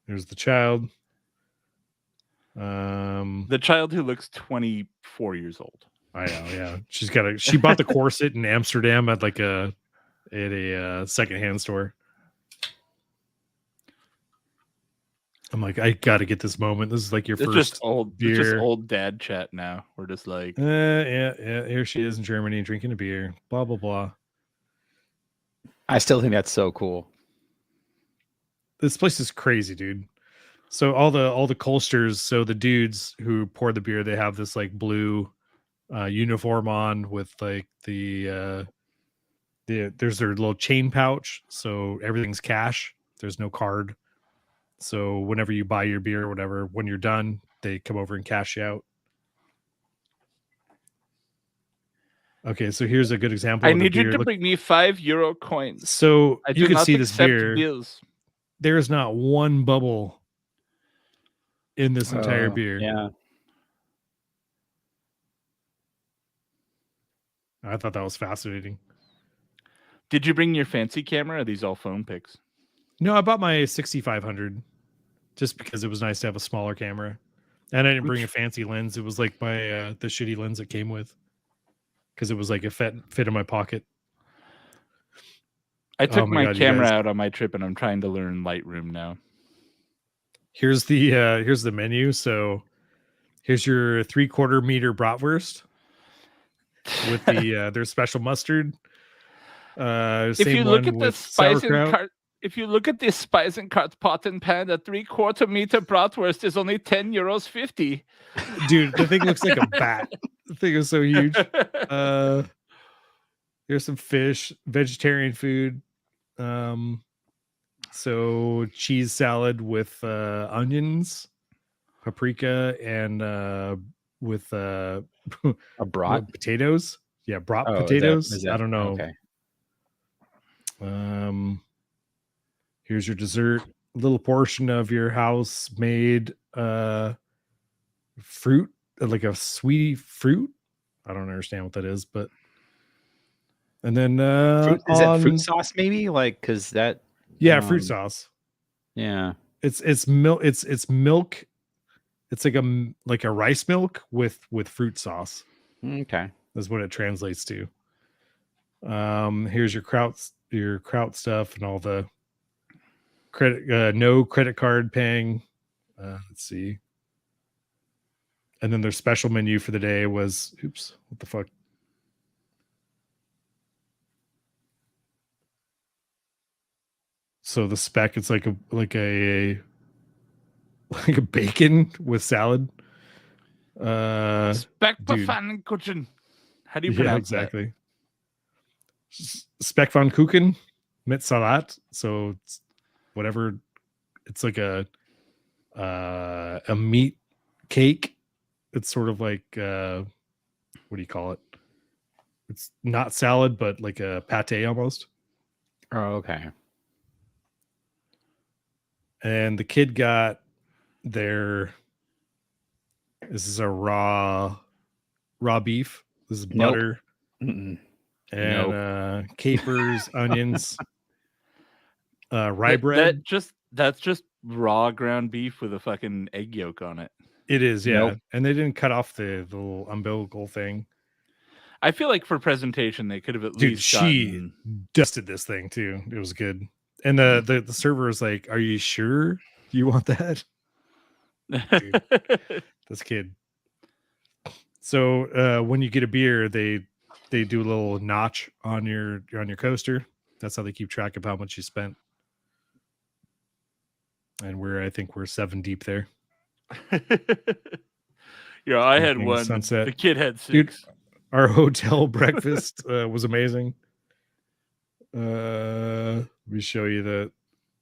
Speaker 3: There's the child.
Speaker 2: The child who looks 24 years old.
Speaker 3: I know, yeah. She bought the corset in Amsterdam at like a secondhand store. I'm like, I gotta get this moment. This is like your
Speaker 2: It's
Speaker 3: first
Speaker 2: just old
Speaker 3: beer.
Speaker 2: It's just old dad chat now. We're just like
Speaker 3: yeah. Here she is in Germany drinking a beer. Blah blah blah.
Speaker 1: I still think that's so cool.
Speaker 3: This place is crazy, dude. So all the Kolsters, so the dudes who pour the beer, they have this like blue uniform on with like there's their little chain pouch, so everything's cash. There's no card. So whenever you buy your beer or whatever, when you're done, they come over and cash you out. Okay, so here's a good example.
Speaker 2: I
Speaker 3: of the
Speaker 2: need you
Speaker 3: beer.
Speaker 2: to bring me €5 coins.
Speaker 3: So
Speaker 2: I
Speaker 3: you
Speaker 2: do
Speaker 3: can
Speaker 2: not
Speaker 3: see this
Speaker 2: accept
Speaker 3: beer.
Speaker 2: bills.
Speaker 3: There is not one bubble in this entire beer.
Speaker 1: Yeah.
Speaker 3: I thought that was fascinating.
Speaker 2: Did you bring your fancy camera? Or are these all phone pics?
Speaker 3: No, I bought my 6500 just because it was nice to have a smaller camera. And I didn't bring a fancy lens. It was like my the shitty lens it came with. Because it was like a fit in my pocket.
Speaker 2: I took my
Speaker 3: God,
Speaker 2: camera out on my trip and I'm trying to learn Lightroom now.
Speaker 3: Here's the menu. So here's your 3/4 meter bratwurst with the their special mustard.
Speaker 2: If you look at the Speisenkarte pot and pan, a 3/4 meter bratwurst is only €10.50.
Speaker 3: Dude, the thing looks like a bat. The thing is so huge. Here's some fish, vegetarian food. So cheese salad with onions, paprika, and with
Speaker 1: a brat
Speaker 3: potatoes. Yeah, brat
Speaker 1: Oh,
Speaker 3: potatoes.
Speaker 1: is that-
Speaker 3: I don't know.
Speaker 1: Okay.
Speaker 3: Here's your dessert. A little portion of your house made fruit, like a sweetie fruit. I don't understand what that is, but and then
Speaker 1: Is that fruit sauce maybe? Like because that
Speaker 3: fruit sauce.
Speaker 1: Yeah.
Speaker 3: It's milk. It's milk. It's like a rice milk with fruit sauce.
Speaker 1: Okay.
Speaker 3: That's what it translates to. Here's your kraut stuff and all the credit, no credit card paying. Let's see. And then their special menu for the day was, oops, what the fuck? So the spec, it's like a bacon with salad.
Speaker 2: Speckpfannkuchen. How do you pronounce
Speaker 3: exactly? Speckpfannkuchen mit Salat. So it's whatever. It's like a meat cake. It's sort of like what do you call it? It's not salad, but like a pate almost.
Speaker 1: Oh, okay.
Speaker 3: And the kid got this is a raw beef. This is butter.
Speaker 1: Mm-mm.
Speaker 3: And capers, onions, rye bread.
Speaker 2: That's just raw ground beef with a fucking egg yolk on it.
Speaker 3: It is, yeah. Nope. And they didn't cut off the little umbilical thing.
Speaker 2: I feel like for presentation they could have at least
Speaker 3: she dusted this thing too. It was good. And the server was like, "Are you sure you want that?" Dude, this kid. So when you get a beer, they do a little notch on your coaster. That's how they keep track of how much you spent. And I think we're 7 deep there.
Speaker 2: Yeah, I had one. Sunset. The kid had 6.
Speaker 3: Dude, our hotel breakfast was amazing. Let me show you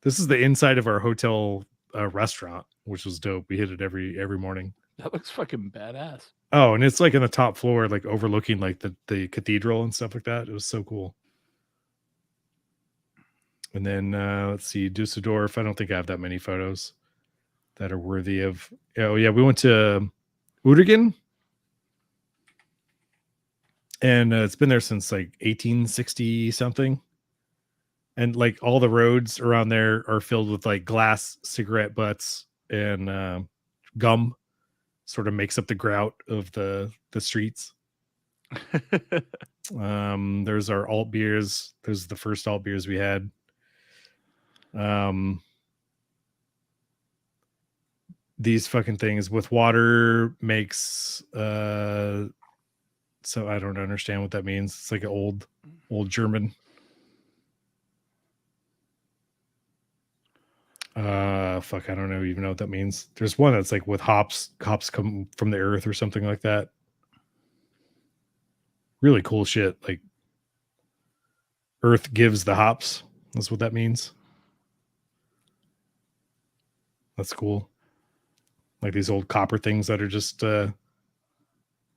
Speaker 3: this is the inside of our hotel restaurant, which was dope. We hit it every morning.
Speaker 2: That looks fucking badass.
Speaker 3: Oh, and it's like in the top floor, like overlooking like the cathedral and stuff like that. It was so cool. And then let's see, Dusseldorf. I don't think I have that many photos that are worthy of. Oh yeah, we went to Uerdingen, and it's been there since like 1860 something. And like all the roads around there are filled with like glass cigarette butts and gum. Sort of makes up the grout of the streets. There's our alt beers. Those are the first alt beers we had. These fucking things with water makes so I don't understand what that means. It's like an old German. Fuck, I don't even know what that means. There's one that's like with hops come from the earth or something like that. Really cool shit. Like earth gives the hops. That's what that means. That's cool. Like these old copper things that are just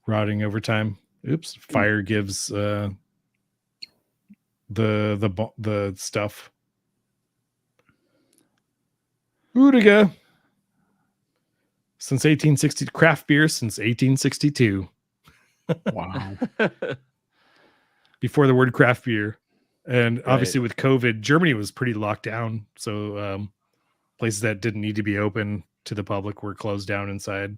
Speaker 3: rotting over time. Oops. Fire gives the stuff. Uerdingen. Since 1860, craft beer since 1862.
Speaker 1: Wow.
Speaker 3: Before the word craft beer. And obviously with COVID, Germany was pretty locked down. So places that didn't need to be open to the public were closed down inside.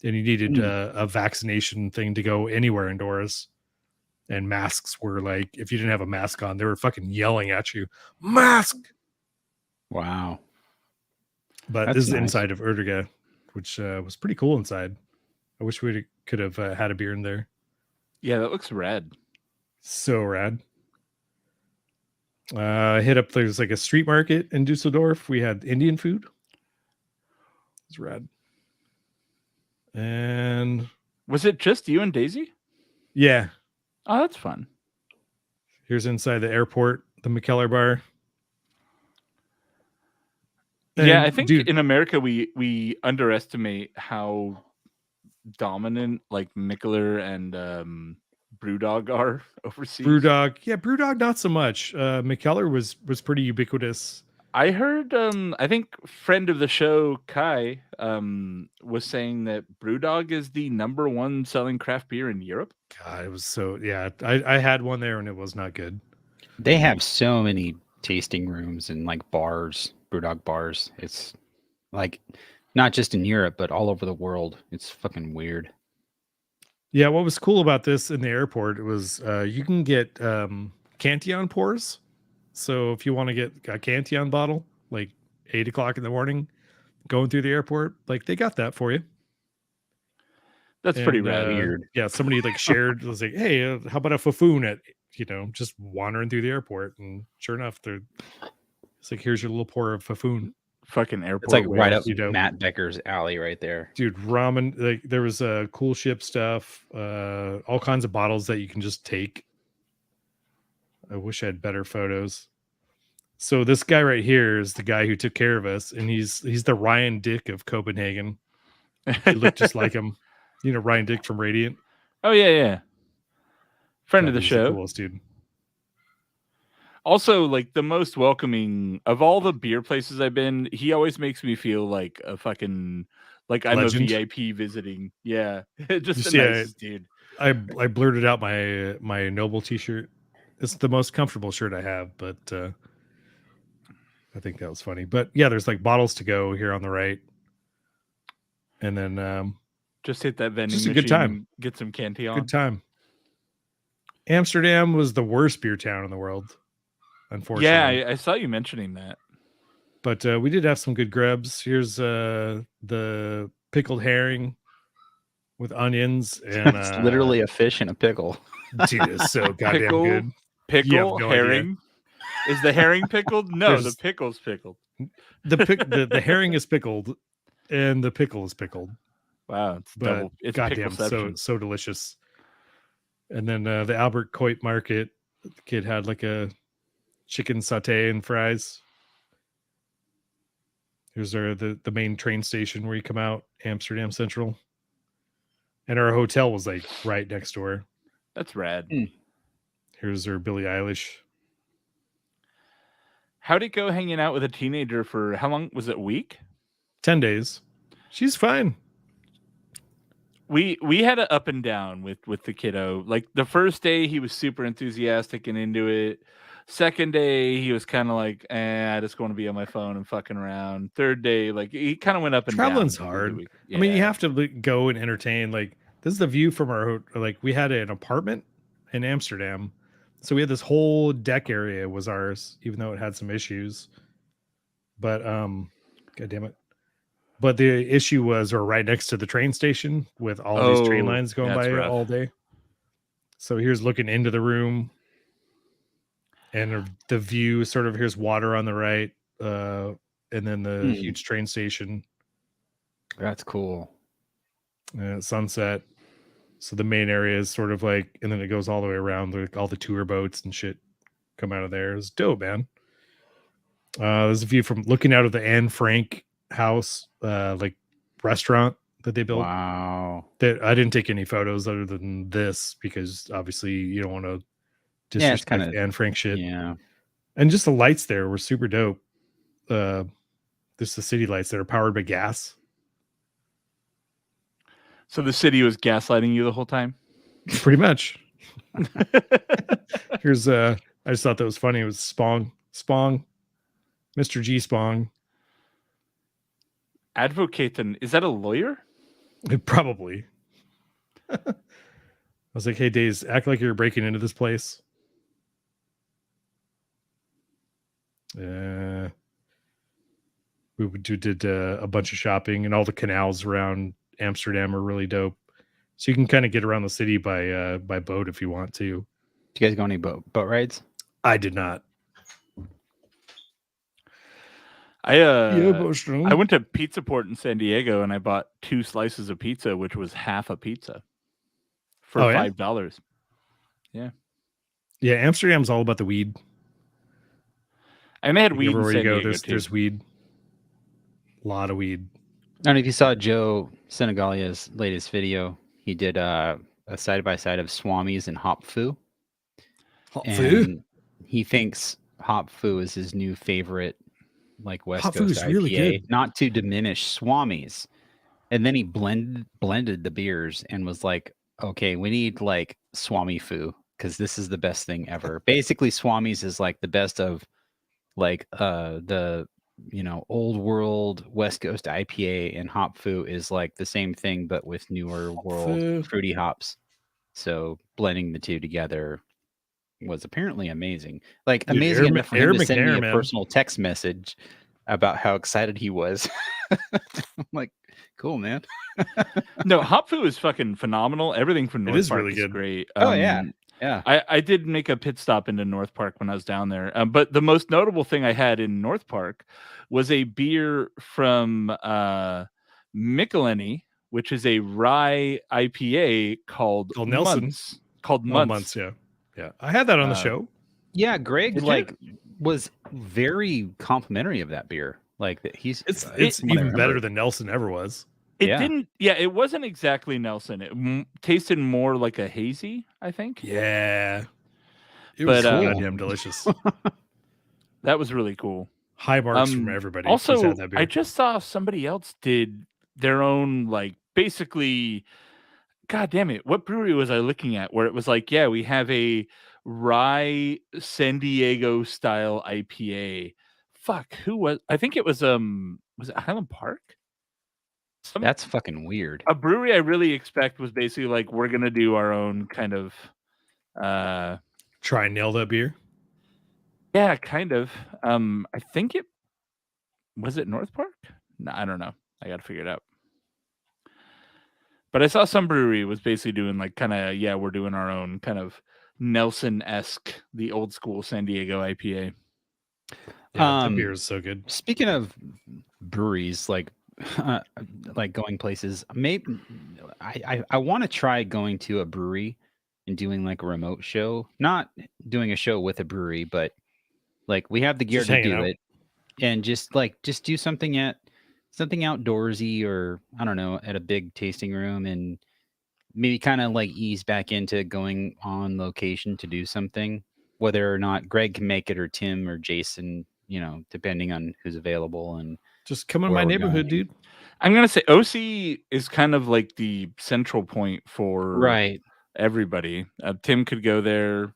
Speaker 3: And you needed a vaccination thing to go anywhere indoors. And masks were like, if you didn't have a mask on, they were fucking yelling at you. Mask!
Speaker 1: Wow.
Speaker 3: But this is the inside of Uerdingen, which was pretty cool inside. I wish we could have had a beer in there.
Speaker 2: Yeah, that looks rad.
Speaker 3: So rad. Hit up, there's like a street market in Dusseldorf. We had Indian food. It's rad. And
Speaker 2: was it just you and Daisy?
Speaker 3: Yeah.
Speaker 2: Oh, that's fun.
Speaker 3: Here's inside the airport, the McKellar bar.
Speaker 2: And yeah, I think in America we underestimate how dominant like Mikkeller and Brewdog are overseas.
Speaker 3: Brewdog not so much. McKellar was pretty ubiquitous.
Speaker 2: I heard I think friend of the show Kai was saying that Brewdog is the #1 selling craft beer in Europe.
Speaker 3: God, it was so I had one there and it was not good.
Speaker 1: They have so many tasting rooms and like bars, Brewdog bars. It's like not just in Europe, but all over the world. It's fucking weird. Yeah,
Speaker 3: what was cool about this in the airport was you can get Cantillon pours. So if you want to get a Cantillon bottle, like 8 o'clock in the morning, going through the airport, like they got that for you.
Speaker 2: That's pretty rad.
Speaker 3: Yeah, somebody like shared, was like, hey, how about a Fafoon at, just wandering through the airport? And sure enough, it's like, here's your little pour of Fafoon.
Speaker 2: Fucking airport.
Speaker 1: It's like right
Speaker 2: whale.
Speaker 1: up Matt Becker's alley right there.
Speaker 3: Dude, ramen, like there was cool ship stuff, all kinds of bottles that you can just take. I wish I had better photos. So this guy right here is the guy who took care of us, and he's the Ryan Dick of Copenhagen. He looked just like him. Ryan Dick from Radiant.
Speaker 2: Oh yeah. Friend of the
Speaker 3: he's
Speaker 2: show.
Speaker 3: The coolest dude.
Speaker 2: Also, like the most welcoming of all the beer places I've been, he always makes me feel like a fucking like I'm
Speaker 3: Legend.
Speaker 2: a VIP visiting. Yeah, just the nicest dude.
Speaker 3: I blurted out my Noble t-shirt. It's the most comfortable shirt I have, but I think that was funny. But yeah, there's like bottles to go here on the right, and then
Speaker 2: just hit that vending
Speaker 3: just a
Speaker 2: machine.
Speaker 3: Good time.
Speaker 2: Get some Cantillon.
Speaker 3: Good time. Amsterdam was the worst beer town in the world. Unfortunately.
Speaker 2: Yeah, I saw you mentioning that.
Speaker 3: But we did have some good grubs. Here's the pickled herring with onions. And
Speaker 1: it's literally a fish in a pickle.
Speaker 3: Dude, it's so goddamn good.
Speaker 2: Pickle, herring. Is the herring pickled? No, the pickle's pickled.
Speaker 3: The herring is pickled and the pickle is pickled.
Speaker 2: Wow, it's double. It's
Speaker 3: goddamn so delicious. And then the Albert Coit Market, the kid had like a chicken satay and fries. Here's the main train station where you come out, Amsterdam Central. And our hotel was like right next door.
Speaker 2: That's rad.
Speaker 3: Here's our Billie Eilish.
Speaker 2: How'd it go hanging out with a teenager for how long? Was it a week?
Speaker 3: 10 days. She's fine.
Speaker 2: We had an up and down with the kiddo. Like the first day he was super enthusiastic and into it. Second day he was kind of like, I just want to be on my phone and fucking around. Third day, like he kind of went up and
Speaker 3: Traveling's
Speaker 2: down.
Speaker 3: Hard. Yeah. I mean, you have to go and entertain. Like this is the view from our, like we had an apartment in Amsterdam. So we had this whole deck area was ours, even though it had some issues. But God damn it. But the issue was we're right next to the train station with all these train lines going by all day. So here's looking into the room. And the view sort of, here's water on the right. And then the huge train station.
Speaker 1: That's cool.
Speaker 3: Sunset. So the main area is sort of like, and then it goes all the way around. Like all the tour boats and shit come out of there. It's dope, man. There's a view from looking out of the Anne Frank house, like restaurant that they built.
Speaker 1: Wow.
Speaker 3: That I didn't take any photos other than this because obviously you don't want to disrespect kind of Anne Frank shit.
Speaker 1: Yeah.
Speaker 3: And just the lights there were super dope. Just the city lights that are powered by gas.
Speaker 2: So the city was gaslighting you the whole time?
Speaker 3: Pretty much. Here's I just thought that was funny. It was Spong, Mr. G Spong.
Speaker 2: Advocating, is that a lawyer?
Speaker 3: Probably. I was like, hey, Days, act like you're breaking into this place. We did a bunch of shopping, and all the canals around Amsterdam are really dope. So you can kind of get around the city by boat if you want to.
Speaker 1: Did you guys go any boat rides?
Speaker 3: I did not.
Speaker 2: I went to Pizza Port in San Diego and I bought 2 slices of pizza, which was half a pizza for $5. Yeah.
Speaker 3: Yeah, Amsterdam's all about the weed.
Speaker 2: And they had weed in San Diego too.
Speaker 3: There's weed. A lot of weed.
Speaker 1: I don't know if you saw Joe Senegalia's latest video. He did a side-by-side of Swamis and Hop Fu. He thinks Hop Fu is his new favorite, like West Coast IPA. Really good. Not to diminish Swamis. And then he blended the beers and was like, okay, we need like Swami Fu because this is the best thing ever. Basically, Swamis is like the best of like the old world West Coast IPA, and Hop Fu is like the same thing but with newer world fruity hops. So blending the two together was apparently amazing. Like
Speaker 3: Dude,
Speaker 1: amazing enough for him to send me
Speaker 3: McNair,
Speaker 1: a
Speaker 3: man.
Speaker 1: personal text message about how excited he was. I'm like, cool, man.
Speaker 2: No, Hopfu is fucking phenomenal. Everything from
Speaker 3: It
Speaker 2: North
Speaker 3: is
Speaker 2: Park
Speaker 3: really
Speaker 2: is
Speaker 3: good.
Speaker 2: great.
Speaker 1: Oh yeah. Yeah.
Speaker 2: I did make a pit stop into North Park when I was down there. But the most notable thing I had in North Park was a beer from Michelini, which is a rye IPA called
Speaker 3: Nelson.
Speaker 2: Months. Called
Speaker 3: Oh,
Speaker 2: Months.
Speaker 3: Months, yeah. Yeah. I had that on the show.
Speaker 1: Yeah, Greg
Speaker 2: Did you?
Speaker 1: like was very complimentary of that beer. Like that he's
Speaker 3: It's
Speaker 1: from what I
Speaker 3: even
Speaker 1: remember.
Speaker 3: better than Nelson ever was.
Speaker 2: It
Speaker 1: Yeah.
Speaker 2: didn't. Yeah, it wasn't exactly Nelson. It tasted more like a hazy, I think.
Speaker 3: Yeah. It
Speaker 2: But,
Speaker 3: was goddamn delicious.
Speaker 2: That was really cool.
Speaker 3: High marks from everybody. who's
Speaker 2: Also,
Speaker 3: had that beer.
Speaker 2: I just saw somebody else did their own, like, basically, God damn it, what brewery was I looking at where it was like, yeah, we have a rye San Diego style IPA. Fuck, who was? I think it was it Highland Park?
Speaker 1: That's fucking weird.
Speaker 2: A brewery I really expect was basically like, we're gonna do our own kind of
Speaker 3: try and nail that beer.
Speaker 2: yeah, kind of. I think it was it North Park? No, I don't know. I gotta figure it out. But I saw some brewery was basically doing like kind of, yeah, we're doing our own kind of Nelson-esque, the old school San Diego IPA.
Speaker 3: Yeah, that beer is so good.
Speaker 1: Speaking of breweries, like going places, maybe I want to try going to a brewery and doing like a remote show. Not doing a show with a brewery, but like we have the gear
Speaker 3: Just
Speaker 1: to
Speaker 3: hanging
Speaker 1: do
Speaker 3: out.
Speaker 1: it, and just do something outdoorsy, or I don't know, at a big tasting room, and maybe kind of like ease back into going on location to do something, whether or not Greg can make it or Tim or Jason, you know, depending on who's available. And
Speaker 3: just come in
Speaker 1: where
Speaker 3: my
Speaker 1: we're
Speaker 3: neighborhood,
Speaker 1: going.
Speaker 3: dude.
Speaker 2: I'm gonna say OC is kind of like the central point for
Speaker 1: Right.
Speaker 2: everybody. Tim could go there.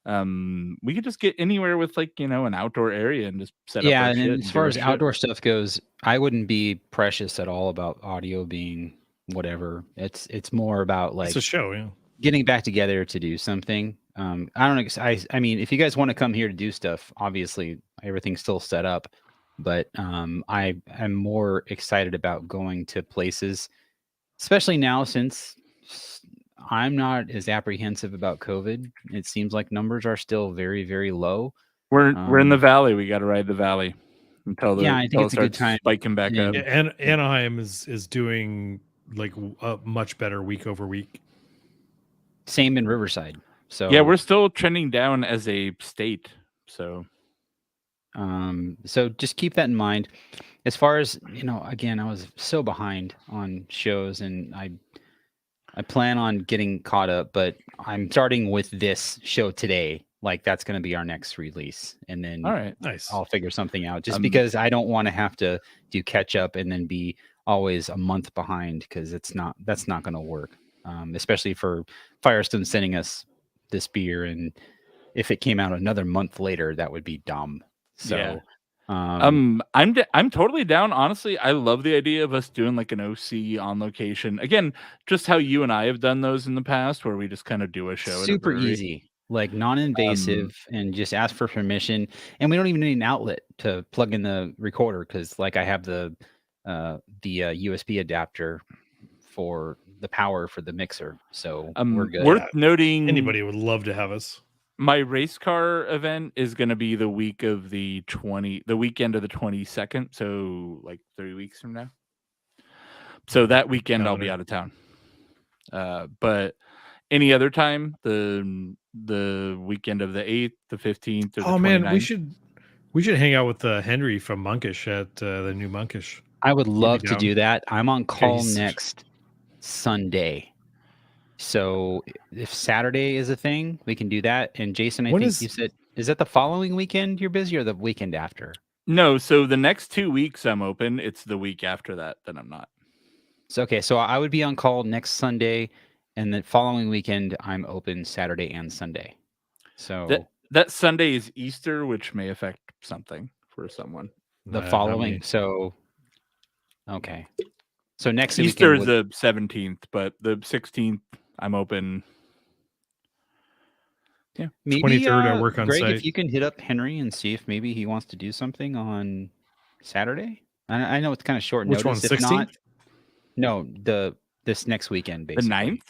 Speaker 2: We could just get anywhere with like, you know, an outdoor area and just set up our
Speaker 1: And
Speaker 2: shit.
Speaker 1: then as
Speaker 2: and
Speaker 1: far
Speaker 2: do our
Speaker 1: as
Speaker 2: shit.
Speaker 1: outdoor stuff goes, I wouldn't be precious at all about audio being whatever. It's more about like
Speaker 3: It's a show, yeah.
Speaker 1: getting back together to do something. I don't know. I mean, if you guys want to come here to do stuff, obviously everything's still set up. But I am more excited about going to places, especially now since I'm not as apprehensive about COVID. It seems like numbers are still very, very low.
Speaker 2: We're in the valley. We got to ride the valley until
Speaker 1: I think it's a good time.
Speaker 2: spiking back up.
Speaker 3: Yeah, and Anaheim is doing like a much better week over week.
Speaker 1: Same in Riverside. So
Speaker 2: yeah, we're still trending down as a state. So
Speaker 1: just keep that in mind. As far as, you know, again, I was so behind on shows, and I plan on getting caught up, but I'm starting with this show today. Like that's going to be our next release, and then
Speaker 2: all right,
Speaker 3: nice.
Speaker 1: I'll figure something out. Just because I don't want to have to do catch up and then be always a month behind, because that's not going to work. Especially for Firestone sending us this beer, and if it came out another month later, that would be dumb. So,
Speaker 2: yeah. I'm totally down. Honestly, I love the idea of us doing like an OC on location again, just how you and I have done those in the past, where we just kind of do a show.
Speaker 1: Super easy, like non-invasive, and just ask for permission. And we don't even need an outlet to plug in the recorder, because like I have the USB adapter for the power for the mixer, so we're good.
Speaker 2: Worth noting,
Speaker 3: anybody would love to have us.
Speaker 2: My race car event is going to be the weekend of the 22nd, so like 3 weeks from now. So that weekend I'll be out of town. But any other time, the weekend of the 8th, the 15th, or the 29th.
Speaker 3: Man, we should hang out with Henry from Monkish at the new Monkish.
Speaker 1: I would love to do that. I'm on call next Sunday. So if Saturday is a thing, we can do that. And Jason, I think you said, is that the following weekend you're busy, or the weekend after?
Speaker 2: No, so the next 2 weeks I'm open. It's the week after that I'm not.
Speaker 1: So, okay, so I would be on call next Sunday, and the following weekend I'm open Saturday and Sunday. So
Speaker 2: that Sunday is Easter, which may affect something for someone.
Speaker 1: The following, so okay. So next
Speaker 2: Easter is the 17th, but the 16th I'm open.
Speaker 1: Maybe
Speaker 3: 23rd I work on
Speaker 1: Greg,
Speaker 3: site.
Speaker 1: if you can hit up Henry and see if maybe he wants to do something on Saturday. I know it's kind of short
Speaker 3: Which one,
Speaker 1: notice. If not,
Speaker 3: 16th?
Speaker 1: no, this next weekend,
Speaker 2: The
Speaker 1: basically.
Speaker 2: 9th?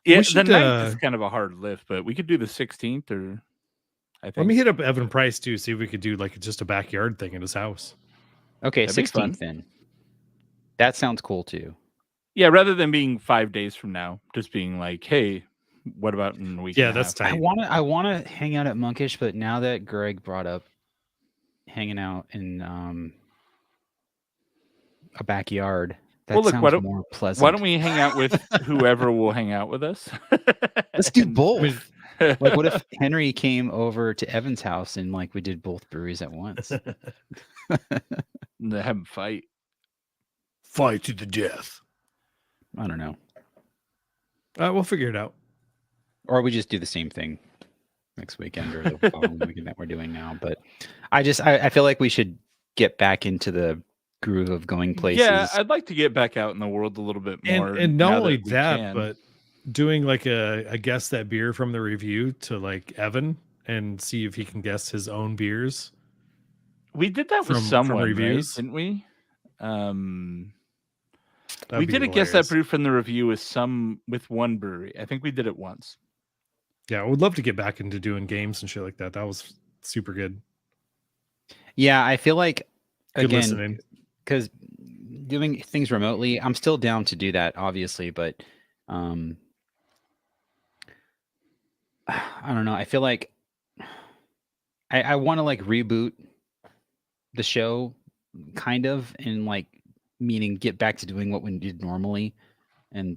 Speaker 2: Yeah,
Speaker 3: We should,
Speaker 2: the 9th is kind of a hard lift, but we could do the 16th or I think.
Speaker 3: Let me hit up Evan Price too, see if we could do like just a backyard thing at his house.
Speaker 1: Okay,
Speaker 2: That'd be fun.
Speaker 1: 16th then. That sounds cool too.
Speaker 2: Yeah, rather than being 5 days from now, just being like, hey, what about in a week?
Speaker 3: Yeah,
Speaker 2: and a
Speaker 3: that's
Speaker 2: half?
Speaker 3: tight.
Speaker 1: I wanna hang out at Monkish, but now that Greg brought up hanging out in a backyard, that
Speaker 2: Well, look,
Speaker 1: sounds more pleasant.
Speaker 2: Why don't we hang out with whoever will hang out with us?
Speaker 1: Let's do
Speaker 2: And-
Speaker 1: both. Like, what if Henry came over to Evan's house and like we did both breweries at once?
Speaker 2: and have them fight?
Speaker 3: Fight to the death.
Speaker 1: I don't know.
Speaker 3: We'll figure it out.
Speaker 1: Or we just do the same thing next weekend or the following weekend that we're doing now. But I feel like we should get back into the groove of going places.
Speaker 2: Yeah, I'd like to get back out in the world a little bit more.
Speaker 3: And not
Speaker 2: now
Speaker 3: only
Speaker 2: we
Speaker 3: that,
Speaker 2: can.
Speaker 3: but doing like a guess that beer from the review to like Evan and see if he can guess his own beers.
Speaker 2: we did that with
Speaker 3: from
Speaker 2: someone,
Speaker 3: reviews.
Speaker 2: right? Didn't we?
Speaker 3: That'd
Speaker 2: We
Speaker 3: be
Speaker 2: did a guess that
Speaker 3: hilarious.
Speaker 2: brew from the review with one brewery. I think we did it once.
Speaker 3: Yeah, I would love to get back into doing games and shit like that. That was super good.
Speaker 1: Yeah, I feel like
Speaker 3: Good
Speaker 1: again,
Speaker 3: listening.
Speaker 1: because doing things remotely, I'm still down to do that, obviously, but I don't know. I feel like I want to like reboot the show, kind of, and like meaning get back to doing what we did normally, and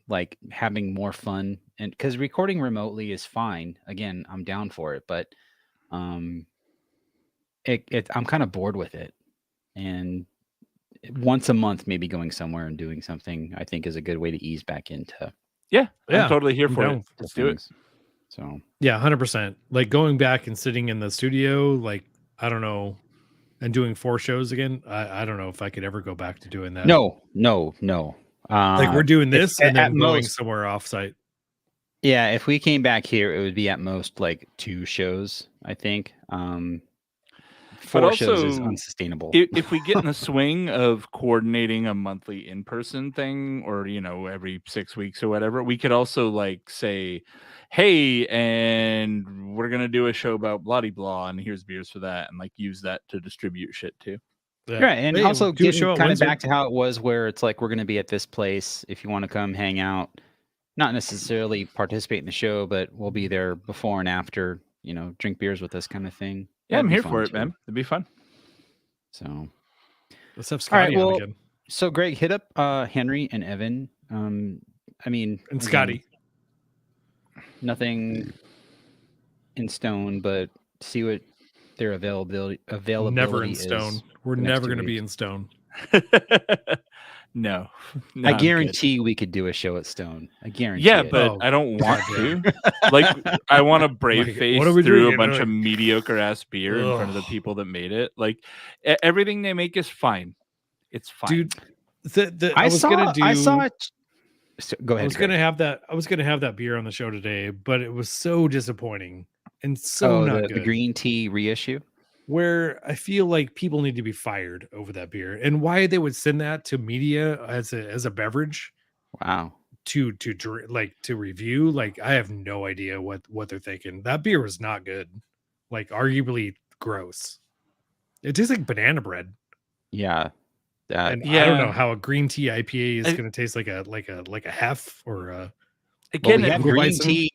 Speaker 1: like having more fun. And because recording remotely is fine. Again, I'm down for it, but I'm kind of bored with it, and once a month maybe going somewhere and doing something I think is a good way to ease back into
Speaker 2: Yeah,
Speaker 3: Yeah,
Speaker 2: I'm totally here
Speaker 3: I'm
Speaker 2: for
Speaker 3: down
Speaker 2: it.
Speaker 1: to
Speaker 2: Let's do it.
Speaker 1: things. So
Speaker 3: Yeah, 100%. Like going back and sitting in the studio, like I don't know, and doing 4 shows again. I don't know if I could ever go back to doing that.
Speaker 1: no.
Speaker 3: Like we're doing
Speaker 1: if-
Speaker 3: this and then
Speaker 1: at
Speaker 3: going
Speaker 1: most-
Speaker 3: somewhere offsite.
Speaker 1: Yeah, if we came back here, it would be at most like 2 shows, I think. 4 shows is
Speaker 2: also,
Speaker 1: unsustainable.
Speaker 2: If we get in the swing of coordinating a monthly in-person thing, or every 6 weeks or whatever, we could also like say, hey, and we're gonna do a show about blah de blah, and here's beers for that, and like use that to distribute shit too.
Speaker 3: Yeah.
Speaker 1: Right, and
Speaker 3: Hey,
Speaker 1: also
Speaker 3: do a
Speaker 1: getting
Speaker 3: show at
Speaker 1: kind of
Speaker 3: Windsor.
Speaker 1: back to how it was, where it's like we're going to be at this place if you want to come hang out, not necessarily participate in the show, but we'll be there before and after, drink beers with us, kind of thing.
Speaker 2: Yeah,
Speaker 1: That'd
Speaker 2: I'm
Speaker 1: be
Speaker 2: here
Speaker 1: fun
Speaker 2: for it,
Speaker 1: too.
Speaker 2: man. It'd be fun.
Speaker 1: So,
Speaker 3: Let's have
Speaker 1: all right,
Speaker 3: Scotty on
Speaker 1: well,
Speaker 3: again.
Speaker 1: so Greg, hit up Henry and Evan. I mean,
Speaker 3: And
Speaker 1: again,
Speaker 3: Scotty.
Speaker 1: nothing in stone, but see what their availability
Speaker 3: Never in
Speaker 1: is
Speaker 3: stone. We're
Speaker 1: the next
Speaker 3: never
Speaker 1: 2
Speaker 3: going to be
Speaker 1: weeks.
Speaker 3: in stone.
Speaker 2: No,
Speaker 1: I
Speaker 2: I'm good.
Speaker 1: guarantee we could do a show at Stone. I guarantee.
Speaker 2: Yeah,
Speaker 1: it.
Speaker 2: but
Speaker 3: Oh,
Speaker 2: I don't want
Speaker 3: goddamn.
Speaker 2: to. Like, I want to brave
Speaker 3: Like,
Speaker 2: face
Speaker 3: what are we
Speaker 2: through
Speaker 3: doing?
Speaker 2: a bunch
Speaker 3: Like-
Speaker 2: of mediocre ass beer in front of the
Speaker 3: Ugh.
Speaker 2: people that made it. Like, everything they make is fine. It's fine.
Speaker 3: Dude, I was gonna do.
Speaker 1: I saw it. Go ahead.
Speaker 3: I was
Speaker 1: Greg.
Speaker 3: gonna have that. I was gonna have that beer on the show today, but it was so disappointing and so not
Speaker 1: the
Speaker 3: good.
Speaker 1: green tea reissue.
Speaker 3: Where I feel like people need to be fired over that beer, and why they would send that to media as a beverage
Speaker 1: Wow.
Speaker 3: to review. Like I have no idea what they're thinking. That beer was not good. Like arguably gross. It tastes like banana bread.
Speaker 1: Yeah. That.
Speaker 3: And I don't
Speaker 2: yeah.
Speaker 3: know how a green tea IPA is
Speaker 2: I-
Speaker 3: going to taste like a hef or a.
Speaker 2: Again,
Speaker 1: we have
Speaker 3: Dunkelweizen?
Speaker 1: green tea.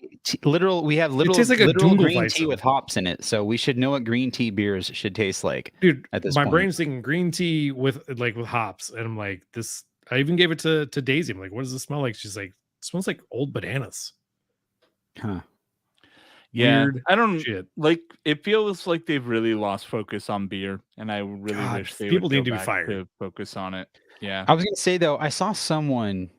Speaker 1: We have
Speaker 3: tastes like a
Speaker 1: literal green tea
Speaker 3: Dunkelweizen.
Speaker 1: with hops in it, so we should know what green tea beers should taste like.
Speaker 3: Dude,
Speaker 1: At this
Speaker 3: my
Speaker 1: point.
Speaker 3: brain's thinking green tea with hops, and I'm like, this. I even gave it to Daisy. I'm like, what does this smell like? She's like, it smells like old bananas.
Speaker 1: Huh.
Speaker 2: yeah,
Speaker 3: Weird
Speaker 2: I don't
Speaker 3: shit.
Speaker 2: like. It feels like they've really lost focus on beer, and I really
Speaker 3: God,
Speaker 2: wish they
Speaker 3: people
Speaker 2: would
Speaker 3: need
Speaker 2: go
Speaker 3: to be
Speaker 2: back
Speaker 3: fired.
Speaker 2: to focus on it. Yeah,
Speaker 1: I was gonna say though, I saw someone.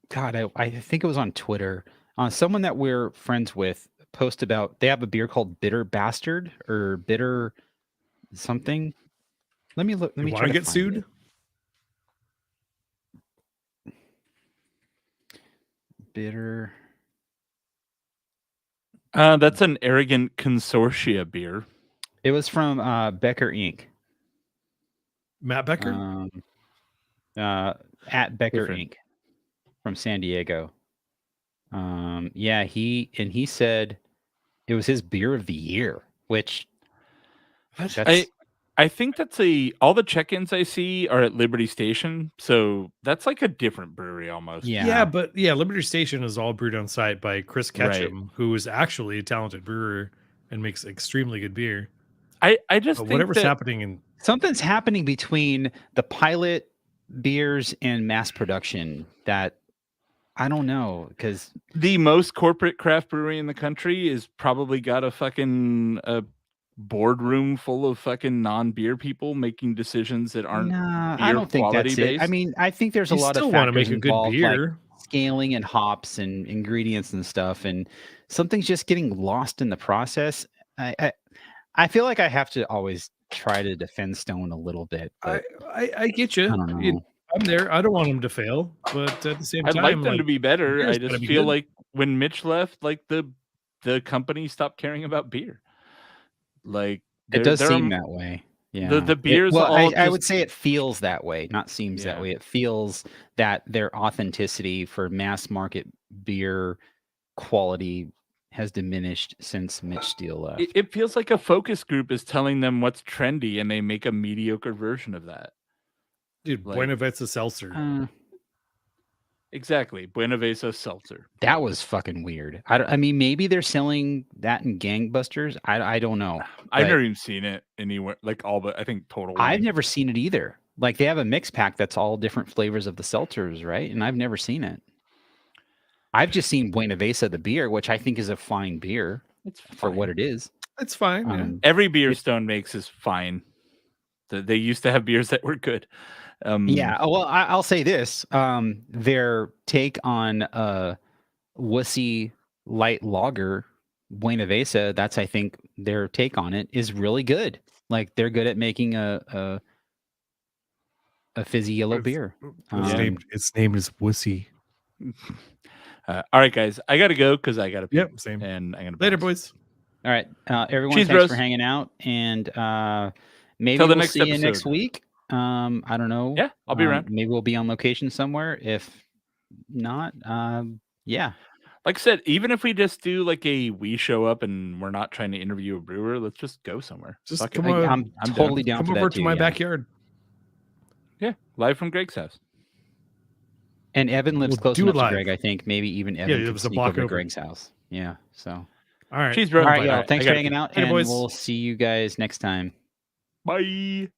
Speaker 1: God, I think it was on Twitter. Someone that we're friends with post about they have a beer called Bitter Bastard or Bitter something. Let me look. Let
Speaker 3: You
Speaker 1: me
Speaker 3: want
Speaker 1: try
Speaker 3: to
Speaker 1: to
Speaker 3: get
Speaker 1: find
Speaker 3: sued?
Speaker 1: it. Bitter.
Speaker 2: That's an Arrogant Consortia beer.
Speaker 1: It was from Becker Inc.
Speaker 3: Matt Becker.
Speaker 1: At Becker
Speaker 2: Different.
Speaker 1: Inc. from San Diego. Yeah, he said it was his beer of the year, which that's
Speaker 2: I think that's all the check-ins I see are at Liberty Station, so that's like a different brewery almost.
Speaker 3: Yeah, but Liberty Station is all brewed on site by Chris Ketchum, who is actually a talented brewer and makes extremely good beer.
Speaker 2: I just think
Speaker 3: whatever's
Speaker 2: that
Speaker 3: happening in
Speaker 1: something's happening between the pilot beers and mass production that I don't know, because
Speaker 2: the most corporate craft brewery in the country is probably got a fucking boardroom full of fucking non-beer people making decisions that aren't
Speaker 1: I don't think that's it.
Speaker 2: based.
Speaker 1: I mean, I think there's a
Speaker 3: You
Speaker 1: lot of
Speaker 3: still wanna
Speaker 1: factors
Speaker 3: make a good
Speaker 1: involved,
Speaker 3: beer.
Speaker 1: like scaling and hops and ingredients and stuff, and something's just getting lost in the process. I feel like I have to always try to defend Stone a little bit. But
Speaker 3: I get you.
Speaker 1: I don't know.
Speaker 3: I'm there. I don't want them to fail, but at the same
Speaker 2: I'd
Speaker 3: time,
Speaker 2: like them to be better.
Speaker 3: beer's
Speaker 2: I
Speaker 3: gotta
Speaker 2: just
Speaker 3: be
Speaker 2: feel
Speaker 3: good.
Speaker 2: like when Mitch left, like the company stopped caring about beer. Like
Speaker 1: It does
Speaker 2: they're
Speaker 1: seem that way. Yeah.
Speaker 2: the beers
Speaker 1: Well,
Speaker 2: all
Speaker 1: I
Speaker 2: just-
Speaker 1: would say it feels that way, not seems that
Speaker 2: Yeah.
Speaker 1: way. It feels that their authenticity for mass market beer quality has diminished since Mitch Steele left.
Speaker 2: it feels like a focus group is telling them what's trendy, and they make a mediocre version of that.
Speaker 3: Dude,
Speaker 2: like-
Speaker 3: Buena Vista Seltzer.
Speaker 2: Exactly, Buena Vista Seltzer.
Speaker 1: That was fucking weird. I mean, maybe they're selling that in Gangbusters. I don't know.
Speaker 2: I've
Speaker 1: but
Speaker 2: never even seen it anywhere. Like all but I think Total
Speaker 1: I've
Speaker 2: Wine.
Speaker 1: never seen it either. Like they have a mix pack that's all different flavors of the seltzers, right? And I've never seen it. I've just seen Buena Vista, the beer, which I think is a fine beer
Speaker 2: It's
Speaker 1: for what
Speaker 2: fine.
Speaker 1: it is.
Speaker 3: It's fine. Yeah.
Speaker 2: Every beer Stone makes is fine. They used to have beers that were good.
Speaker 1: Yeah. Well, I'll say this: their take on wussy light lager, Buena Vista. That's I think their take on it is really good. Like they're good at making a fizzy yellow beer.
Speaker 3: Its name is Wussy.
Speaker 2: All right, guys, I gotta go because I gotta.
Speaker 3: Yep, same.
Speaker 2: And I'm gonna
Speaker 3: Later,
Speaker 2: bounce.
Speaker 3: boys.
Speaker 1: All right, everyone.
Speaker 2: Cheers,
Speaker 1: thanks
Speaker 2: bros.
Speaker 1: for hanging out, and maybe
Speaker 2: Till the
Speaker 1: we'll
Speaker 2: next
Speaker 1: see you next
Speaker 2: episode.
Speaker 1: week. I don't know.
Speaker 2: Yeah, I'll be around.
Speaker 1: Maybe we'll be on location somewhere. If not, yeah.
Speaker 2: Like I said, even if we just do like we show up and we're not trying to interview a brewer, let's just go somewhere.
Speaker 3: Just
Speaker 2: Fuck it.
Speaker 3: come on.
Speaker 1: I'm
Speaker 2: I'm
Speaker 1: totally down
Speaker 3: Come
Speaker 1: for
Speaker 3: over
Speaker 1: that
Speaker 3: to
Speaker 1: too,
Speaker 3: my
Speaker 1: yeah.
Speaker 3: backyard.
Speaker 2: Yeah, live from Greg's house.
Speaker 1: And Evan lives
Speaker 3: We'll
Speaker 1: close
Speaker 3: do it
Speaker 1: enough to
Speaker 3: live.
Speaker 1: Greg. I think maybe even Evan
Speaker 3: it
Speaker 1: could
Speaker 3: was a
Speaker 1: sneak
Speaker 3: block
Speaker 1: over to
Speaker 3: over.
Speaker 1: Greg's house. Yeah. So,
Speaker 3: All right.
Speaker 2: Cheers, bro.
Speaker 1: all right,
Speaker 2: Bye.
Speaker 1: y'all. Thanks
Speaker 2: I
Speaker 1: for
Speaker 2: gotta
Speaker 1: hanging
Speaker 2: pee.
Speaker 1: out,
Speaker 3: Later,
Speaker 1: and
Speaker 3: boys.
Speaker 1: we'll see you guys next time.
Speaker 2: Bye.